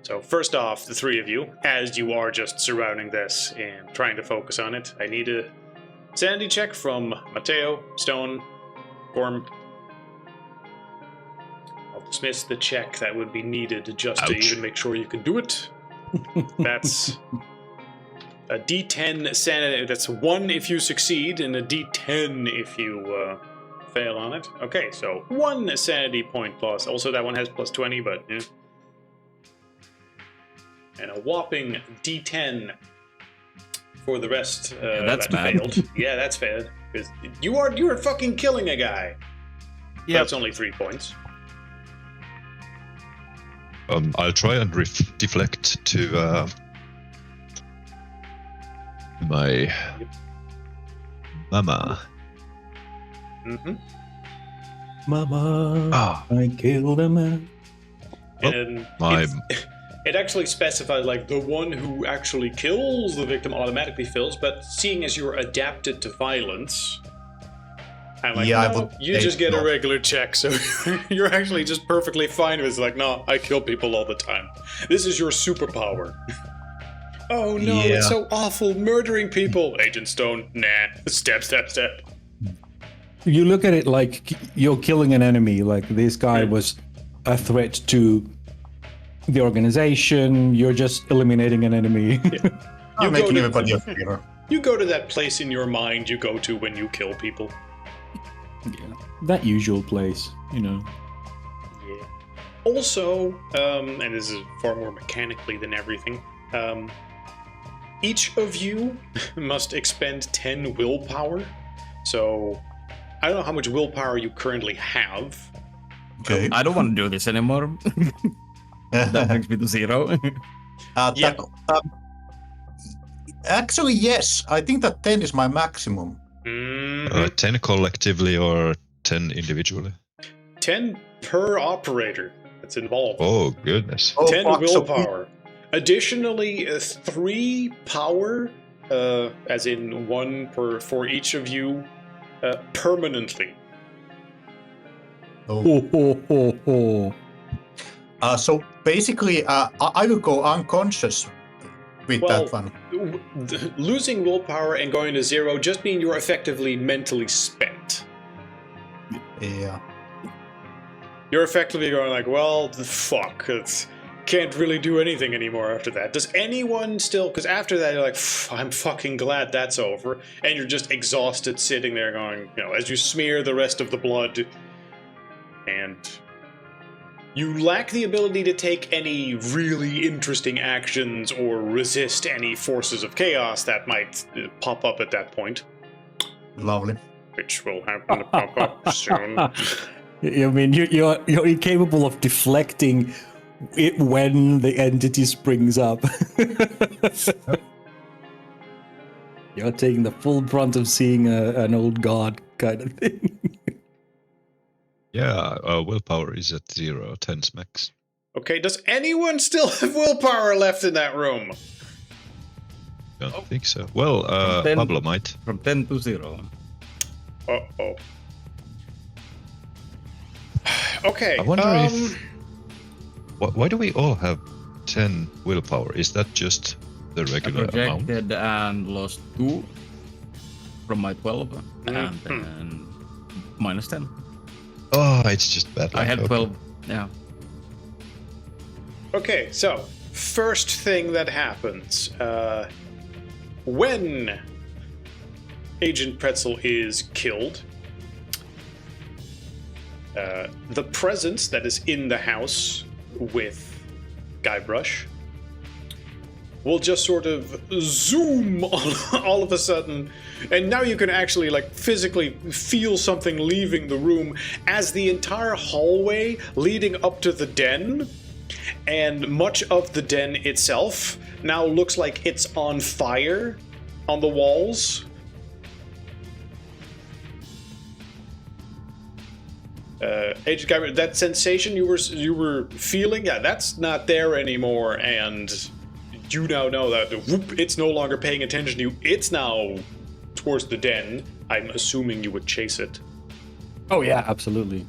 So first off, the three of you, as you are just surrounding this and trying to focus on it, I need a sanity check from Matteo, Stone, Gorm. I'll dismiss the check that would be needed just to even make sure you can do it. That's a D10 sanity. That's 1 if you succeed, and a D10 if you fail on it. Okay, so 1 sanity point loss. Also, that one has plus 20, but yeah. And a whopping D10 for the rest that's that bad. failed. Yeah, that's failed. Because you're fucking killing a guy. Yeah, That's only 3 points. I'll try and deflect to my mama. Mm-hmm. Mama, Ah. I killed a man. And it actually specifies like the one who actually kills the victim automatically fills, but seeing as you're adapted to violence, I'm like, Yeah, I no, would you say just get a no. regular check, so you're actually just perfectly fine with it. It's like, no, I kill people all the time. This is your superpower. Oh no, Yeah. it's so awful, murdering people. Agent Stone, nah, step. You look at it like you're killing an enemy. Like this guy was a threat to the organization. You're just eliminating an enemy. I'm You making go to- everybody a favor. You go to that place in your mind you go to when you kill people. Yeah, that usual place, you know. Yeah. Also, and this is far more mechanically than everything, each of you must expend 10 willpower. So, I don't know how much willpower you currently have. Okay. I don't want to do this anymore. That brings me to 0. Yeah. Actually, yes. I think that 10 is my maximum. Mhm. 10 collectively or 10 individually? 10 per operator that's involved. Oh, goodness. Oh, 10 fuck, so- willpower. Additionally, 3 power, as in 1 for each of you, permanently. Oh. Ho, ho, ho, ho. So basically, I will go unconscious with Well, that one. Losing willpower and going to 0 just mean you're effectively mentally spent. Yeah. You're effectively going like, well, fuck, can't really do anything anymore after that. Does anyone still, because after that you're like, I'm fucking glad that's over, and you're just exhausted sitting there going, you know, as you smear the rest of the blood, and you lack the ability to take any really interesting actions or resist any forces of chaos that might pop up at that point, Lovely. which will happen to pop up soon. I mean, you're incapable of deflecting it when the entity springs up. You're taking the full brunt of seeing an old god kind of thing. Yeah, willpower is at 0, 10's max. Okay, does anyone still have willpower left in that room? Don't think so. Well, Then- Pablo might. From 10 to 0. Uh-oh. Okay, I wonder if... Why do we all have 10 willpower? Is that just the I regular amount? projected and lost 2 from my 12, and Mhm. then minus 10. Oh, it's just bad luck. I had okay. 12, yeah. Okay, so first thing that happens when Agent Pretzel is killed, the presence that is in the house with Guybrush will just sort of zoom all of a sudden, and now you can actually like physically feel something leaving the room as the entire hallway leading up to the den and much of the den itself now looks like it's on fire on the walls. Agent Guybrush, that sensation you were feeling, yeah, that's not there anymore, and you now know that whoop, it's no longer paying attention to you. It's now towards the den. I'm assuming you would chase it. Oh yeah, absolutely.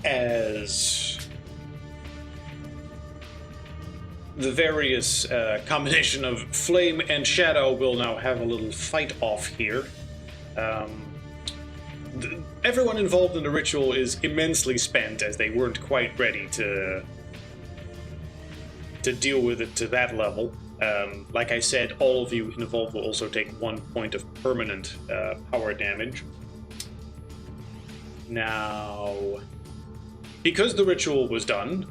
As the various combination of flame and shadow will now have a little fight off here. Everyone involved in the ritual is immensely spent as they weren't quite ready to to deal with it to that level. Like I said, all of you involved will also take 1 point of permanent power damage. Now, because the ritual was done,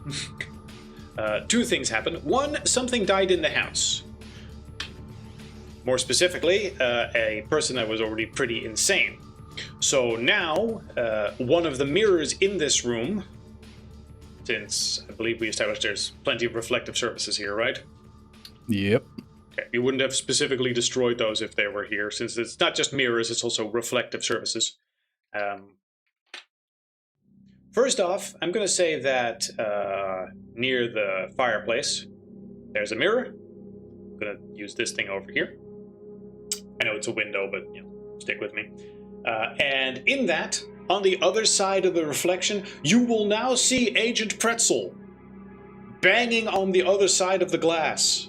2 things happened. 1, something died in the house. More specifically, a person that was already pretty insane. So now, one of the mirrors in this room, since I believe we established there's plenty of reflective surfaces here, right? Yep. Okay, you wouldn't have specifically destroyed those if they were here, since it's not just mirrors, it's also reflective surfaces. First off, I'm going to say that near the fireplace, there's a mirror. I'm going to use this thing over here. I know it's a window, but stick with me. And in that, on the other side of the reflection, you will now see Agent Pretzel banging on the other side of the glass.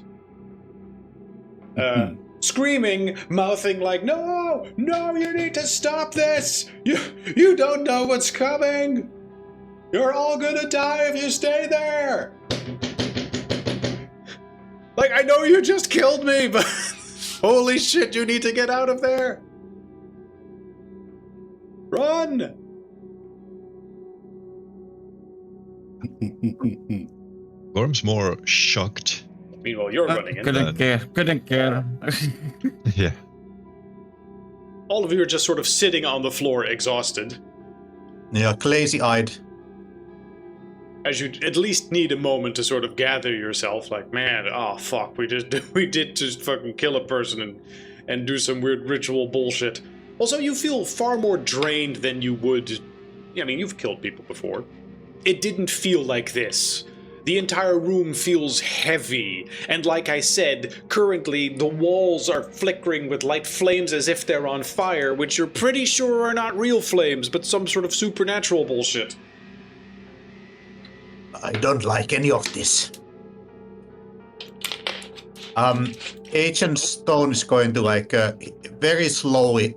Screaming, mouthing like, no, you need to stop this. You don't know what's coming. You're all gonna die if you stay there. Like, I know you just killed me, but holy shit, you need to get out of there. Run! Gorm's more shocked. Meanwhile, you're running in. Couldn't care. Yeah. All of you are just sort of sitting on the floor, exhausted. Yeah, glazy-eyed. As you at least need a moment to sort of gather yourself, like, man, oh fuck, we did just fucking kill a person and do some weird ritual bullshit. Also, you feel far more drained than you would. I mean, you've killed people before. It didn't feel like this. The entire room feels heavy, and like I said, currently the walls are flickering with light flames as if they're on fire, which you're pretty sure are not real flames, but some sort of supernatural bullshit. I don't like any of this. Agent Stone is going to very slowly,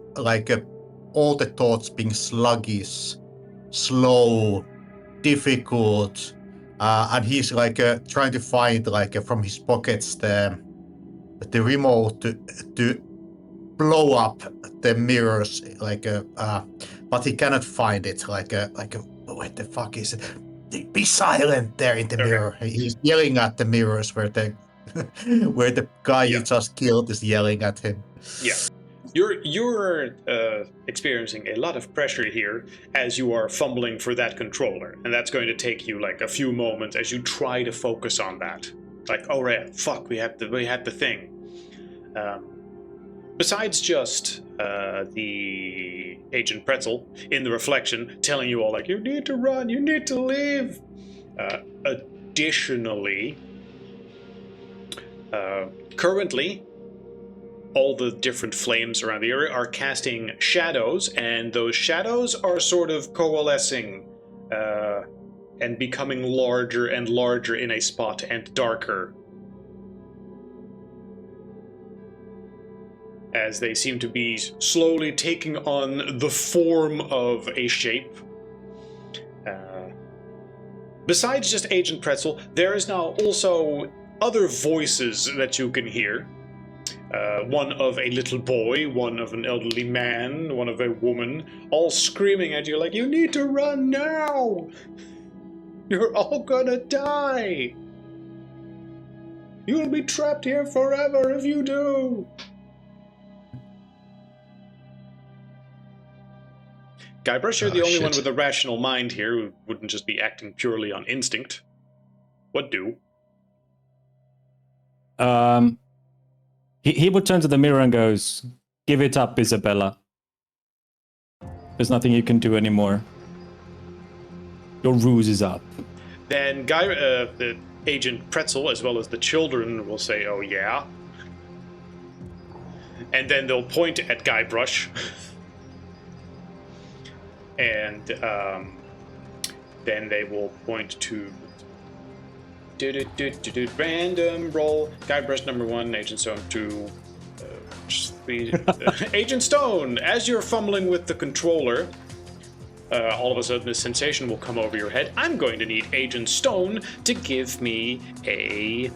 all the thoughts being sluggish, slow, difficult, and he's trying to find from his pockets the remote to blow up the mirrors, but he cannot find it. What the fuck is it? Be silent there in the mirror. He's yelling at the mirrors where the guy you just killed is yelling at him. Yeah. You're experiencing a lot of pressure here as you are fumbling for that controller, and that's going to take you a few moments as you try to focus on that. Like, oh right, fuck, we had the thing. Besides just the Agent Pretzel in the reflection telling you all you need to run, you need to leave. Additionally, currently, all the different flames around the area are casting shadows, and those shadows are sort of coalescing and becoming larger and larger in a spot and darker, as they seem to be slowly taking on the form of a shape. Besides just Agent Pretzel, there is now also other voices that you can hear. One of a little boy, one of an elderly man, one of a woman, all screaming at you like, you need to run now! You're all gonna die! You'll be trapped here forever if you do! Guybrush, you're the only one with a rational mind here who wouldn't just be acting purely on instinct. What do? He would turn to the mirror and goes, give it up, Isabella. There's nothing you can do anymore. Your ruse is up. Then the Agent Pretzel, as well as the children, will say, oh yeah. And then they'll point at Guybrush. And then they will point to random roll. Guybrush number 1, Agent Stone 2, 3. Agent Stone, as you're fumbling with the controller, all of a sudden, this sensation will come over your head. I'm going to need Agent Stone to give me a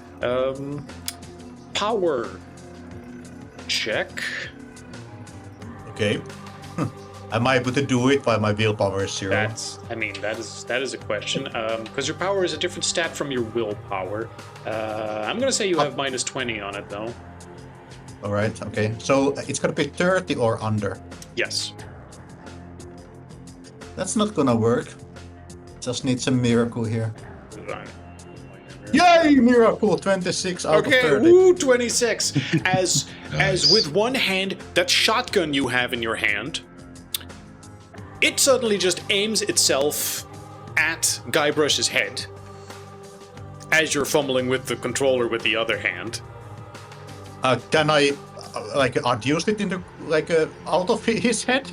power check. Okay. Am I able to do it while my willpower is 0? That is a question. Because your power is a different stat from your willpower. I'm going to say you have minus 20 on it, though. All right. Okay. So it's gonna be 30 or under. Yes. That's not gonna work. Just needs a miracle here. Yay! Miracle! 26 out of 30. Woo! 26. As with one hand, that shotgun you have in your hand, it suddenly just aims itself at Guybrush's head as you're fumbling with the controller with the other hand. Can I adduce it into out of his head?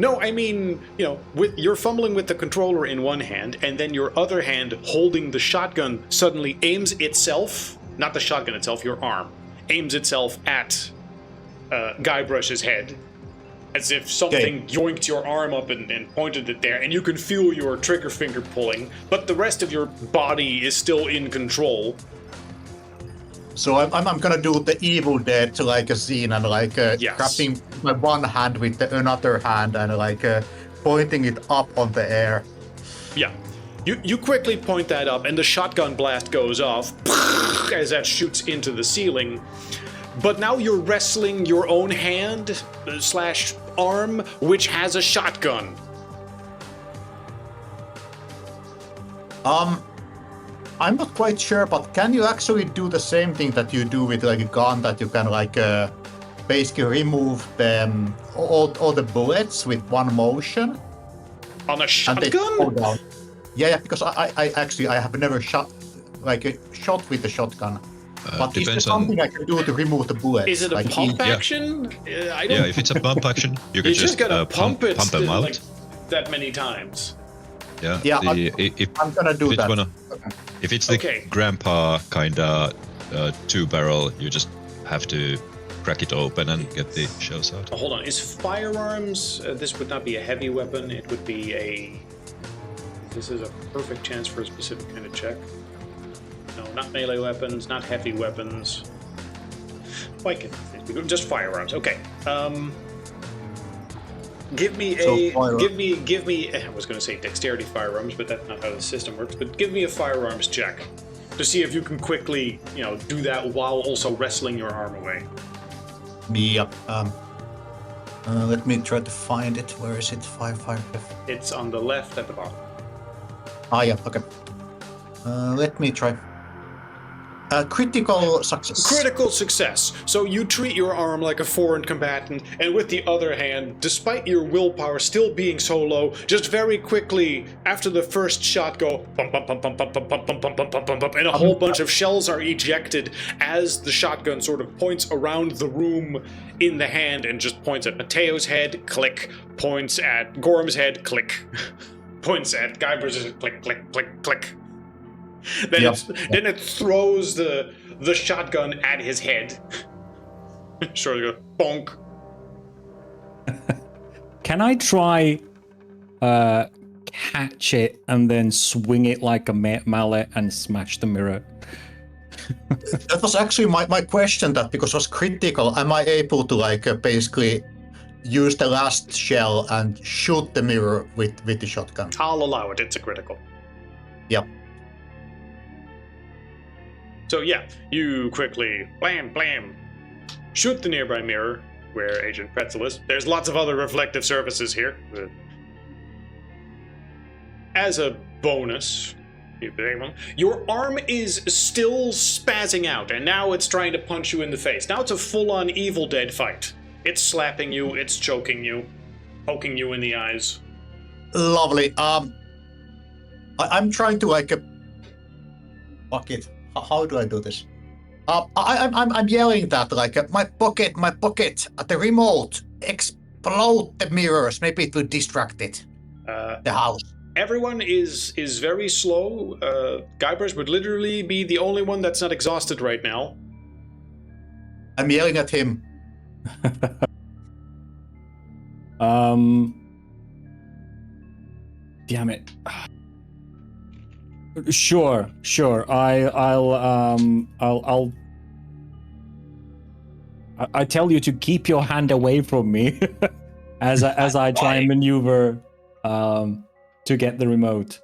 No, I mean, you're fumbling with the controller in one hand, and then your other hand holding the shotgun suddenly aims itself, not the shotgun itself, your arm, aims itself at Guybrush's head, as if something yoinked your arm up and pointed it there, and you can feel your trigger finger pulling, but the rest of your body is still in control. So I'm gonna do the Evil Dead like a scene and Yes. grabbing my one hand with the another hand and pointing it up on the air. Yeah. You quickly point that up, and the shotgun blast goes off as that shoots into the ceiling. But now you're wrestling your own hand / arm, which has a shotgun. I'm not quite sure, but can you actually do the same thing that you do with a gun, that you can basically remove all the bullets with one motion? On a And they fall shotgun? down? Yeah, because I have never shot with the shotgun. But is there Depends on. something I can do to remove the bullets? Is it a pump action? I don't. Yeah, if it's a pump action, you can You just gotta pump it them out. like that many times. Yeah. Yeah, If I'm gonna do it's that. if it's the Okay. grandpa kinda 2-barrel, you just have to crack it open and get the shells out. Hold on. Is firearms? This would not be a heavy weapon. It would be a. This is a perfect chance for a specific kind of check. No, not melee weapons, not heavy weapons. Like just firearms. Okay. Give me give me. I was going to say dexterity firearms, but that's not how the system works. But give me a firearms check to see if you can quickly, do that while also wrestling your arm away. Yep. Let me try to find it. Where is it? 5. It's on the left at the bottom. Yeah. Okay. Let me try. Critical success. Critical success. So you treat your arm like a foreign combatant, and with the other hand, despite your willpower still being so low, just very quickly after the first shot go bump bump bump bump bump bump bump bump bump bump bump bump, and a whole bunch of shells are ejected as the shotgun sort of points around the room in the hand and just points at Mateo's head, click, points at Gorm's head, click, points at Guybrush's head, click, click, click, click. Then it throws the shotgun at his head. Sure, go bonk. Can I try catch it and then swing it like a mallet and smash the mirror? That was actually my question, that because it was critical, am I able to basically use the last shell and shoot the mirror with the shotgun? I'll allow it. It's a critical. Yep. So yeah, you quickly blam blam shoot the nearby mirror where Agent Pretzel is. There's lots of other reflective surfaces here. As a bonus, your arm is still spazzing out, and now it's trying to punch you in the face. Now it's a full-on Evil Dead fight. It's slapping you, it's choking you, poking you in the eyes. Lovely. I'm trying to fuck it. How do I do this? I'm yelling that my pocket, the remote, explode the mirrors. Maybe it will distract it. The house. Everyone is very slow. Guybrush would literally be the only one that's not exhausted right now. I'm yelling at him. Damn it. Sure. I tell you to keep your hand away from me as I try and maneuver to get the remote.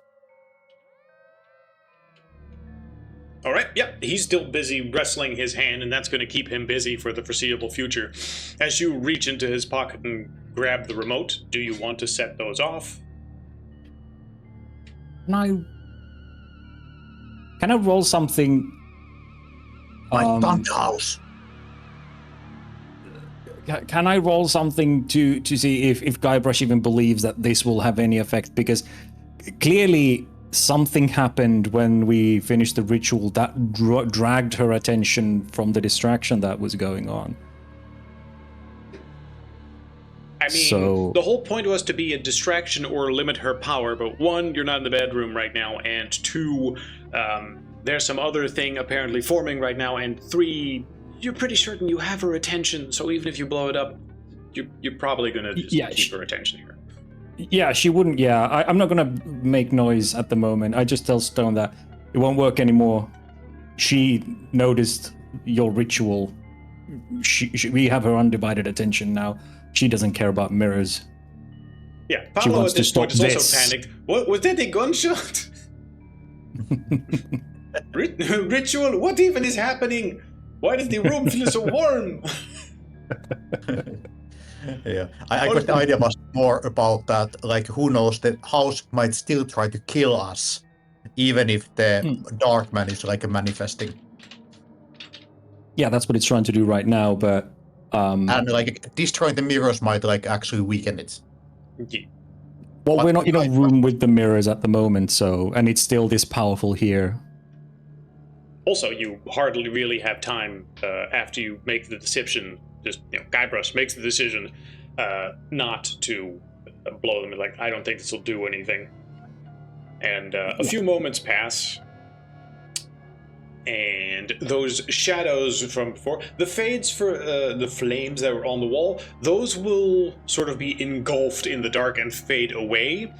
All right, yep, he's still busy wrestling his hand, and that's going to keep him busy for the foreseeable future. As you reach into his pocket and grab the remote, do you want to set those off? Can I roll something? My Thunderhouse. Can I roll something to see if Guybrush even believes that this will have any effect? Because clearly something happened when we finished the ritual that dragged her attention from the distraction that was going on. I mean, the whole point was to be a distraction or limit her power, but one, you're not in the bedroom right now, and two, there's some other thing apparently forming right now, and three, you're pretty certain you have her attention, so even if you blow it up, you're probably going to just keep her attention here. Yeah, she wouldn't. Yeah, I'm not going to make noise at the moment. I just tell Stone that it won't work anymore. She noticed your ritual. We have her undivided attention now. She doesn't care about mirrors. Yeah, Pablo at this point is also panicked. What was that, a gunshot? Ritual? What even is happening? Why does the room feel so warm? Yeah, I got the idea was more about that, like, who knows, the house might still try to kill us, even if the dark man is like manifesting. Yeah, that's what it's trying to do right now, but and like destroying the mirrors might like actually weaken it. Yeah. Well, But we're not in a room with the mirrors at the moment, so, and it's still this powerful here. Also, you hardly really have time after you make the decision. Just, Guybrush makes the decision not to blow them. Like, I don't think this will do anything. And a few moments pass, and those shadows from before, the fades for the flames that were on the wall, those will sort of be engulfed in the dark and fade away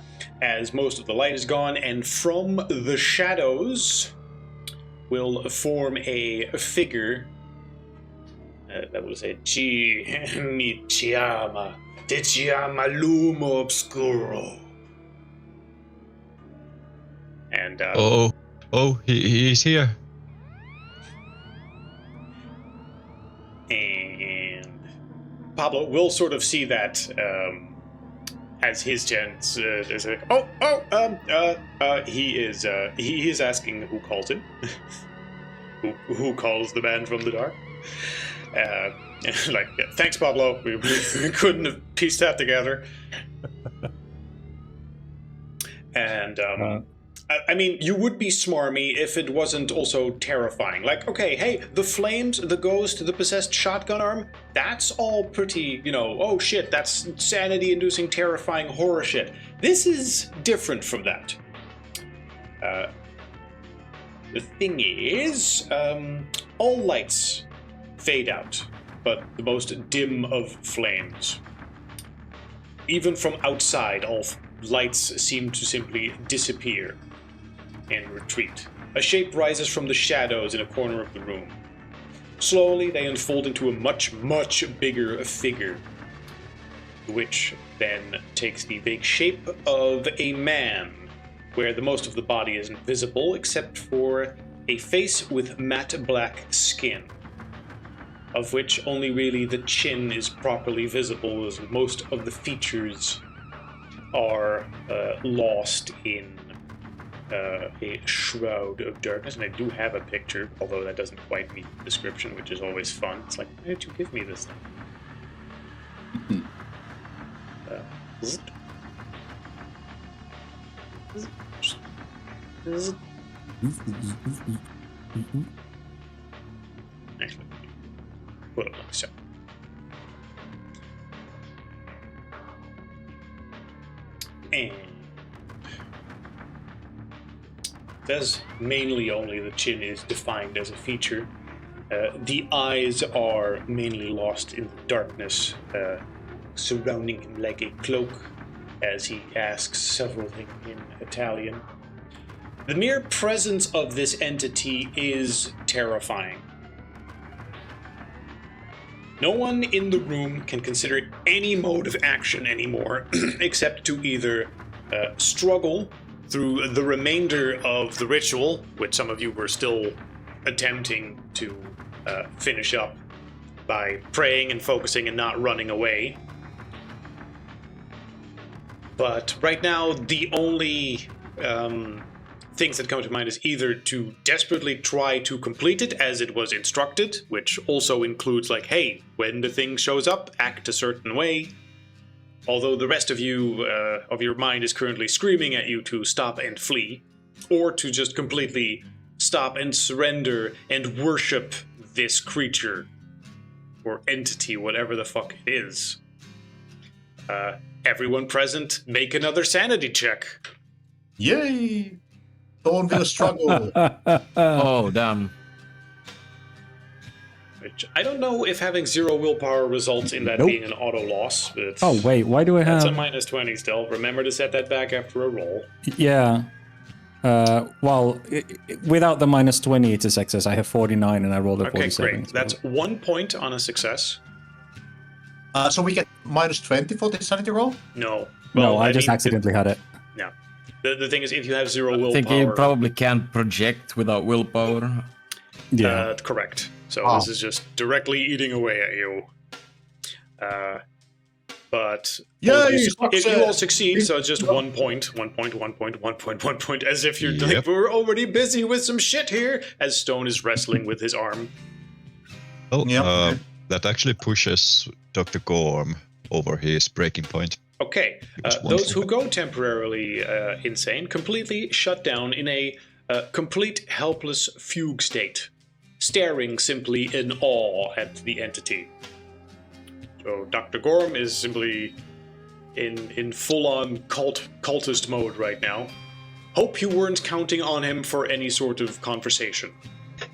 as most of the light is gone. And from the shadows will form a figure that will say, Chi mi chiama, te chiama lumo obscuro. And he's here. And Pablo will sort of see that as his chance is like, he is asking who calls him. who calls the man from the dark. Like, yeah, thanks, Pablo. We couldn't have pieced that together. And I mean, you would be smarmy if it wasn't also terrifying. Like, okay, hey, the flames, the ghost, the possessed shotgun arm, that's all pretty, oh shit, that's sanity-inducing, terrifying horror shit. This is different from that. The thing is, all lights fade out, but the most dim of flames. Even from outside, all lights seem to simply disappear and retreat. A shape rises from the shadows in a corner of the room. Slowly, they unfold into a much, much bigger figure, which then takes the vague shape of a man, where the most of the body isn't visible except for a face with matte black skin, of which only really the chin is properly visible, as most of the features are lost in a shroud of darkness. And I do have a picture, although that doesn't quite meet the description, which is always fun. It's like, why did you give me this thing? Actually, put it like so. And says mainly only the chin is defined as a feature. The eyes are mainly lost in the darkness surrounding him like a cloak. as he asks several things in Italian. The mere presence of this entity is terrifying. No one in the room can consider it any mode of action anymore, except to either struggle through the remainder of the ritual, which some of you were still attempting to finish up by praying and focusing and not running away. But right now, the only things that come to mind is either to desperately try to complete it as it was instructed, which also includes like, hey, when the thing shows up, act a certain way. Although the rest of you, of your mind is currently screaming at you to stop and flee, or to just completely stop and surrender and worship this creature, or entity, whatever the fuck it is. Everyone present, make another sanity check. Yay! Don't will struggle. Oh, damn. Which I don't know if having 0 willpower results in that Nope. being an auto loss, but Oh wait, why do I that's a have? minus 20 still. Remember to set that back after a roll. Yeah. Well, without the minus 20, it's a success. I have 49 and I rolled a Okay, 47. great. so- That's 1 point on a success. So we get minus 20 for the sanity roll? No. No, I just mean, accidentally had it. No. The thing is, if you have 0 I willpower... think you probably can't project without willpower. Yeah. Correct. So Oh. this is just directly eating away at you. But Yay, if you all success! succeed, so it's just 1 point, 1 point, 1 point, 1 point, 1 point, as if you're like, Yep. we're already busy with some shit here, as Stone is wrestling with his arm. Well, Yep. that actually pushes Dr. Gorm over his breaking point. Okay, Because those who go temporarily insane completely shut down in a complete helpless fugue state, staring simply in awe at the entity. So Dr. Gorm is simply in full-on cultist mode right now. Hope you weren't counting on him for any sort of conversation.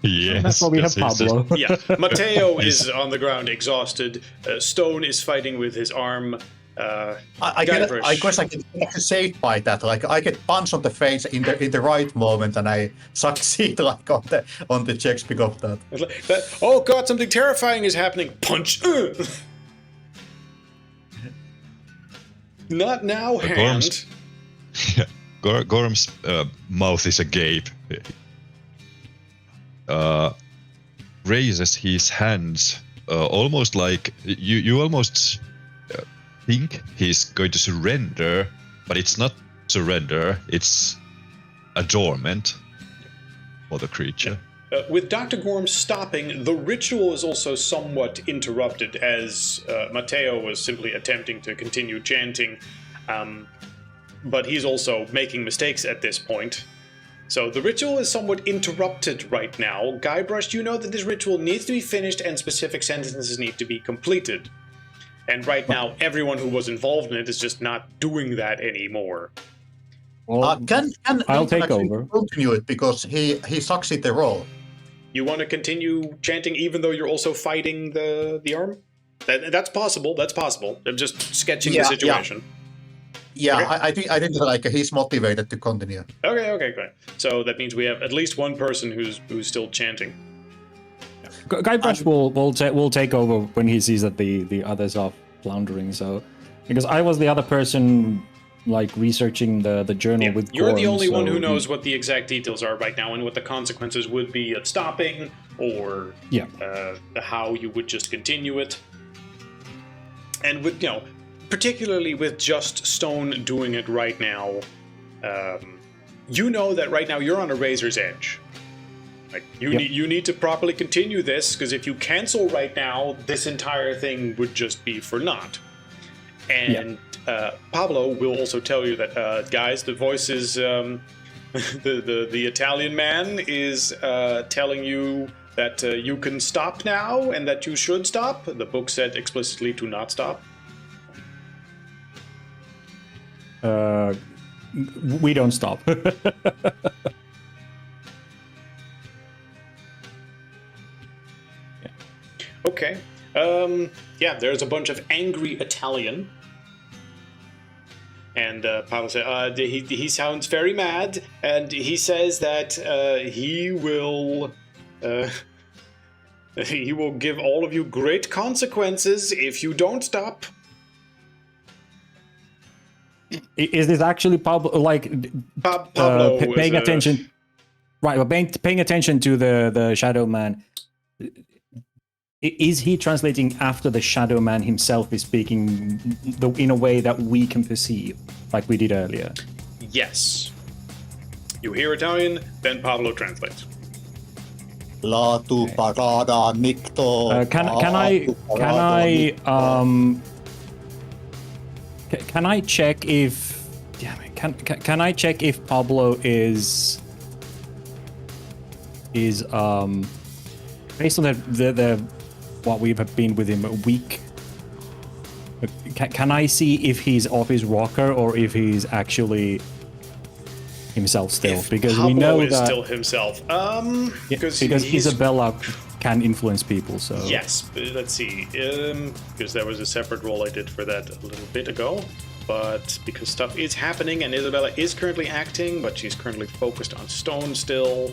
Yes, That's why we have yes, yes, yes. Pablo. Yeah, Mateo is on the ground exhausted. Stone is fighting with his arm. I Guybrush. guess I get saved by that. Like I get punched on the face in the right moment, and I succeed like on the checks because of that. It's like that, oh god, something terrifying is happening. Punch! Not now, hand. Gorm's- Gorm's mouth is agape. Raises his hands, almost like you almost think he's going to surrender, but it's not surrender. It's adornment for the creature. With Dr. Gorm stopping, the ritual is also somewhat interrupted as Mateo was simply attempting to continue chanting, but he's also making mistakes at this point. So the ritual is somewhat interrupted right now. Guybrush, you know that this ritual needs to be finished and specific sentences need to be completed. And right now, everyone who was involved in it is just not doing that anymore. Well, Can I'll take actually over. continue it because he succeeded the roll. You want to continue chanting even though you're also fighting the arm? That's possible. That's possible. I'm just sketching the Yeah, situation. Yeah, Okay. I think like he's motivated to continue. Okay, great. So that means we have at least one person who's still chanting. Guybrush will take over when he sees that the others are floundering. So, because I was the other person like researching the journal Yeah, with. you're the Gorm, only one so who knows what the exact details are right now and what the consequences would be of stopping or Yeah. how you would just continue it. And with particularly with just Stone doing it right now, you know that right now you're on a razor's edge. Like you need to properly continue this because if you cancel right now, this entire thing would just be for naught. And Pablo will also tell you that guys, the voice is the Italian man is telling you that you can stop now and that you should stop. The book said explicitly to not stop. We don't stop. Okay. There's a bunch of angry Italian. And Pablo said, he sounds very mad, and he says that he will give all of you great consequences if you don't stop. Is this actually Pablo? Like Pablo paying is, attention, right? But paying attention to the Shadow Man. Is he translating after the Shadow Man himself is speaking in a way that we can perceive, like we did earlier? Yes. You hear Italian, then Pablo translates. La tu parada nicto. Can I check if? Damn it! Can I check if Pablo is based on the what we've been with him a week? Can I see if he's off his rocker or if he's actually himself still? If because Pablo we know is that still himself. because he's Isabella can influence people. So yes, let's see. Because there was a separate role I did for that a little bit ago. But because stuff is happening and Isabella is currently acting, but she's currently focused on Stone still.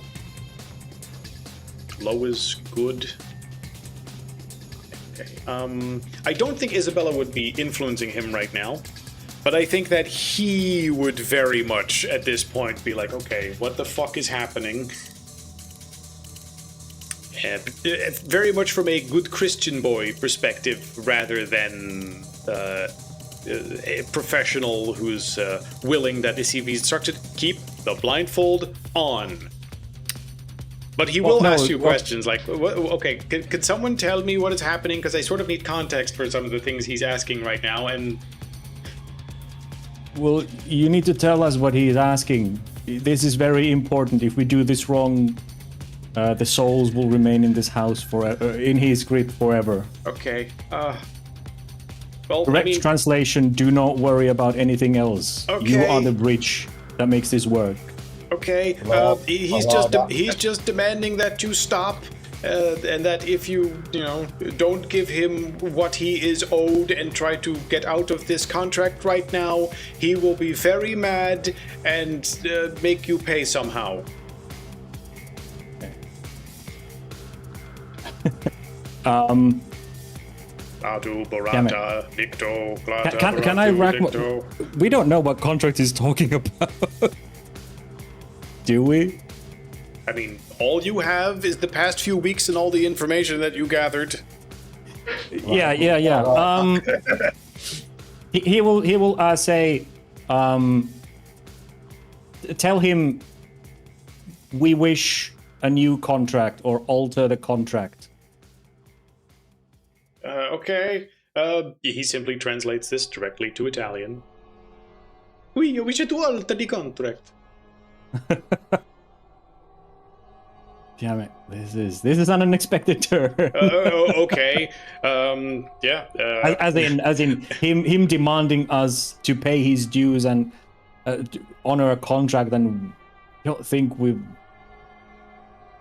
Low is good. Okay. I don't think Isabella would be influencing him right now, but I think that he would very much at this point be like, okay, what the fuck is happening? Very much from a good Christian boy perspective rather than a professional who's willing that if he's instructed, keep the blindfold on. But he will ask you questions like, okay, can someone tell me what is happening? Because I sort of need context for some of the things he's asking right now. And well, you need to tell us what he is asking. This is very important. If we do this wrong, the souls will remain in this house forever, in his grip forever. Okay. Well, Correct translation, do not worry about anything else. Okay. You are the bridge that makes this work. Okay, he's just demanding that you stop, and that if you don't give him what he is owed and try to get out of this contract right now, he will be very mad and make you pay somehow. Adu Barata Nicto Glata Can I rack? Nicto. We don't know what contract he's talking about. Do we? I mean, all you have is the past few weeks and all the information that you gathered. Yeah. He will say, tell him we wish a new contract or alter the contract. Okay. He simply translates this directly to Italian. We wish to alter the contract. Damn it! This is an unexpected turn. Okay. Yeah. As in him demanding us to pay his dues and to honor a contract, and I don't think we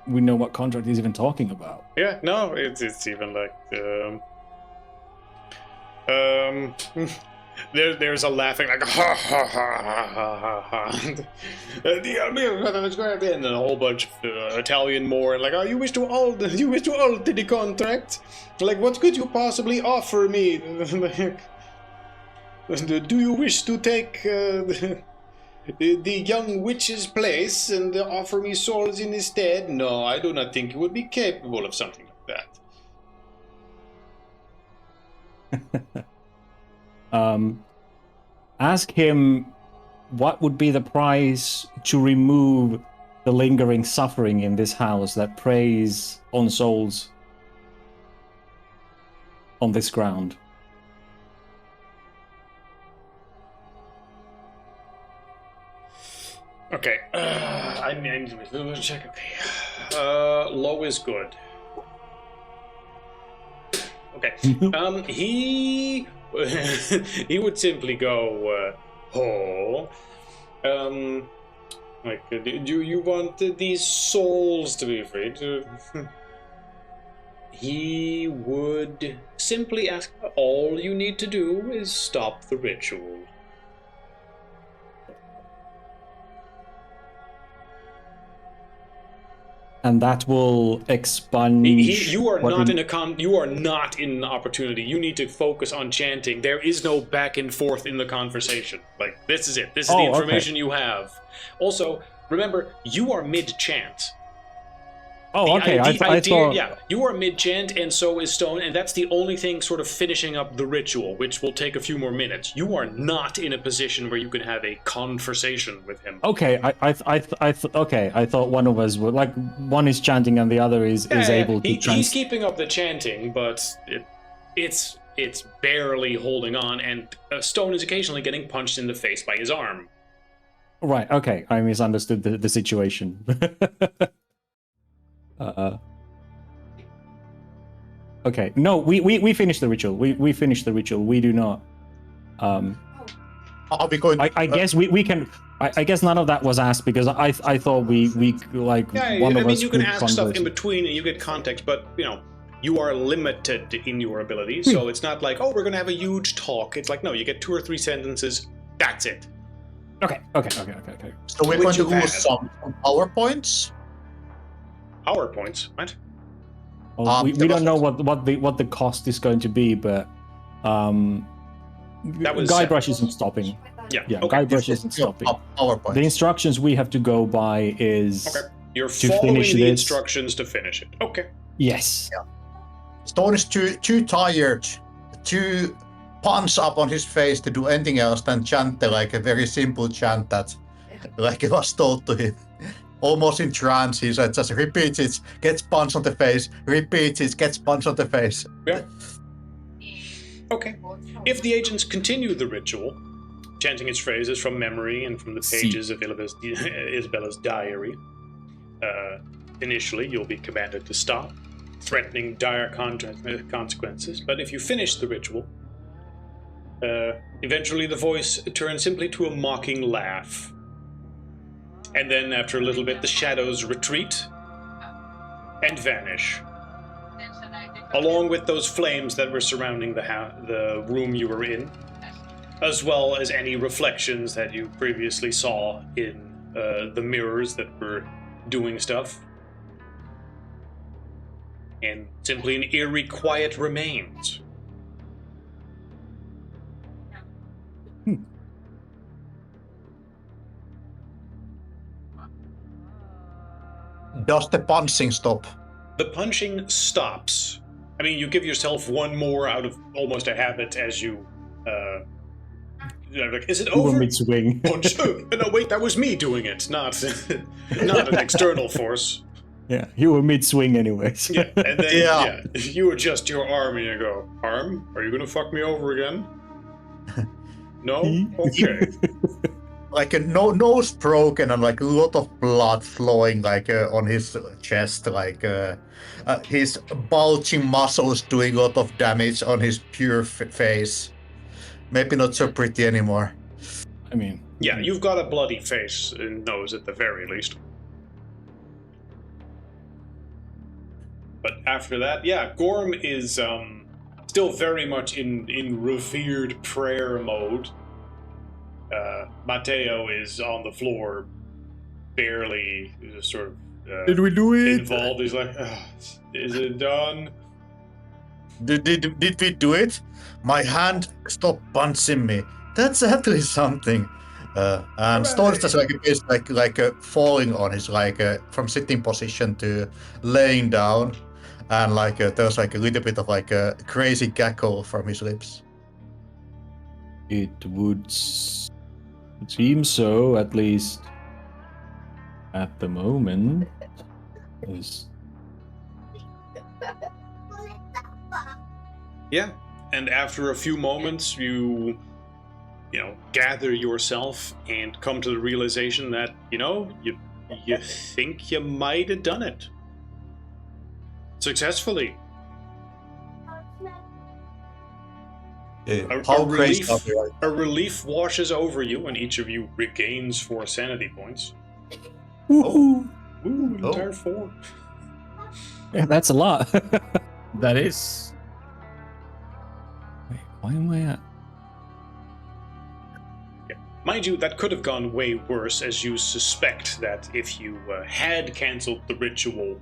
know what contract he's even talking about. Yeah. No. It's even like There's a laughing like ha ha ha ha ha ha, and then a whole bunch of Italian more and like, oh, you wish to alter the contract? Like, what could you possibly offer me? Do you wish to take the young witch's place and offer me souls in his stead? No, I do not think you would be capable of something like that. Ask him what would be the price to remove the lingering suffering in this house that preys on souls on this ground. Okay, I need to check. Okay, low is good. Okay, he would simply go, like, do you want these souls to be freed? He would simply ask, all you need to do is stop the ritual. and that will expunge. You are what not we- in a You are not in an opportunity. You need to focus on chanting. There is no back and forth in the conversation. Like, this is it. This is the Oh, okay. information you have. Also, remember, you are mid-chant. Oh, okay. I thought. Yeah, you are mid-chant, and so is Stone, and that's the only thing sort of finishing up the ritual, which will take a few more minutes. You are not in a position where you can have a conversation with him. Okay, I thought one of us would, like, one is chanting and the other is able to He's keeping up the chanting, but it's barely holding on, and Stone is occasionally getting punched in the face by his arm. Right. Okay, I misunderstood the situation. Okay. No, we finished the ritual. We finished the ritual. We do not. Are we going? I guess we can. I guess none of that was asked because I thought we like Yeah, one I of mean, us you can could ask stuff converse. in between and you get context, but, you know, you are limited in your abilities, so it's not like, oh, we're going to have a huge talk. It's like, no, you get 2 or 3 sentences, that's it. Okay. So we're Which going to you have. lose some PowerPoints. PowerPoints, what? Well, we there don't know was- what the cost is going to be, but That was Guybrush separate. isn't stopping. Yeah, Yeah, okay. Guybrush isn't stopping. PowerPoints. The instructions we have to go by is Okay. You're to following finish the this. instructions to finish it. Okay. Yes. Stone is too tired, too punched up on his face to do anything else than chant like a very simple chant that, like it was told to him. Almost in trance, he said, just repeats it, gets punched on the face, repeats it, gets punched on the face. Yeah. Okay. If the agents continue the ritual, chanting its phrases from memory and from the pages of Isabella's diary, initially you'll be commanded to stop, threatening dire consequences. But if you finish the ritual, eventually the voice turns simply to a mocking laugh. And then after a little bit, the shadows retreat and vanish, along with those flames that were surrounding the room you were in, as well as any reflections that you previously saw in the mirrors that were doing stuff. And simply an eerie quiet remains. Does the punching stop? The punching stops. I mean, you give yourself one more out of almost a habit as you, like, is it We were over? mid-swing. Punch. Oh, no, wait, that was me doing it, not an external force. Yeah, you were mid-swing anyways. Yeah, and then Yeah. you adjust your arm and you go, "Arm, are you gonna fuck me over again?" No. Okay. Like a nose broken and like a lot of blood flowing like on his chest, like his bulging muscles doing a lot of damage on his pure face. Maybe not so pretty anymore. I mean, Yeah, you've got a bloody face and nose at the very least. But after that, yeah, Gorm is still very much in revered prayer mode. Matteo is on the floor, barely just sort of did we do it? involved. He's like, is it done? Did we do it? My hand stopped punching me. That's actually something. And Stone is just like falling on his from sitting position to laying down, and there's like a little bit of like a crazy cackle from his lips. It would seem so, at least at the moment. Is Yeah, and after a few moments, you gather yourself and come to the realization that you think you might have done it successfully. How crazy are we? A relief washes over you, and each of you regains 4 sanity points. Woohoo! Ooh, entire 4. Yeah, that's a lot. That is. Wait, why am I at? Mind you, that could have gone way worse, as you suspect that if you had cancelled the ritual,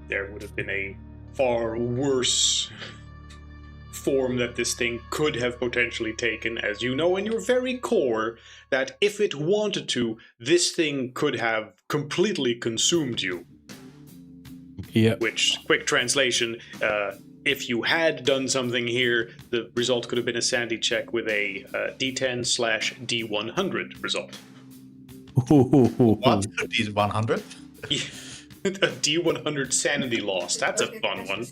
there would have been a far worse form that this thing could have potentially taken, as you know in your very core that if it wanted to, this thing could have completely consumed you. Yeah. Which, quick translation, if you had done something here, the result could have been a sanity check with a D10/D100 result. What? These 100? A D100 sanity loss. That's a fun one.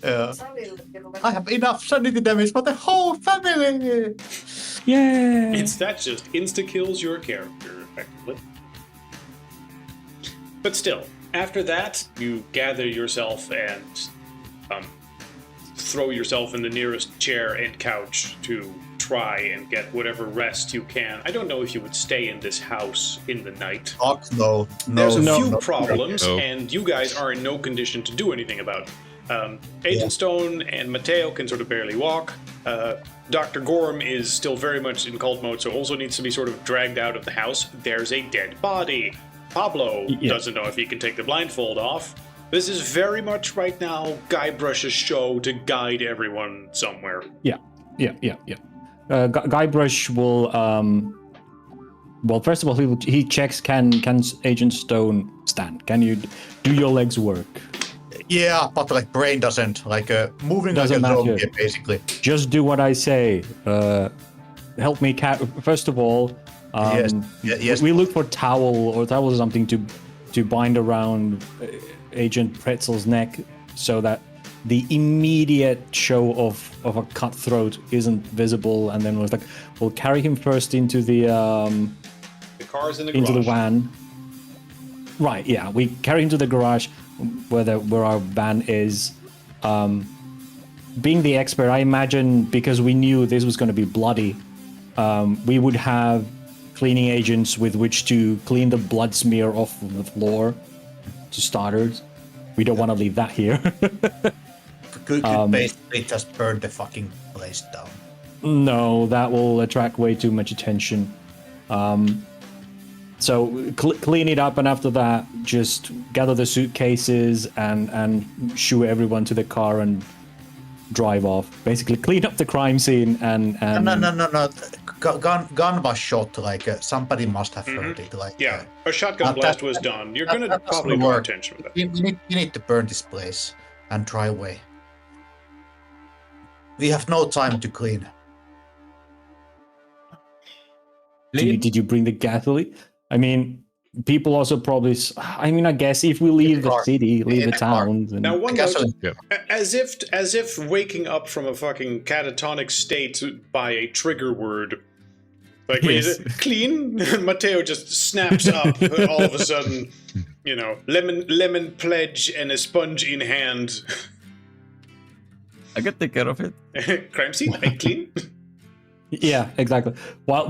I have enough sanity damage for the whole family! Yeah. That just insta-kills your character, effectively. But still, after that, you gather yourself and throw yourself in the nearest chair and couch to try and get whatever rest you can. I don't know if you would stay in this house in the night. No. There's a few problems, and you guys are in no condition to do anything about it. Agent Stone and Mateo can sort of barely walk. Dr. Gorm is still very much in cult mode, so also needs to be sort of dragged out of the house. There's a dead body. Pablo doesn't know if he can take the blindfold off. This is very much right now Guybrush's show to guide everyone somewhere. Yeah. Guybrush will, well, first of all, he checks can Agent Stone stand? Can you do your legs work? Yeah, but like brain doesn't, like moving Doesn't like a matter. zombie, basically. Just do what I say. Help me first of all, Yes. we look for towel or something to bind around Agent Pretzel's neck so that the immediate show of a cut throat isn't visible, and then we'll carry him first into the car's in the into garage. the van. Right, yeah, we carry him to the garage where our van is. Being the expert, I imagine because we knew this was going to be bloody, we would have cleaning agents with which to clean the blood smear off of the floor to starters. We don't want to leave that here. Could basically just burn the fucking place down. No, that will attract way too much attention. So clean it up, and after that, just gather the suitcases and shoo everyone to the car and drive off. Basically, clean up the crime scene and No. Gun was shot. Like somebody must have heard it. Like Yeah, a shotgun blast was done. You're going to that probably doesn't draw work. attention with that. You need to burn this place and drive away. We have no time to clean. Did you bring the gasoline? I mean, people also probably. I mean, I guess if we leave the city, leave the town. Then... Now, one I guess note, Yeah. as if waking up from a fucking catatonic state by a trigger word, like when Yes. you clean, Mateo just snaps up all of a sudden. You know, lemon pledge and a sponge in hand. I can take care of it. Crime scene, I clean. Yeah, exactly. At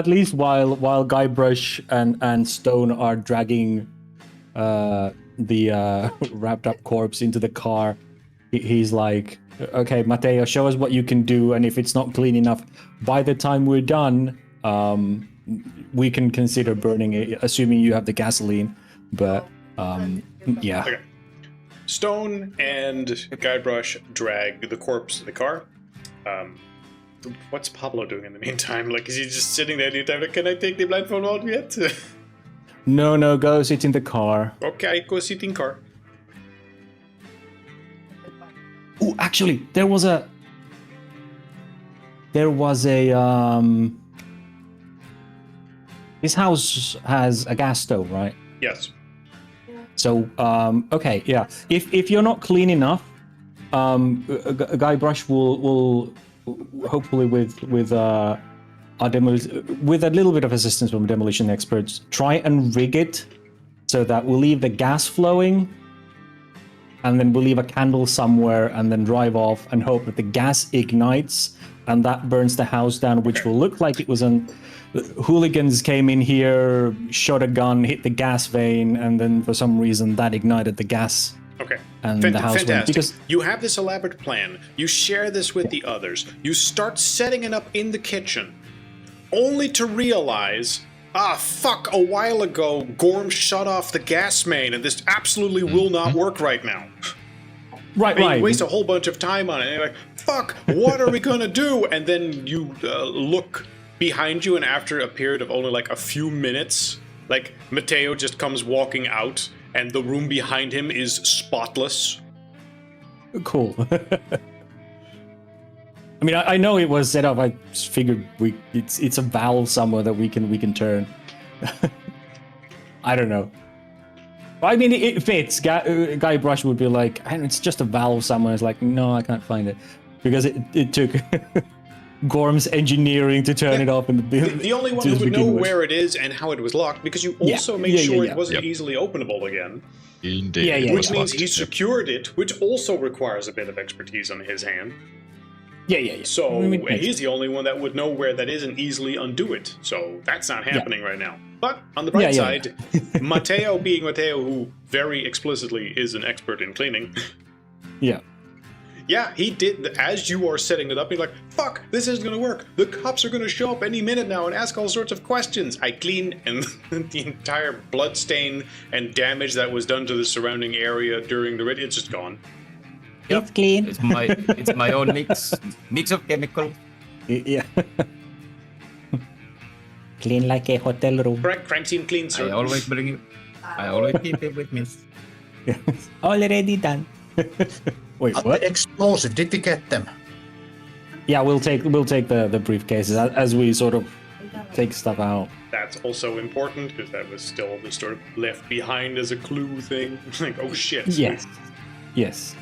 least while Guybrush and Stone are dragging the wrapped up corpse into the car, he's like, "Okay, Mateo, show us what you can do, and if it's not clean enough, by the time we're done, we can consider burning it, assuming you have the gasoline." But yeah. Okay. Stone and Guybrush drag the corpse to the car. What's Pablo doing in the meantime? Like, is he just sitting there the entire time? Can I take the blindfold off yet? No, go sit in the car. Okay, go sit in car. Oh, actually, there was a this house has a gas stove, right? Yes. So, okay, yeah. If you're not clean enough, Guybrush will hopefully with a little bit of assistance from demolition experts, try and rig it so that we'll leave the gas flowing, and then we'll leave a candle somewhere, and then drive off and hope that the gas ignites and that burns the house down, which will look like it was hooligans came in here, shot a gun, hit the gas vein, and then for some reason that ignited the gas. Okay. and the house went Fantastic. because You have this elaborate plan. You share this with the others. You start setting it up in the kitchen, only to realize, fuck, a while ago, Gorm shut off the gas main, and this absolutely will not work right now. right. You waste a whole bunch of time on it, and you're like, fuck, what are we gonna do? And then you look behind you, and after a period of only like a few minutes, like, Matteo just comes walking out, and the room behind him is spotless. Cool. I mean, I know it was set up. I just figured it's a valve somewhere that we can turn. I don't know. I mean, it fits. Guy Brush would be like, it's just a valve somewhere. It's like, no, I can't find it because it took Gorm's engineering to turn it off in the building. The only one who would know where it is and how it was locked, because you also made sure it wasn't easily openable again. Indeed. Which means he secured it, which also requires a bit of expertise on his hand. Yeah. So he's the only one that would know where that is and easily undo it. So that's not happening right now. But on the bright side, Matteo being Matteo, who very explicitly is an expert in cleaning. Yeah. Yeah, he did. As you are setting it up, he's like, fuck, this isn't going to work. The cops are going to show up any minute now and ask all sorts of questions. I clean, and the entire blood stain and damage that was done to the surrounding area during the raid, it's just gone. Yep. It's clean. It's my own mix of chemicals. Yeah. Clean like a hotel room. Correct, crime scene clean, sir. I always keep it with me. Already done. Wait, what? The explosive, did we get them? Yeah, we'll take the briefcases as we sort of take stuff out. That's also important, because that was still the sort of left behind as a clue thing. Like, oh shit. Yes.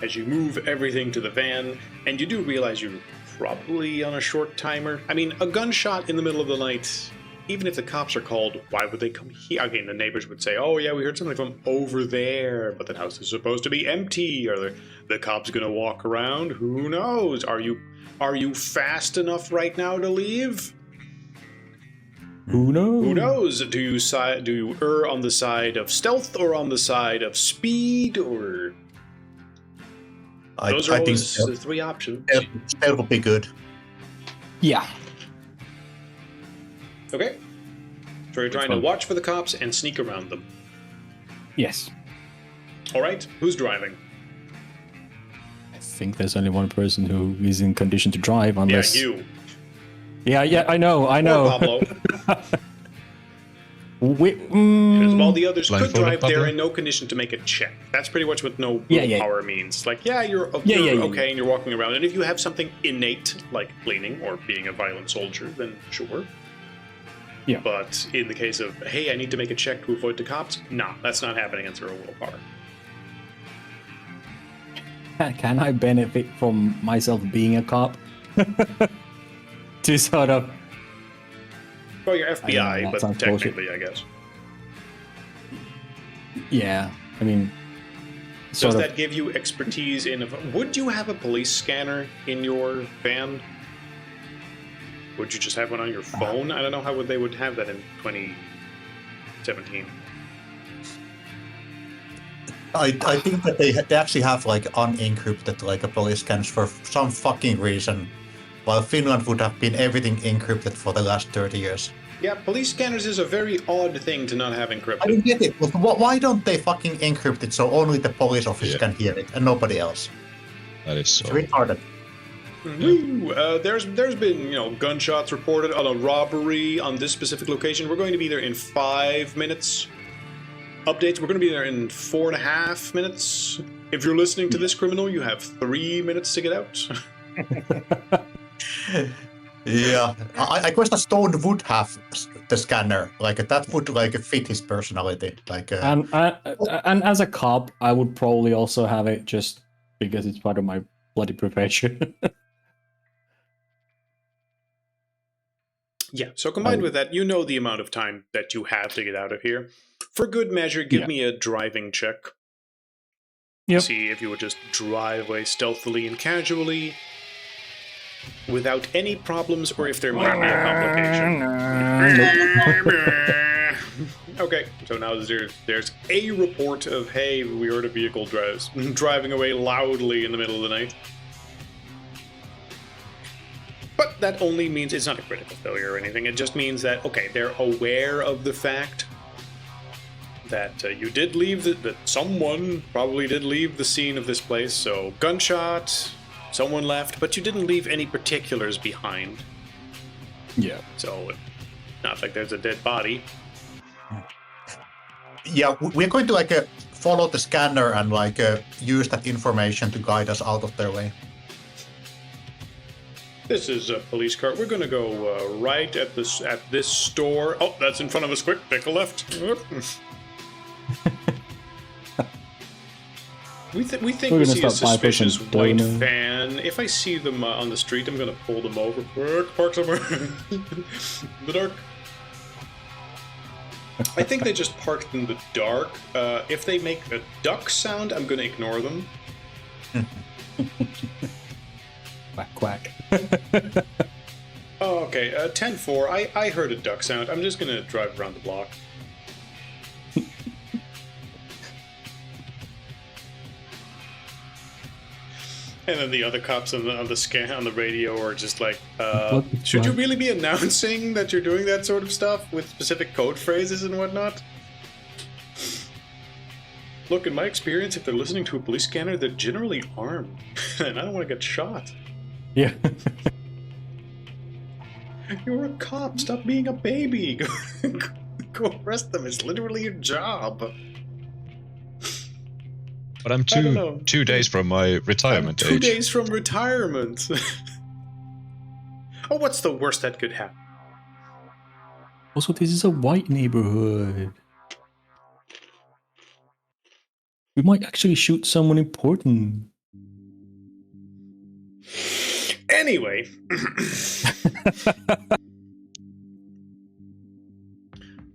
As you move everything to the van, and you do realize you're probably on a short timer. I mean, a gunshot in the middle of the night, even if the cops are called, why would they come here? Okay, the neighbors would say, oh yeah, we heard something from over there, but the house is supposed to be empty. Are the cops gonna walk around? Who knows? Are you fast enough right now to leave? Who knows? Who knows? Do you err on the side of stealth or on the side of speed, or... Those are always the three options. Stealth will be good. Yeah. Okay. So you're trying to watch for the cops and sneak around them. Yes. All right. Who's driving? I think there's only one person who is in condition to drive, unless... Yeah, you. Yeah, I know. Or Pablo. Because all the others could drive, they're in no condition to make a check. That's pretty much what no willpower means. Like, you're okay and you're walking around. And if you have something innate, like cleaning or being a violent soldier, then sure. Yeah. But in the case of, hey, I need to make a check to avoid the cops, nah, that's not happening at 0 willpower. Can I benefit from myself being a cop? To sort of... Well, you're FBI, but technically, bullshit. I guess. Yeah, I mean... Does that give you expertise in... Would you have a police scanner in your van? Would you just have one on your phone? I don't know how they would have that in 2017. I think that they actually have like unencrypted like a police scanners for some fucking reason. While Finland would have been everything encrypted for the last 30 years. Yeah, police scanners is a very odd thing to not have encrypted. I don't get it. Why don't they fucking encrypt it so only the police officers can hear it and nobody else? That is so. It's retarded. There's been gunshots reported on a robbery on this specific location. We're going to be there in 5 minutes. Updates. We're going to be there in 4.5 minutes. If you're listening to this, criminal, you have 3 minutes to get out. Yeah, I guess that Stone would have the scanner. Like that would like fit his personality. Like, and as a cop, I would probably also have it just because it's part of my bloody profession. Yeah. So combined with that, the amount of time that you have to get out of here. For good measure, give me a driving check. Yep. See if you would just drive away stealthily and casually, without any problems, or if there might be a complication. Okay, so now there's a report of, hey, we heard a vehicle driving away loudly in the middle of the night. But that only means it's not a critical failure or anything. It just means that, okay, they're aware of the fact that you did leave, that someone probably did leave the scene of this place. So, gunshot, someone left, but you didn't leave any particulars behind. Yeah. So, not like there's a dead body. Yeah, we're going to follow the scanner and use that information to guide us out of their way. This is a police car. We're gonna go right at this store. Oh, that's in front of us. Quick, take a left. we think we see a suspicious white van. If I see them on the street, I'm gonna pull them over. Quick, park somewhere in the dark. I think they just parked in the dark. If they make a duck sound, I'm gonna ignore them. Quack, quack. Oh, okay. 10-4. I heard a duck sound. I'm just gonna drive around the block. And then the other cops on the radio are just like, should you really be announcing that you're doing that sort of stuff with specific code phrases and whatnot? Look, in my experience, if they're listening to a police scanner, they're generally armed, and I don't want to get shot. Yeah. You're a cop. Stop being a baby. Go arrest them. It's literally your job. But I'm two days from my retirement age. 2 days from retirement. Oh, what's the worst that could happen? Also, this is a white neighborhood. We might actually shoot someone important. Anyway.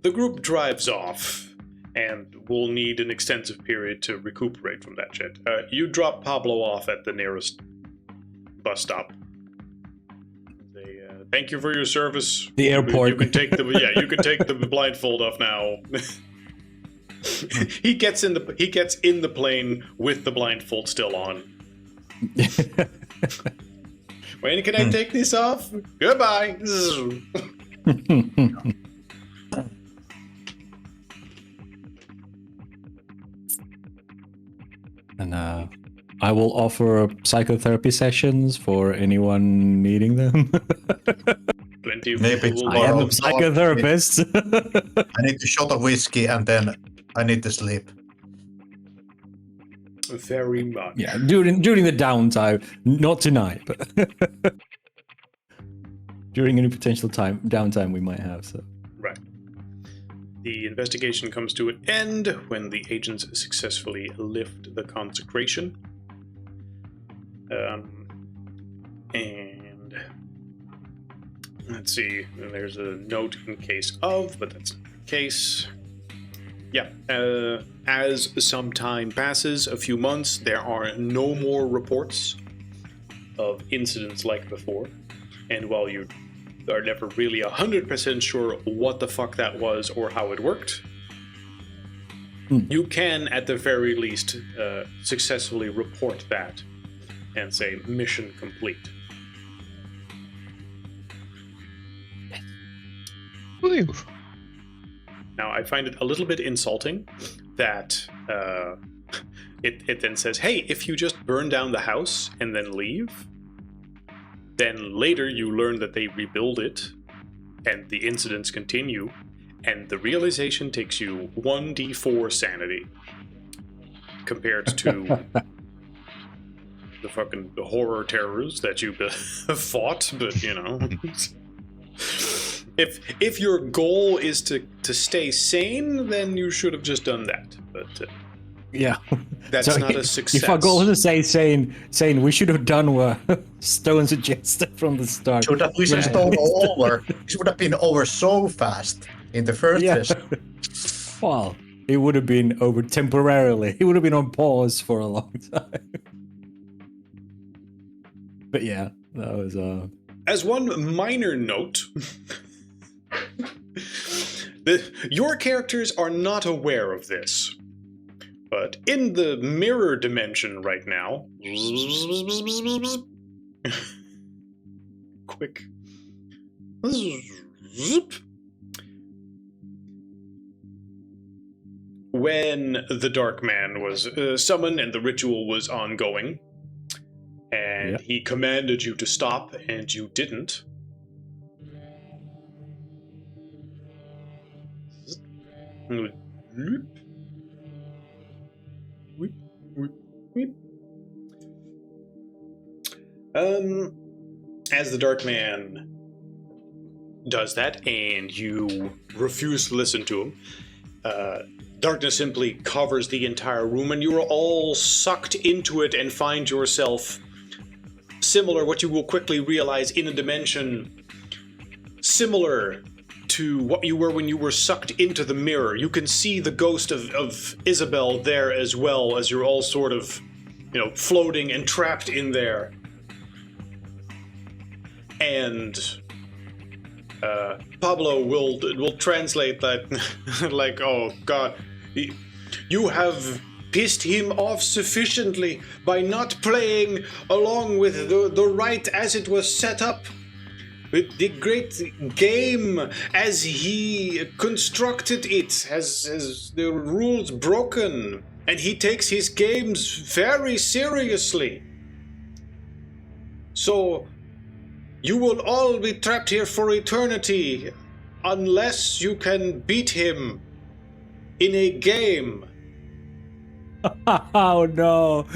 The group drives off, and we'll need an extensive period to recuperate from that shit. You drop Pablo off at the nearest bus stop. Say, thank you for your service. The airport. You can take the blindfold off now. He gets in the plane with the blindfold still on. When can I take this off? Goodbye. And I will offer psychotherapy sessions for anyone needing them. Plenty of Maybe people will I am borrow. a psychotherapist. I need a shot of whiskey and then I need to sleep. Very much. Yeah, during the downtime, not tonight, but during any potential downtime we might have. So Right. The investigation comes to an end when the agents successfully lift the consecration. And let's see, there's a note in case of, but that's not the case. Yeah, as some time passes, a few months, there are no more reports of incidents like before. And while you are never really 100% sure what the fuck that was or how it worked, you can, at the very least, successfully report that and say, mission complete. Woo. Now, I find it a little bit insulting that it then says, hey, if you just burn down the house and then leave, then later you learn that they rebuild it and the incidents continue, and the realization takes you 1d4 sanity compared to the fucking horror terrors that you fought, but you know. If your goal is to stay sane, then you should have just done that. But yeah, that's so not a success. If our goal is to say saying we should have done what Stone suggested from the start. Should have pushed Stone over. It would have been over so fast in the first session. Well, it would have been over temporarily. It would have been on pause for a long time. But yeah, that was As one minor note, Your characters are not aware of this. But in the mirror dimension right now... Quick. When the Dark Man was summoned and the ritual was ongoing, and he commanded you to stop, and you didn't. As the Dark Man does that, and you refuse to listen to him, darkness simply covers the entire room, and you are all sucked into it and find yourself similar, what you will quickly realize, in a dimension similar to what you were when you were sucked into the mirror. You can see the ghost of Isabel there as well, as you're all sort of, floating and trapped in there. And Pablo will translate that like, oh god, you have pissed him off sufficiently by not playing along with the rite as it was set up, with the great game as he constructed it, has the rules broken, and he takes his games very seriously. So you will all be trapped here for eternity unless you can beat him in a game. Oh no.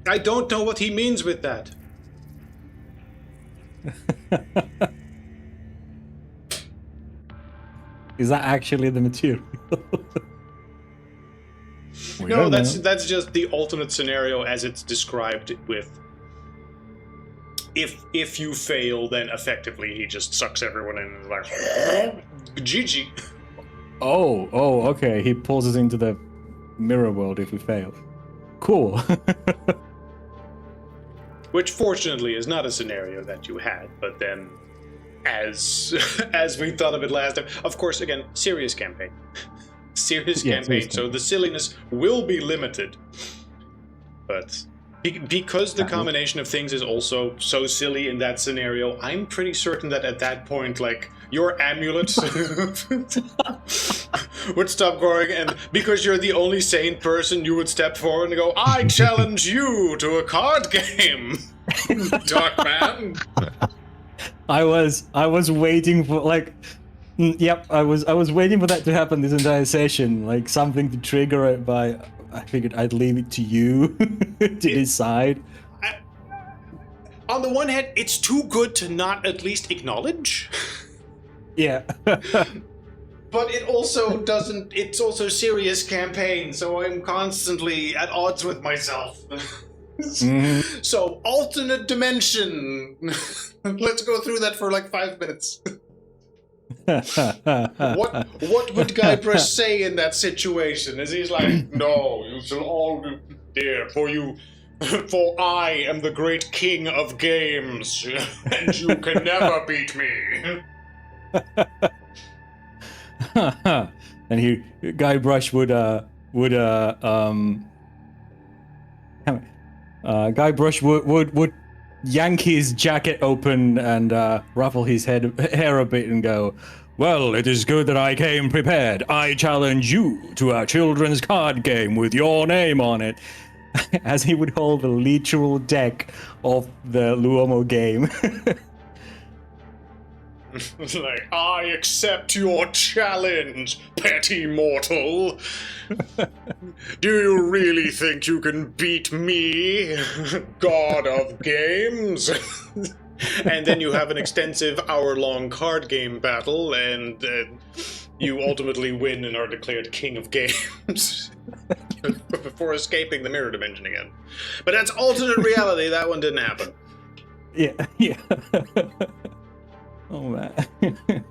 I don't know what he means with that. Is that actually the material? No, that's just the alternate scenario as it's described with if you fail, then effectively he just sucks everyone in and is like GG. Oh, okay. He pulls us into the mirror world if we fail. Cool. Which fortunately is not a scenario that you had, but then as we thought of it last time, of course, again, serious campaign. Serious campaign, so the silliness will be limited. But because the combination of things is also so silly in that scenario, I'm pretty certain that at that point, like, your amulet would stop growing, and because you're the only sane person, you would step forward and go, I challenge you to a card game, Dark Man. I was waiting for, like, I was waiting for that to happen this entire session, like something to trigger it, but I figured I'd leave it to you to decide. On the one hand, it's too good to not at least acknowledge. Yeah. But it also doesn't, it's also serious campaign, so I'm constantly at odds with myself. Mm-hmm. So, alternate dimension. Let's go through that for like 5 minutes. What would Guybrush say in that situation? Is he's like, no, you shall all be there for you, for I am the great king of games, and you can never beat me. And Guybrush would yank his jacket open and ruffle his hair a bit and go, well, it is good that I came prepared. I challenge you to a children's card game with your name on it. As he would hold the literal deck of the Luomo game. Like, I accept your challenge, petty mortal. Do you really think you can beat me, god of games? And then you have an extensive hour-long card game battle, and you ultimately win and are declared king of games before escaping the mirror dimension again. But that's alternate reality. That one didn't happen. Yeah. Oh man.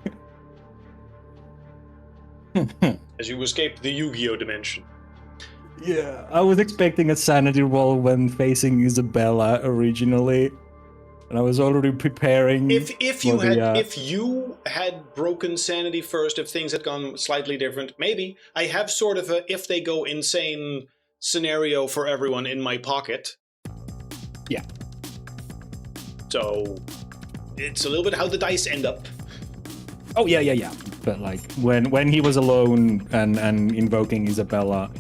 As you escape the Yu-Gi-Oh dimension. Yeah, I was expecting a sanity roll when facing Isabella originally. and I was already preparing. If you for the, if you had broken sanity first, if things had gone slightly different, maybe I have sort of a if they go insane scenario for everyone in my pocket. Yeah. So it's a little bit how the dice end up. Oh yeah. But like when he was alone and invoking Isabella,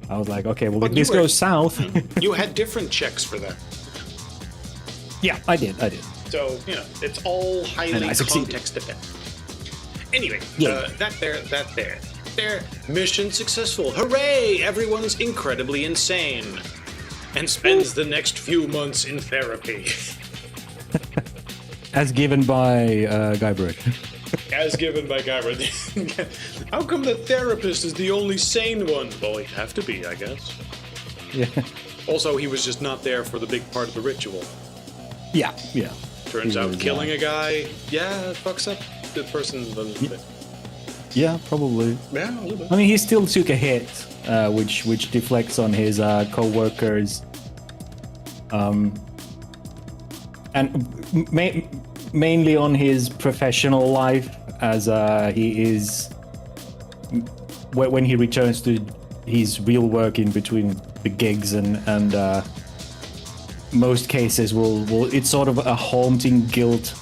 I was like, okay, well But if this you were- goes south. You had different checks for that. Yeah, I did. So, it's all highly And I succeeded. context dependent. Anyway, Yeah. that there. There, mission successful. Hooray! Everyone's incredibly insane. And spends the next few months in therapy. As given by Guybrush. As given by Gavin. How come the therapist is the only sane one? Well, he'd have to be, I guess. Yeah. Also, he was just not there for the big part of the ritual. Yeah. Turns He out was, killing a guy, it fucks up the person a little bit. Yeah, probably. Yeah, a little bit. I mean, he still took a hit, which deflects on his co-workers, and mainly on his professional life, as he is when he returns to his real work in between the gigs and most cases will it's sort of a haunting guilt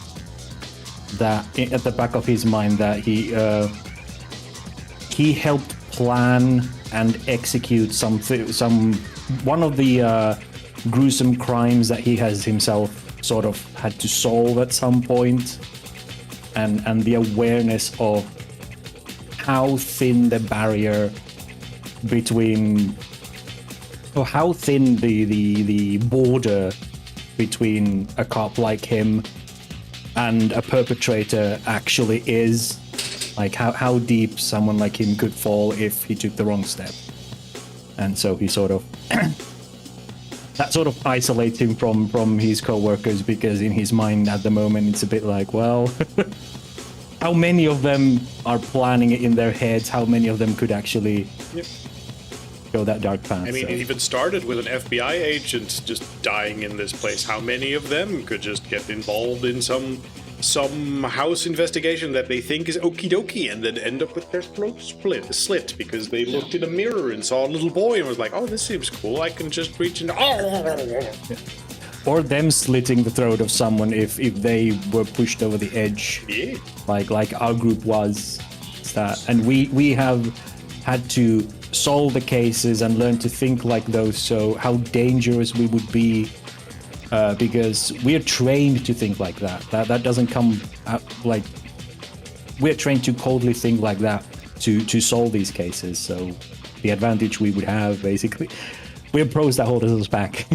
that at the back of his mind that he helped plan and execute one of the gruesome crimes that he has himself sort of had to solve at some point, and the awareness of how thin the barrier between, or how thin the border between a cop like him and a perpetrator actually is. Like how deep someone like him could fall if he took the wrong step. And so he sort of that sort of isolates him from his co-workers, because in his mind at the moment it's a bit like, well, how many of them are planning it in their heads? How many of them could actually go that dark path? I mean, it even started with an FBI agent just dying in this place. How many of them could just get involved in some house investigation that they think is okie dokie and then end up with their throat slit because they looked in a mirror and saw a little boy and was like, oh, this seems cool. I can just reach into... Or them slitting the throat of someone if they were pushed over the edge. Yeah. Like our group was. And we have had to solve the cases and learn to think like those, so how dangerous we would be, because we're trained to think like that. That doesn't come out, like, we're trained to coldly think like that to solve these cases. So the advantage we would have, basically, we're pros that hold us back.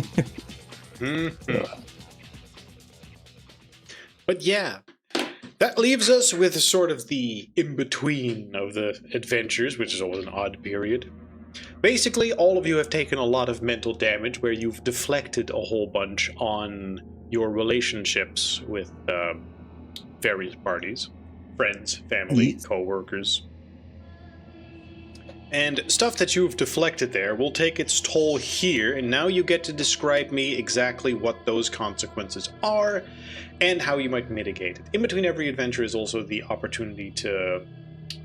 But yeah, that leaves us with sort of the in-between of the adventures, which is always an odd period. Basically, all of you have taken a lot of mental damage where you've deflected a whole bunch on your relationships with various parties, friends, family, co-workers. And stuff that you've deflected there will take its toll here, and now you get to describe me exactly what those consequences are and how you might mitigate it. In between every adventure is also the opportunity to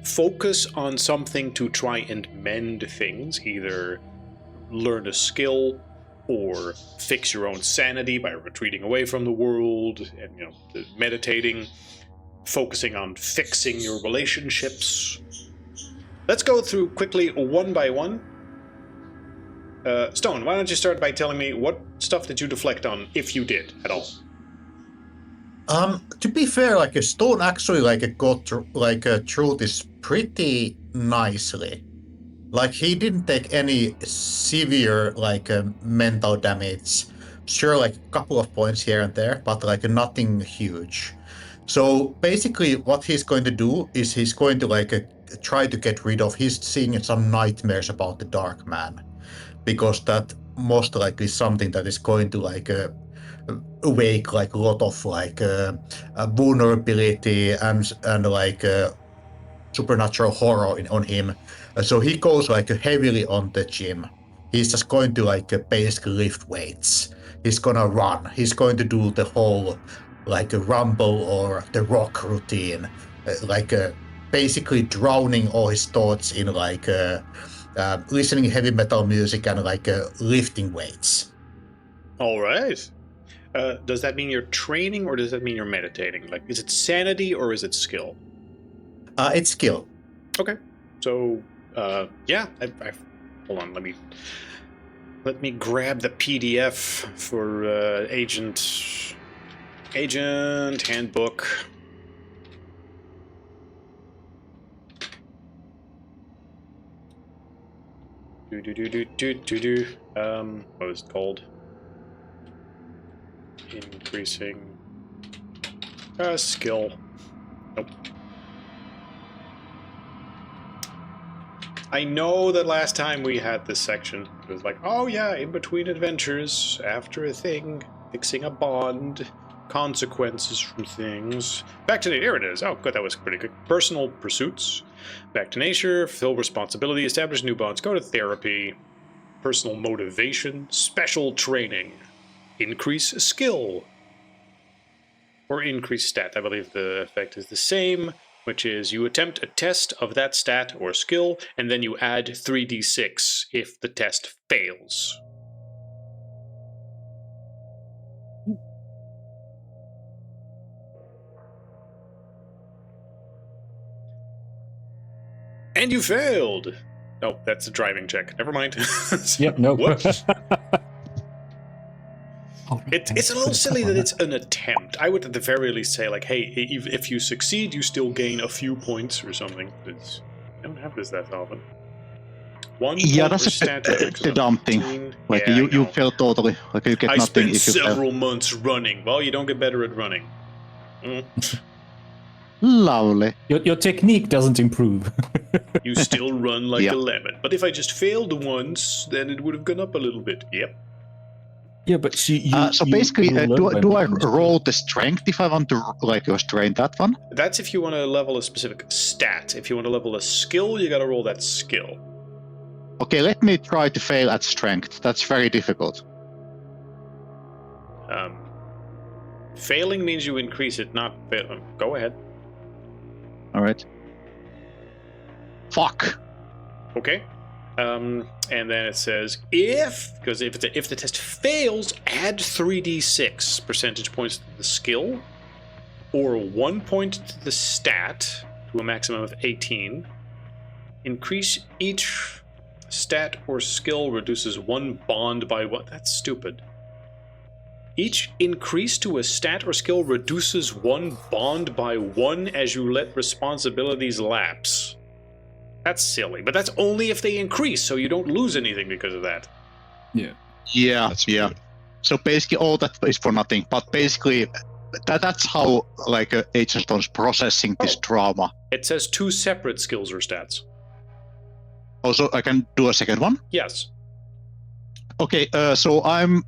focus on something to try and mend things, either learn a skill or fix your own sanity by retreating away from the world and, meditating, focusing on fixing your relationships. Let's go through quickly one by one. Stone, why don't you start by telling me what stuff did you deflect on, if you did at all? To be fair, Stone actually got through this pretty nicely. He didn't take any severe mental damage. Sure, a couple of points here and there, but nothing huge. So basically, what he's going to do is he's going to try to get rid of. He's seeing some nightmares about the Dark Man, because that most likely is something that is going to awake a lot of vulnerability and supernatural horror on him. So he goes heavily on the gym. He's just going to basically lift weights he's gonna run. He's going to do the whole like a Rumble or the Rock routine, basically drowning all his thoughts in listening heavy metal music and lifting weights. All right. Does that mean you're training or does that mean you're meditating? Like, is it sanity or is it skill? It's skill. Okay. So, yeah. Hold on. Let me grab the PDF for Agent Handbook. What was it called? Increasing skill. Nope. I know that last time we had this section, it was like, oh yeah, in between adventures, after a thing, fixing a bond, consequences from things. Back to nature, here it is. Oh, good, that was pretty good. Personal pursuits. Back to nature, fulfill responsibility, establish new bonds, go to therapy. Personal motivation, special training. Increase skill. Or increase stat. I believe the effect is the same, which is you attempt a test of that stat or skill, and then you add 3d6 if the test fails. And you failed! Oh, that's a driving check. Never mind. Yep, no. Whoops. It's a little silly that it's an attempt. I would at the very least say, like, hey, if you succeed, you still gain a few points or something. I don't have this that often. Yeah, that's a dumb thing. Like, yeah, you fail totally. Like, you get I nothing spent if you fail. several months running. Well, you don't get better at running. Lovely. Your technique doesn't improve. You still run like Yeah. a lemon. But if I just failed once, then it would have gone up a little bit. Yep. Yeah, but So basically, do I roll the strength if I want to train that one? That's if you want to level a specific stat. If you want to level a skill, you got to roll that skill. Okay, let me try to fail at strength. That's very difficult. Failing means you increase it, not fail. Go ahead. All right. Fuck. Okay. And then it says if the test fails, add 3d6 percentage points to the skill, or 1 point to the stat to a maximum of 18. Increase each stat or skill reduces 1 bond by what? That's stupid. Each increase to a stat or skill reduces 1 bond by 1 as you let responsibilities lapse. That's silly, but that's only if they increase, so you don't lose anything because of that. Yeah. Yeah, That's yeah. weird. So basically, all that is for nothing. But basically, that's how Agent Stone's processing this trauma. It says 2 separate skills or stats. Also, I can do a second one. Yes. Okay. So I'm.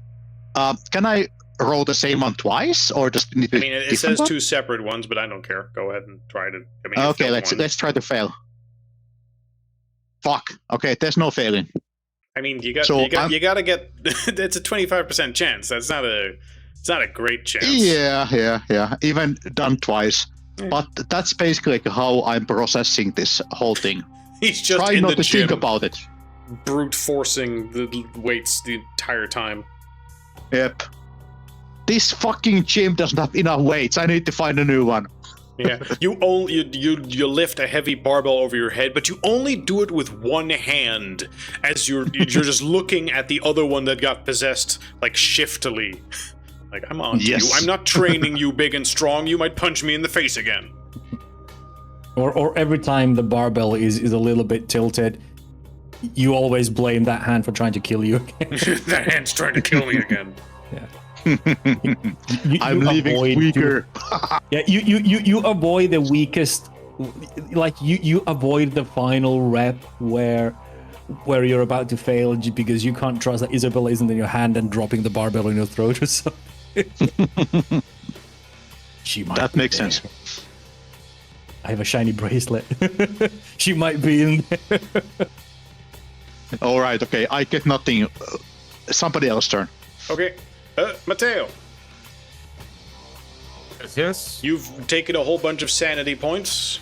Can I roll the same one twice, or just need to? I mean, it says 2 separate ones, but I don't care. Go ahead and try to. I mean, Okay, let's try to fail. Fuck. Okay, there's no failing. I mean, you got to get. It's a 25% chance. It's not a great chance. Yeah. Even done twice. Yeah. But that's basically how I'm processing this whole thing. He's just Try in not the to gym, think about it. brute forcing the weights the entire time. Yep. This fucking gym doesn't have enough weights. I need to find a new one. Yeah, you lift a heavy barbell over your head, but you only do it with one hand, as you're just looking at the other one that got possessed, like shiftily. Like, I'm on to you. I'm not training you big and strong. You might punch me in the face again. Or every time the barbell is a little bit tilted, you always blame that hand for trying to kill you again. That hand's trying to kill me again. Yeah. I'm leaving weaker. Yeah, you avoid the weakest, like you avoid the final rep where you're about to fail because you can't trust that Isabella isn't in your hand and dropping the barbell in your throat or something. She might. That makes sense. I have a shiny bracelet. She might be in there. All right. Okay. I get nothing. Somebody else's turn. Okay. Matteo, Yes. you've taken a whole bunch of sanity points.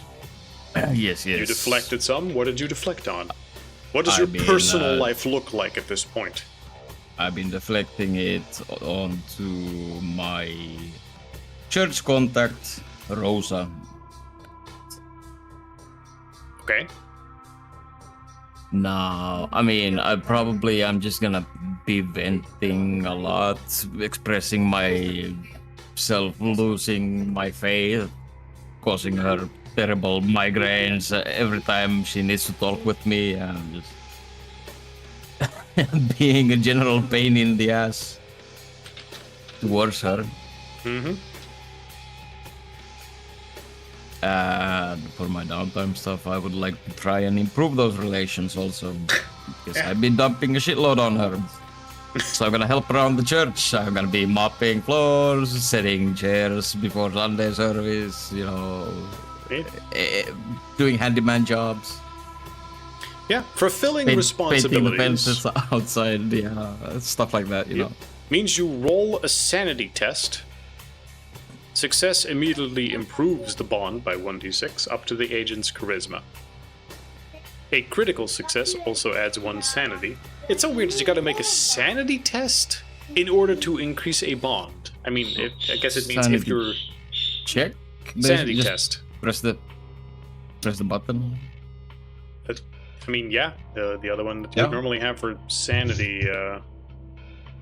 Yes. You deflected some. What did you deflect on? What does I your mean, personal life look like at this point? I've been deflecting it onto my church contact, Rosa. Okay. No, I mean, I'm just gonna be venting a lot, expressing myself, losing my faith, causing her terrible migraines every time she needs to talk with me. I'm just being a general pain in the ass towards her. Mm-hmm. And for my downtime stuff, I would like to try and improve those relations also, because I've been dumping a shitload on her. So I'm gonna help around the church. I'm gonna be mopping floors, setting chairs before Sunday service, doing handyman jobs. Yeah, fulfilling Painting the responsibilities fences outside, stuff like that, you know. means you roll a sanity test. Success immediately improves the bond by 1d6 up to the agent's charisma. A critical success also adds 1 sanity. It's so weird that you gotta make a sanity test in order to increase a bond. I mean, I guess it means if Sanity you're... Check. Sanity Just test. Press the button. I mean, yeah, the other one that you normally have for sanity,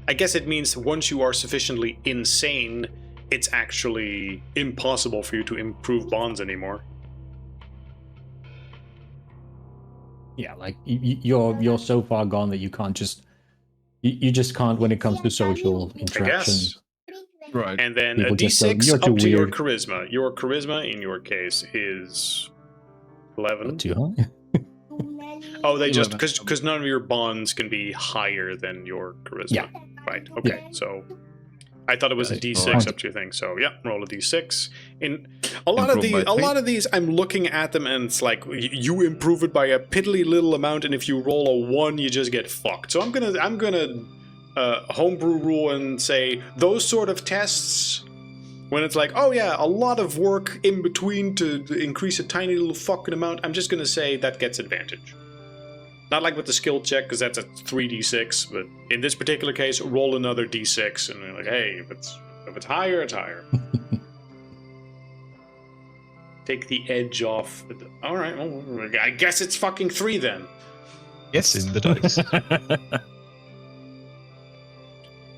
I guess it means once you are sufficiently insane, it's actually impossible for you to improve bonds anymore. Yeah, like you're so far gone that you can't just you just can't when it comes to social interactions. Right. And then People a just go, d6 "You're too up to your weird." charisma. Your charisma, in your case, is 11. Not too high. Oh, they just 11. because none of your bonds can be higher than your charisma. Yeah. Right. Okay. So I thought it was a d6 Alright. up to your thing. So yeah, roll a d6. In a lot of these, I'm looking at them and it's like you improve it by a piddly little amount, and if you roll a 1, you just get fucked. So I'm gonna homebrew rule and say those sort of tests. When it's like, oh yeah, a lot of work in between to increase a tiny little fucking amount, I'm just gonna say that gets advantage. Not like with the skill check, because that's a 3d6, but in this particular case, roll another d6, and you're like, hey, if it's higher, it's higher. Take the edge off. All right, well, I guess it's fucking 3 then. Yes, in the dice.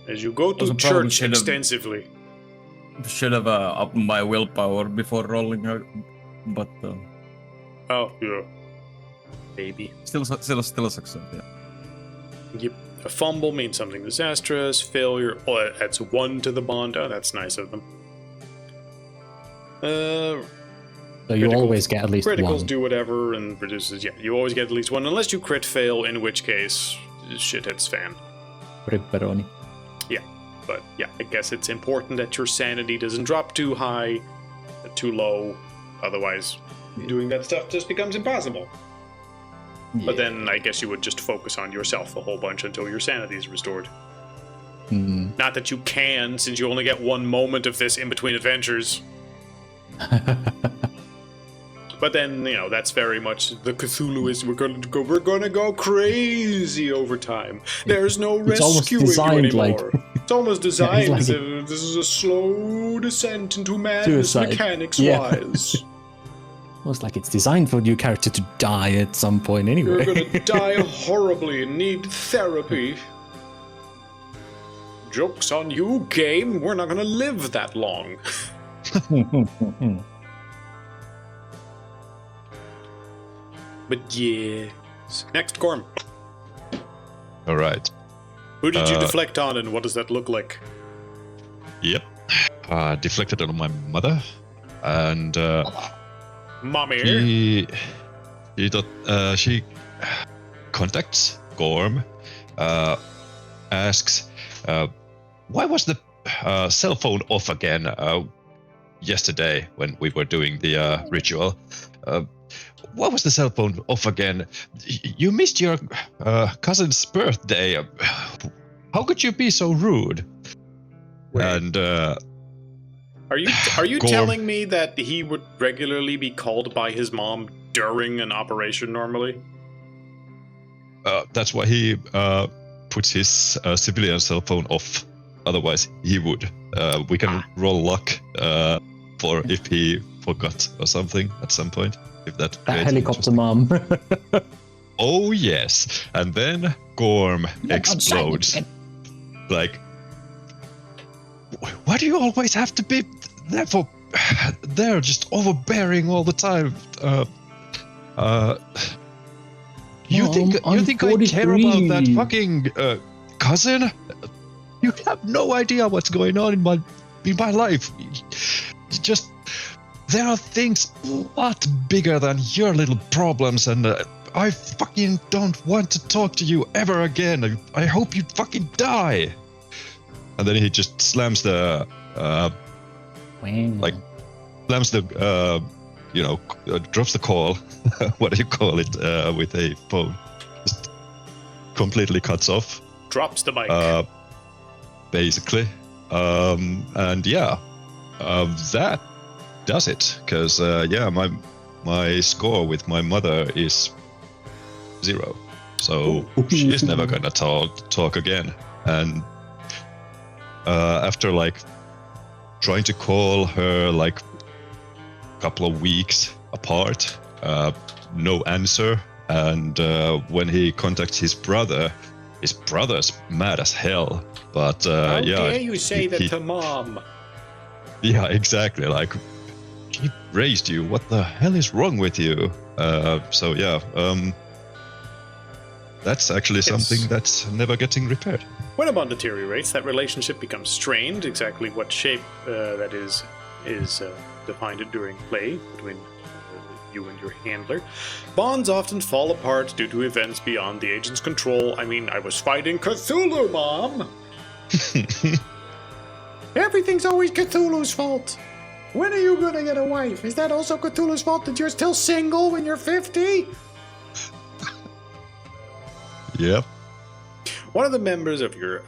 As you go to Also probably church should have- extensively. Should have upped my willpower before rolling her, but Oh, yeah. Baby. still a success. Yeah. Yep. A fumble means something disastrous. Failure, it adds 1 to the bond. Oh, that's nice of them. So you Critical- always get at least Criticals one. do whatever and produces. Yeah, you always get at least 1, unless you crit fail, in which case, shit hits fan. Ripperoni. But yeah, I guess it's important that your sanity doesn't drop too high, too low. Otherwise, doing that stuff just becomes impossible. But then I guess you would just focus on yourself a whole bunch until your sanity is restored. Not that you can, since you only get 1 moment of this in between adventures. But then, that's very much the Cthulhu is we're gonna go crazy over time. There's no It's almost rescuing you designed anymore. It's almost designed like as if this is a slow descent into madness Suicide. mechanics Yeah. wise. Almost like it's designed for your character to die at some point You're anyway. gonna die horribly and need therapy. Joke's on you, game. We're not gonna live that long. But yeah. Next, Gorm. All right. Who did you deflect on, and what does that look like? Yep. Deflected on my mother, and Mommy. she contacts Gorm, asks, why was the cell phone off again yesterday when we were doing the ritual? Why was the cell phone off again? You missed your cousin's birthday. How could you be so rude? Wait. And Are you Gorm. telling me that he would regularly be called by his mom during an operation normally? that's why he puts his civilian cell phone off. Otherwise, he would. We can roll luck for if he forgot or something at some point. If that creates Helicopter mom. Oh yes, and then Gorm explodes. Like, why do you always have to be there for? They're just overbearing all the time. You Mom, think I'm I care about that 43. fucking cousin? You have no idea what's going on in my life. Just there are things a lot bigger than your little problems, and I fucking don't want to talk to you ever again. I hope you fucking die. And then he just slams the like slams the drops the call. What do you call it with a phone? Just completely cuts off. Drops the mic. Basically, and yeah, that does it. Because my score with my mother is 0, so she's never gonna talk again. And after like trying to call her like a couple of weeks apart, no answer. And when he contacts his brother's mad as hell. But How yeah, dare you say that to mom? Yeah, exactly. Like, he raised you. What the hell is wrong with you? So yeah, that's actually something that's never getting repaired. When a bond deteriorates, that relationship becomes strained. Exactly what shape that is defined during play between you and your handler. Bonds often fall apart due to events beyond the agent's control. I mean, I was fighting Cthulhu, Mom! Everything's always Cthulhu's fault! When are you gonna get a wife? Is that also Cthulhu's fault that you're still single when you're 50? Yep. One of the members of your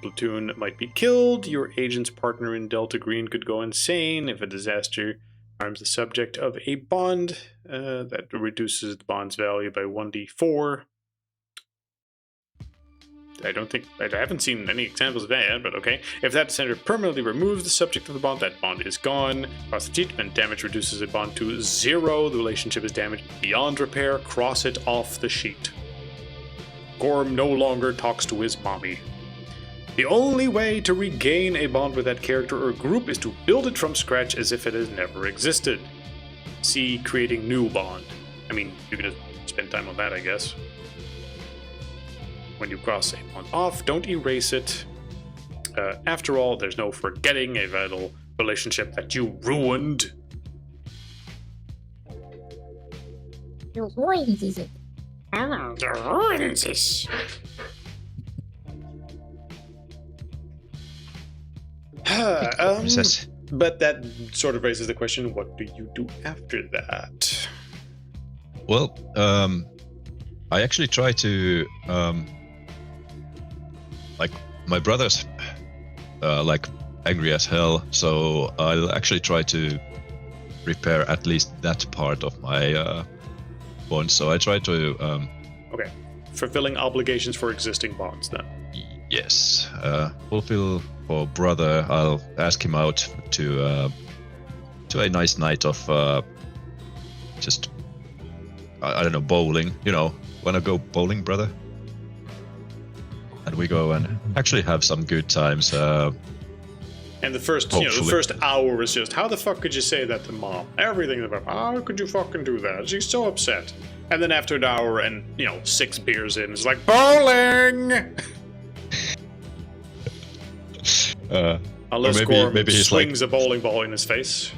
platoon might be killed. Your agent's partner in Delta Green could go insane if a disaster harms the subject of a bond. That reduces the bond's value by 1d4. I haven't seen any examples of that yet, but okay. If that center permanently removes the subject of the bond, that bond is gone. Cross the sheet, and damage reduces a bond to 0. The relationship is damaged beyond repair. Cross it off the sheet. Gorm no longer talks to his mommy. The only way to regain a bond with that character or group is to build it from scratch as if it has never existed. See creating new bond. I mean, you can just spend time on that, I guess. When you cross a bond off, don't erase it. After all, there's no forgetting a vital relationship that you ruined. You ruined it. Ruins this. But that sort of raises the question, what do you do after that? Well, I actually try to like, my brother's like angry as hell, so I'll actually try to repair at least that part of my bond. So I try to Okay, fulfilling obligations for existing bonds then. yes, fulfill for brother. I'll ask him out to a nice night of just I don't know, bowling. You know, wanna go bowling, brother? And we go and actually have some good times. And the first, the first hour is just, how the fuck could you say that to mom? Everything about, how could you fucking do that? She's so upset. And then after an hour and 6 beers in, it's like bowling. Unless Gorm maybe he's swings a bowling ball in his face.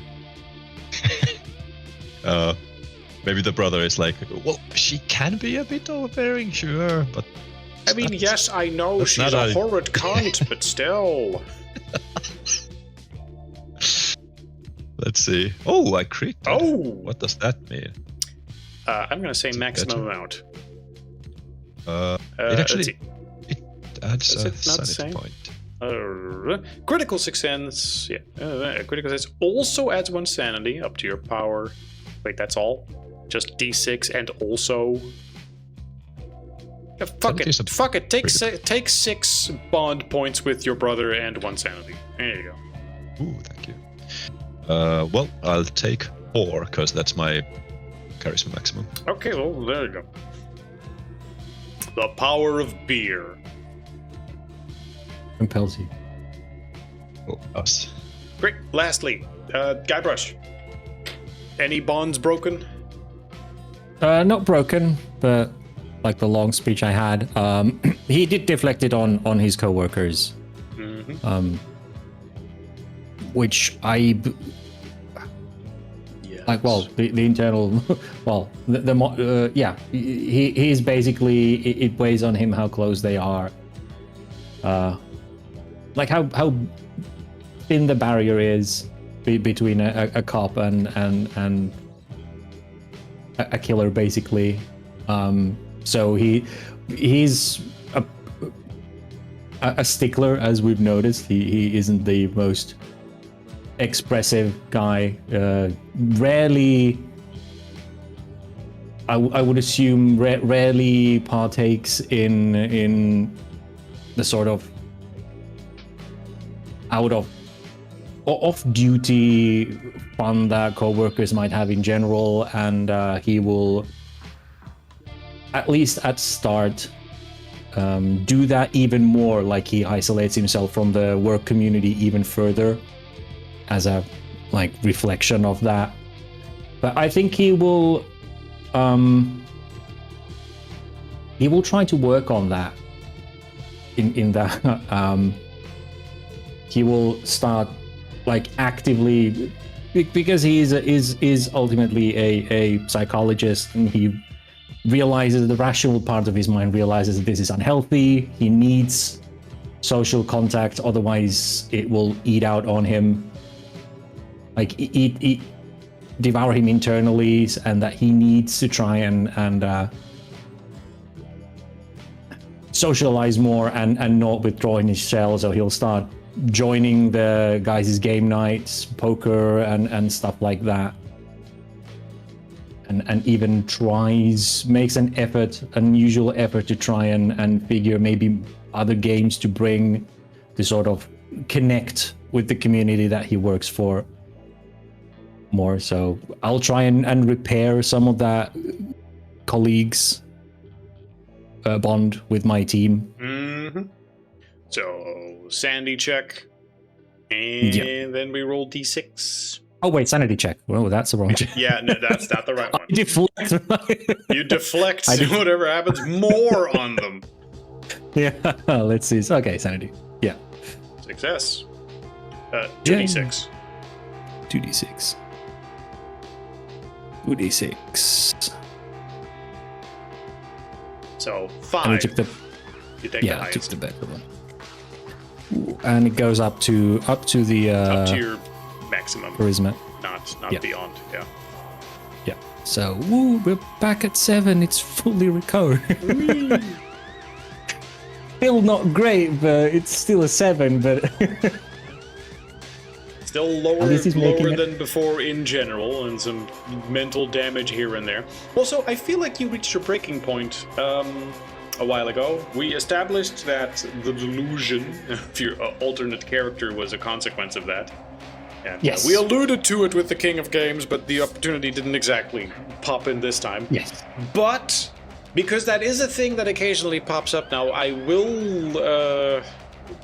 Maybe the brother is like, well, she can be a bit overbearing, sure, but I mean, yes, I know she's a horrid cunt, but still. Let's see. Oh, I crit. Oh! What does that mean? I'm gonna say maximum amount. It actually it adds Is a it not sanity saying? point. Critical success. Yeah. Critical success also adds 1 sanity up to your power. Wait, that's all? Just d6 and also. Yeah, fuck it. Fuck it. Take 6 bond points with your brother and 1 sanity. There you go. Ooh, thank you. Well, I'll take 4 because that's my charisma maximum. Okay, well, there you go. The power of beer. Compels you. Oh, us. Great. Lastly, Guybrush. Any bonds broken? Not broken, but like the long speech I had, he did deflect it on his coworkers, which I like. Well, the internal, well, yeah, he's basically it weighs on him how close they are, like how thin the barrier is between a cop and a killer, basically. So he's a stickler, as we've noticed. He isn't the most expressive guy. Rarely, I would assume, rarely partakes in the sort of out of off-duty fun that co-workers might have in general, and he will, at least at start, do that even more. Like, he isolates himself from the work community even further as a like reflection of that. But I think he will try to work on that in that he will start like actively, because he is ultimately a psychologist, and he realizes, the rational part of his mind realizes that this is unhealthy. He needs social contact, otherwise it will eat out on him, like eat devour him internally, and that he needs to try and socialize more and not withdraw in his shell. So he'll start joining the guys' game nights, poker and stuff like that, and even makes an unusual effort to try and figure maybe other games to bring to sort of connect with the community that he works for more. So I'll try and repair some of that colleagues bond with my team. Mm-hmm. So sanity check, and then we roll d6. Oh wait, sanity check. Oh, that's the wrong check. Yeah, no, that's not the right one. I deflect. You deflect whatever happens more on them. Yeah, let's see. Okay, sanity. Yeah. Success. 2d6. 2d6. 2d6. So 5. And we took the, you take yeah, the I took highest. the better one. And it goes up to the up to your maximum, charisma. Not beyond. Yeah. Yeah. So we're back at 7. It's fully recovered. Still not great, but it's still a 7. But Still lower making than before in general, and some mental damage here and there. Also, I feel like you reached your breaking point a while ago. We established that the delusion of your alternate character was a consequence of that. And, yes. We alluded to it with the King of Games, but the opportunity didn't exactly pop in this time. Yes. But because that is a thing that occasionally pops up now, I will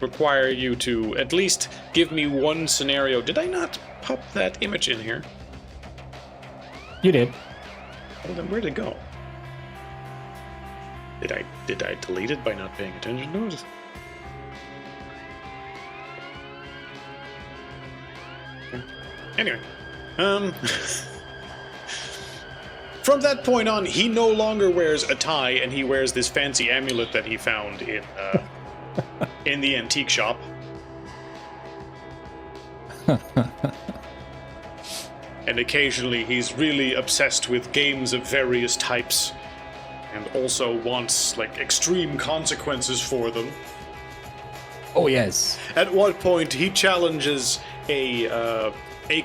require you to at least give me one scenario. Did I not pop that image in here? You did. Well, then where'd it go? Did I delete it by not paying attention to it? Anyway, from that point on, he no longer wears a tie, and he wears this fancy amulet that he found in the antique shop. And occasionally he's really obsessed with games of various types, and also wants like extreme consequences for them. Oh yes. At what point he challenges a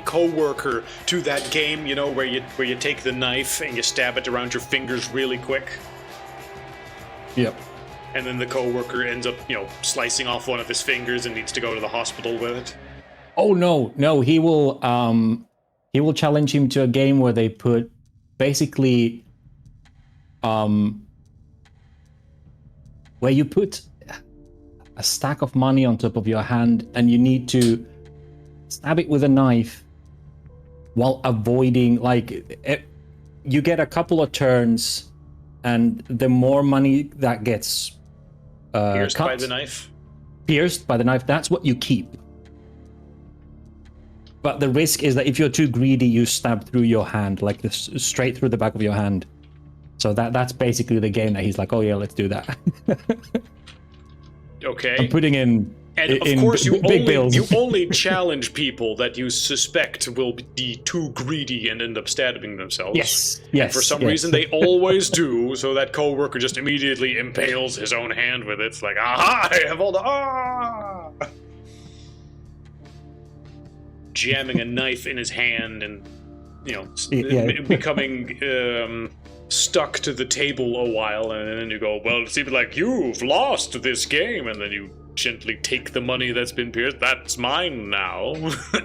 co-worker to that game, you know, where you take the knife and you stab it around your fingers really quick. Yep. And then the co-worker ends up, you know, slicing off one of his fingers and needs to go to the hospital with it. Oh no, he will challenge him to a game where they put basically where you put a stack of money on top of your hand and you need to stab it with a knife while avoiding, like, you get a couple of turns and the more money that gets Pierced cut, by the knife? Pierced by the knife, that's what you keep. But the risk is that if you're too greedy, you stab through your hand, like this, straight through the back of your hand. So that's basically the game that he's like, oh yeah, let's do that. Okay. I'm putting in. And of course, you bills. only challenge people that you suspect will be too greedy and end up stabbing themselves. Yes. And for some reason, they always do. So that coworker just immediately impales his own hand with it. It's like, aha! I have all the jamming a knife in his hand and, you know, becoming stuck to the table a while, and then you go, well, it seems like you've lost this game, and then you gently take the money that's been pierced. That's mine now,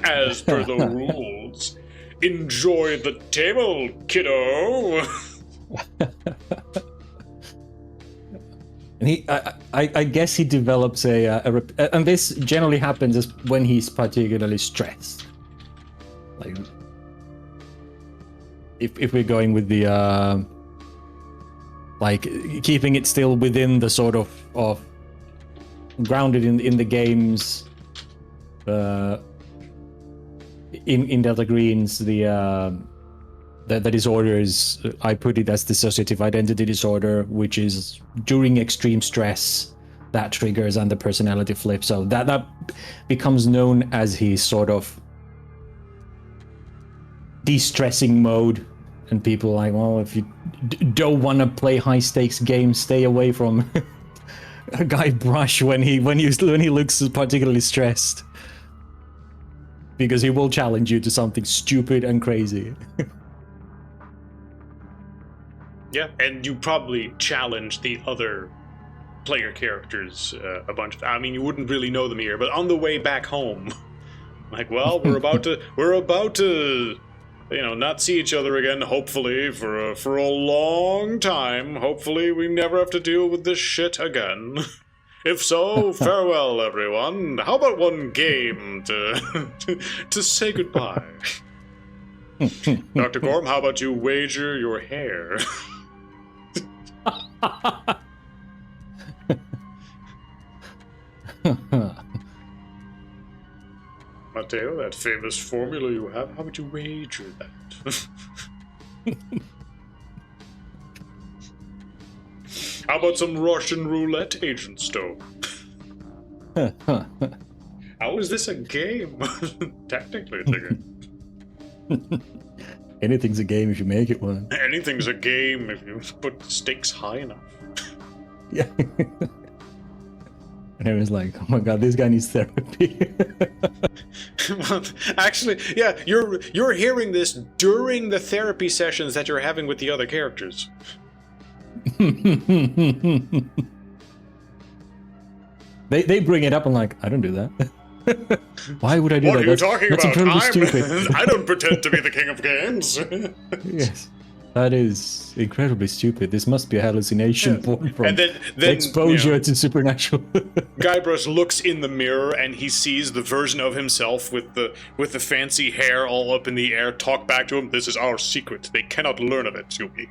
as per the rules. Enjoy the table, kiddo. And I guess he develops and this generally happens when he's particularly stressed. Like, if we're going with the like keeping it still within the sort of grounded in the games, in Delta Greens, the disorder is, I put it as dissociative identity disorder, which is during extreme stress that triggers and the personality flip. So that becomes known as his sort of de-stressing mode. And people are like, well, if you don't want to play high stakes games, stay away from a guy Brush when he looks particularly stressed, because he will challenge you to something stupid and crazy. Yeah, and you probably challenge the other player characters a bunch. I mean, you wouldn't really know them here, but on the way back home, like, well, we're about to, you know, not see each other again, hopefully, for a long time. Hopefully, we never have to deal with this shit again. If so, farewell, everyone. How about one game to say goodbye? Dr. Gorm, how about you wager your hair? Matteo, that famous formula you have, how would you wager that? How about some Russian roulette, Agent Stone? How is this a game? Technically, it's a game. Anything's a game if you make it one. Anything's a game if you put the stakes high enough. Yeah. And everyone's like, oh my god, this guy needs therapy. Well, actually, yeah, you're hearing this during the therapy sessions that you're having with the other characters. They bring it up and like, I don't do that. Why would I do What that? are you talking that's about? incredibly stupid. I don't pretend to be the king of games. Yes. That is incredibly stupid. This must be a hallucination born from And then exposure you know, to supernatural. Guybrush looks in the mirror and he sees the version of himself with the fancy hair all up in the air talk back to him. This is our secret. They cannot learn of it, Yuki.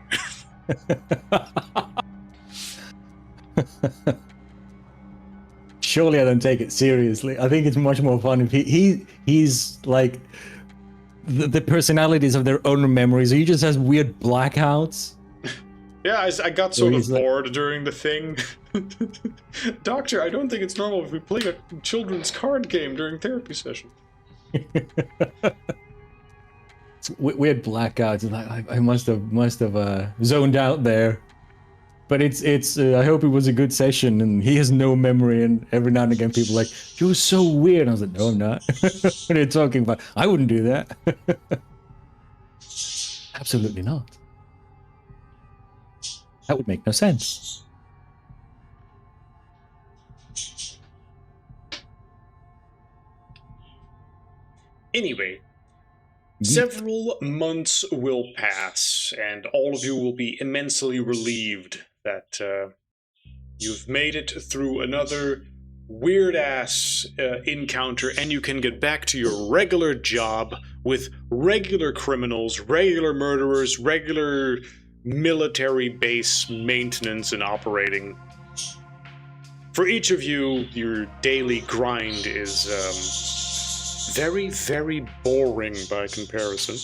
Surely I don't take it seriously. I think it's much more fun if he's like the personalities of their own memories. He just has weird blackouts. Yeah, I got sort of bored during the thing. Doctor, I don't think it's normal if we play a children's card game during therapy session. It's weird blackouts. Like I must have zoned out there. But it's. I hope it was a good session, and he has no memory. And every now and again, people are like, "You're so weird." And I was like, "No, I'm not." What are you talking about? I wouldn't do that. Absolutely not. That would make no sense. Anyway, several months will pass, and all of you will be immensely relieved that you've made it through another weird-ass encounter, and you can get back to your regular job with regular criminals, regular murderers, regular military base maintenance and operating. For each of you, your daily grind is very, very boring by comparison.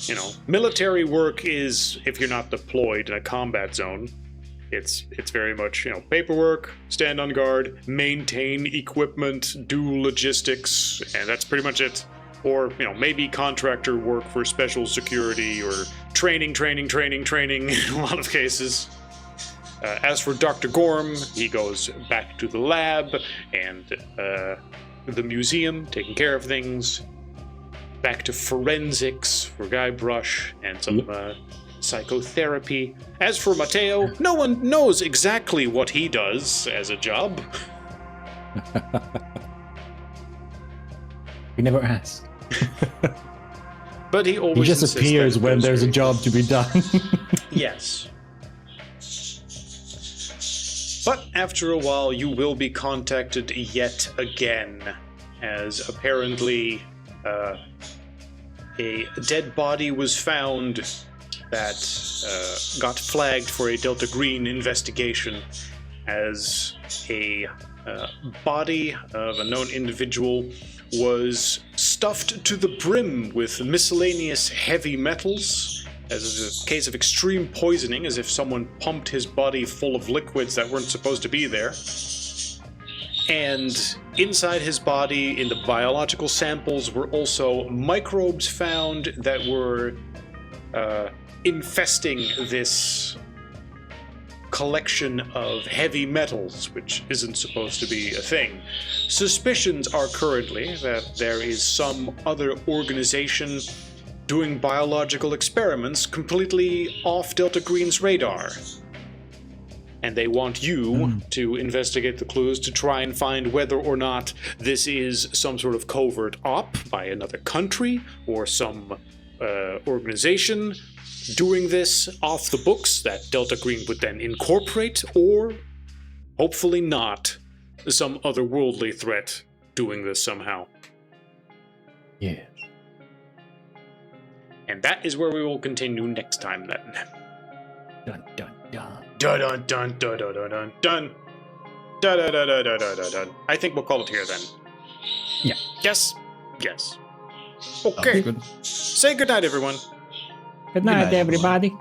You know, military work is, if you're not deployed in a combat zone, it's very much, you know, paperwork, stand on guard, maintain equipment, do logistics, and that's pretty much it. Or, you know, maybe contractor work for special security or training in a lot of cases. As for Dr. Gorm, he goes back to the lab and the museum, taking care of things. Back to forensics for Guybrush and some psychotherapy. As for Mateo, no one knows exactly what he does as a job. We never ask. But he always He just insists appears that when those there's a are- job to be done. Yes. But after a while, you will be contacted yet again, as apparently a dead body was found that got flagged for a Delta Green investigation as a body of a known individual was stuffed to the brim with miscellaneous heavy metals, as a case of extreme poisoning, as if someone pumped his body full of liquids that weren't supposed to be there. And inside his body, in the biological samples, were also microbes found that were infesting this collection of heavy metals, which isn't supposed to be a thing. Suspicions are currently that there is some other organization doing biological experiments completely off Delta Green's radar. And they want you to investigate the clues to try and find whether or not this is some sort of covert op by another country or some organization doing this off the books that Delta Green would then incorporate, or hopefully not, some otherworldly threat doing this somehow. Yeah. And that is where we will continue next time then. Dun dun dun. Dun dun dun dun dun dun dun dun. Dun dun dun dun dun dun dun. I think we'll call it here then. Yeah. Yes. Yes. Okay. Good. Say goodnight, everyone. Good night, night, everyone. everybody.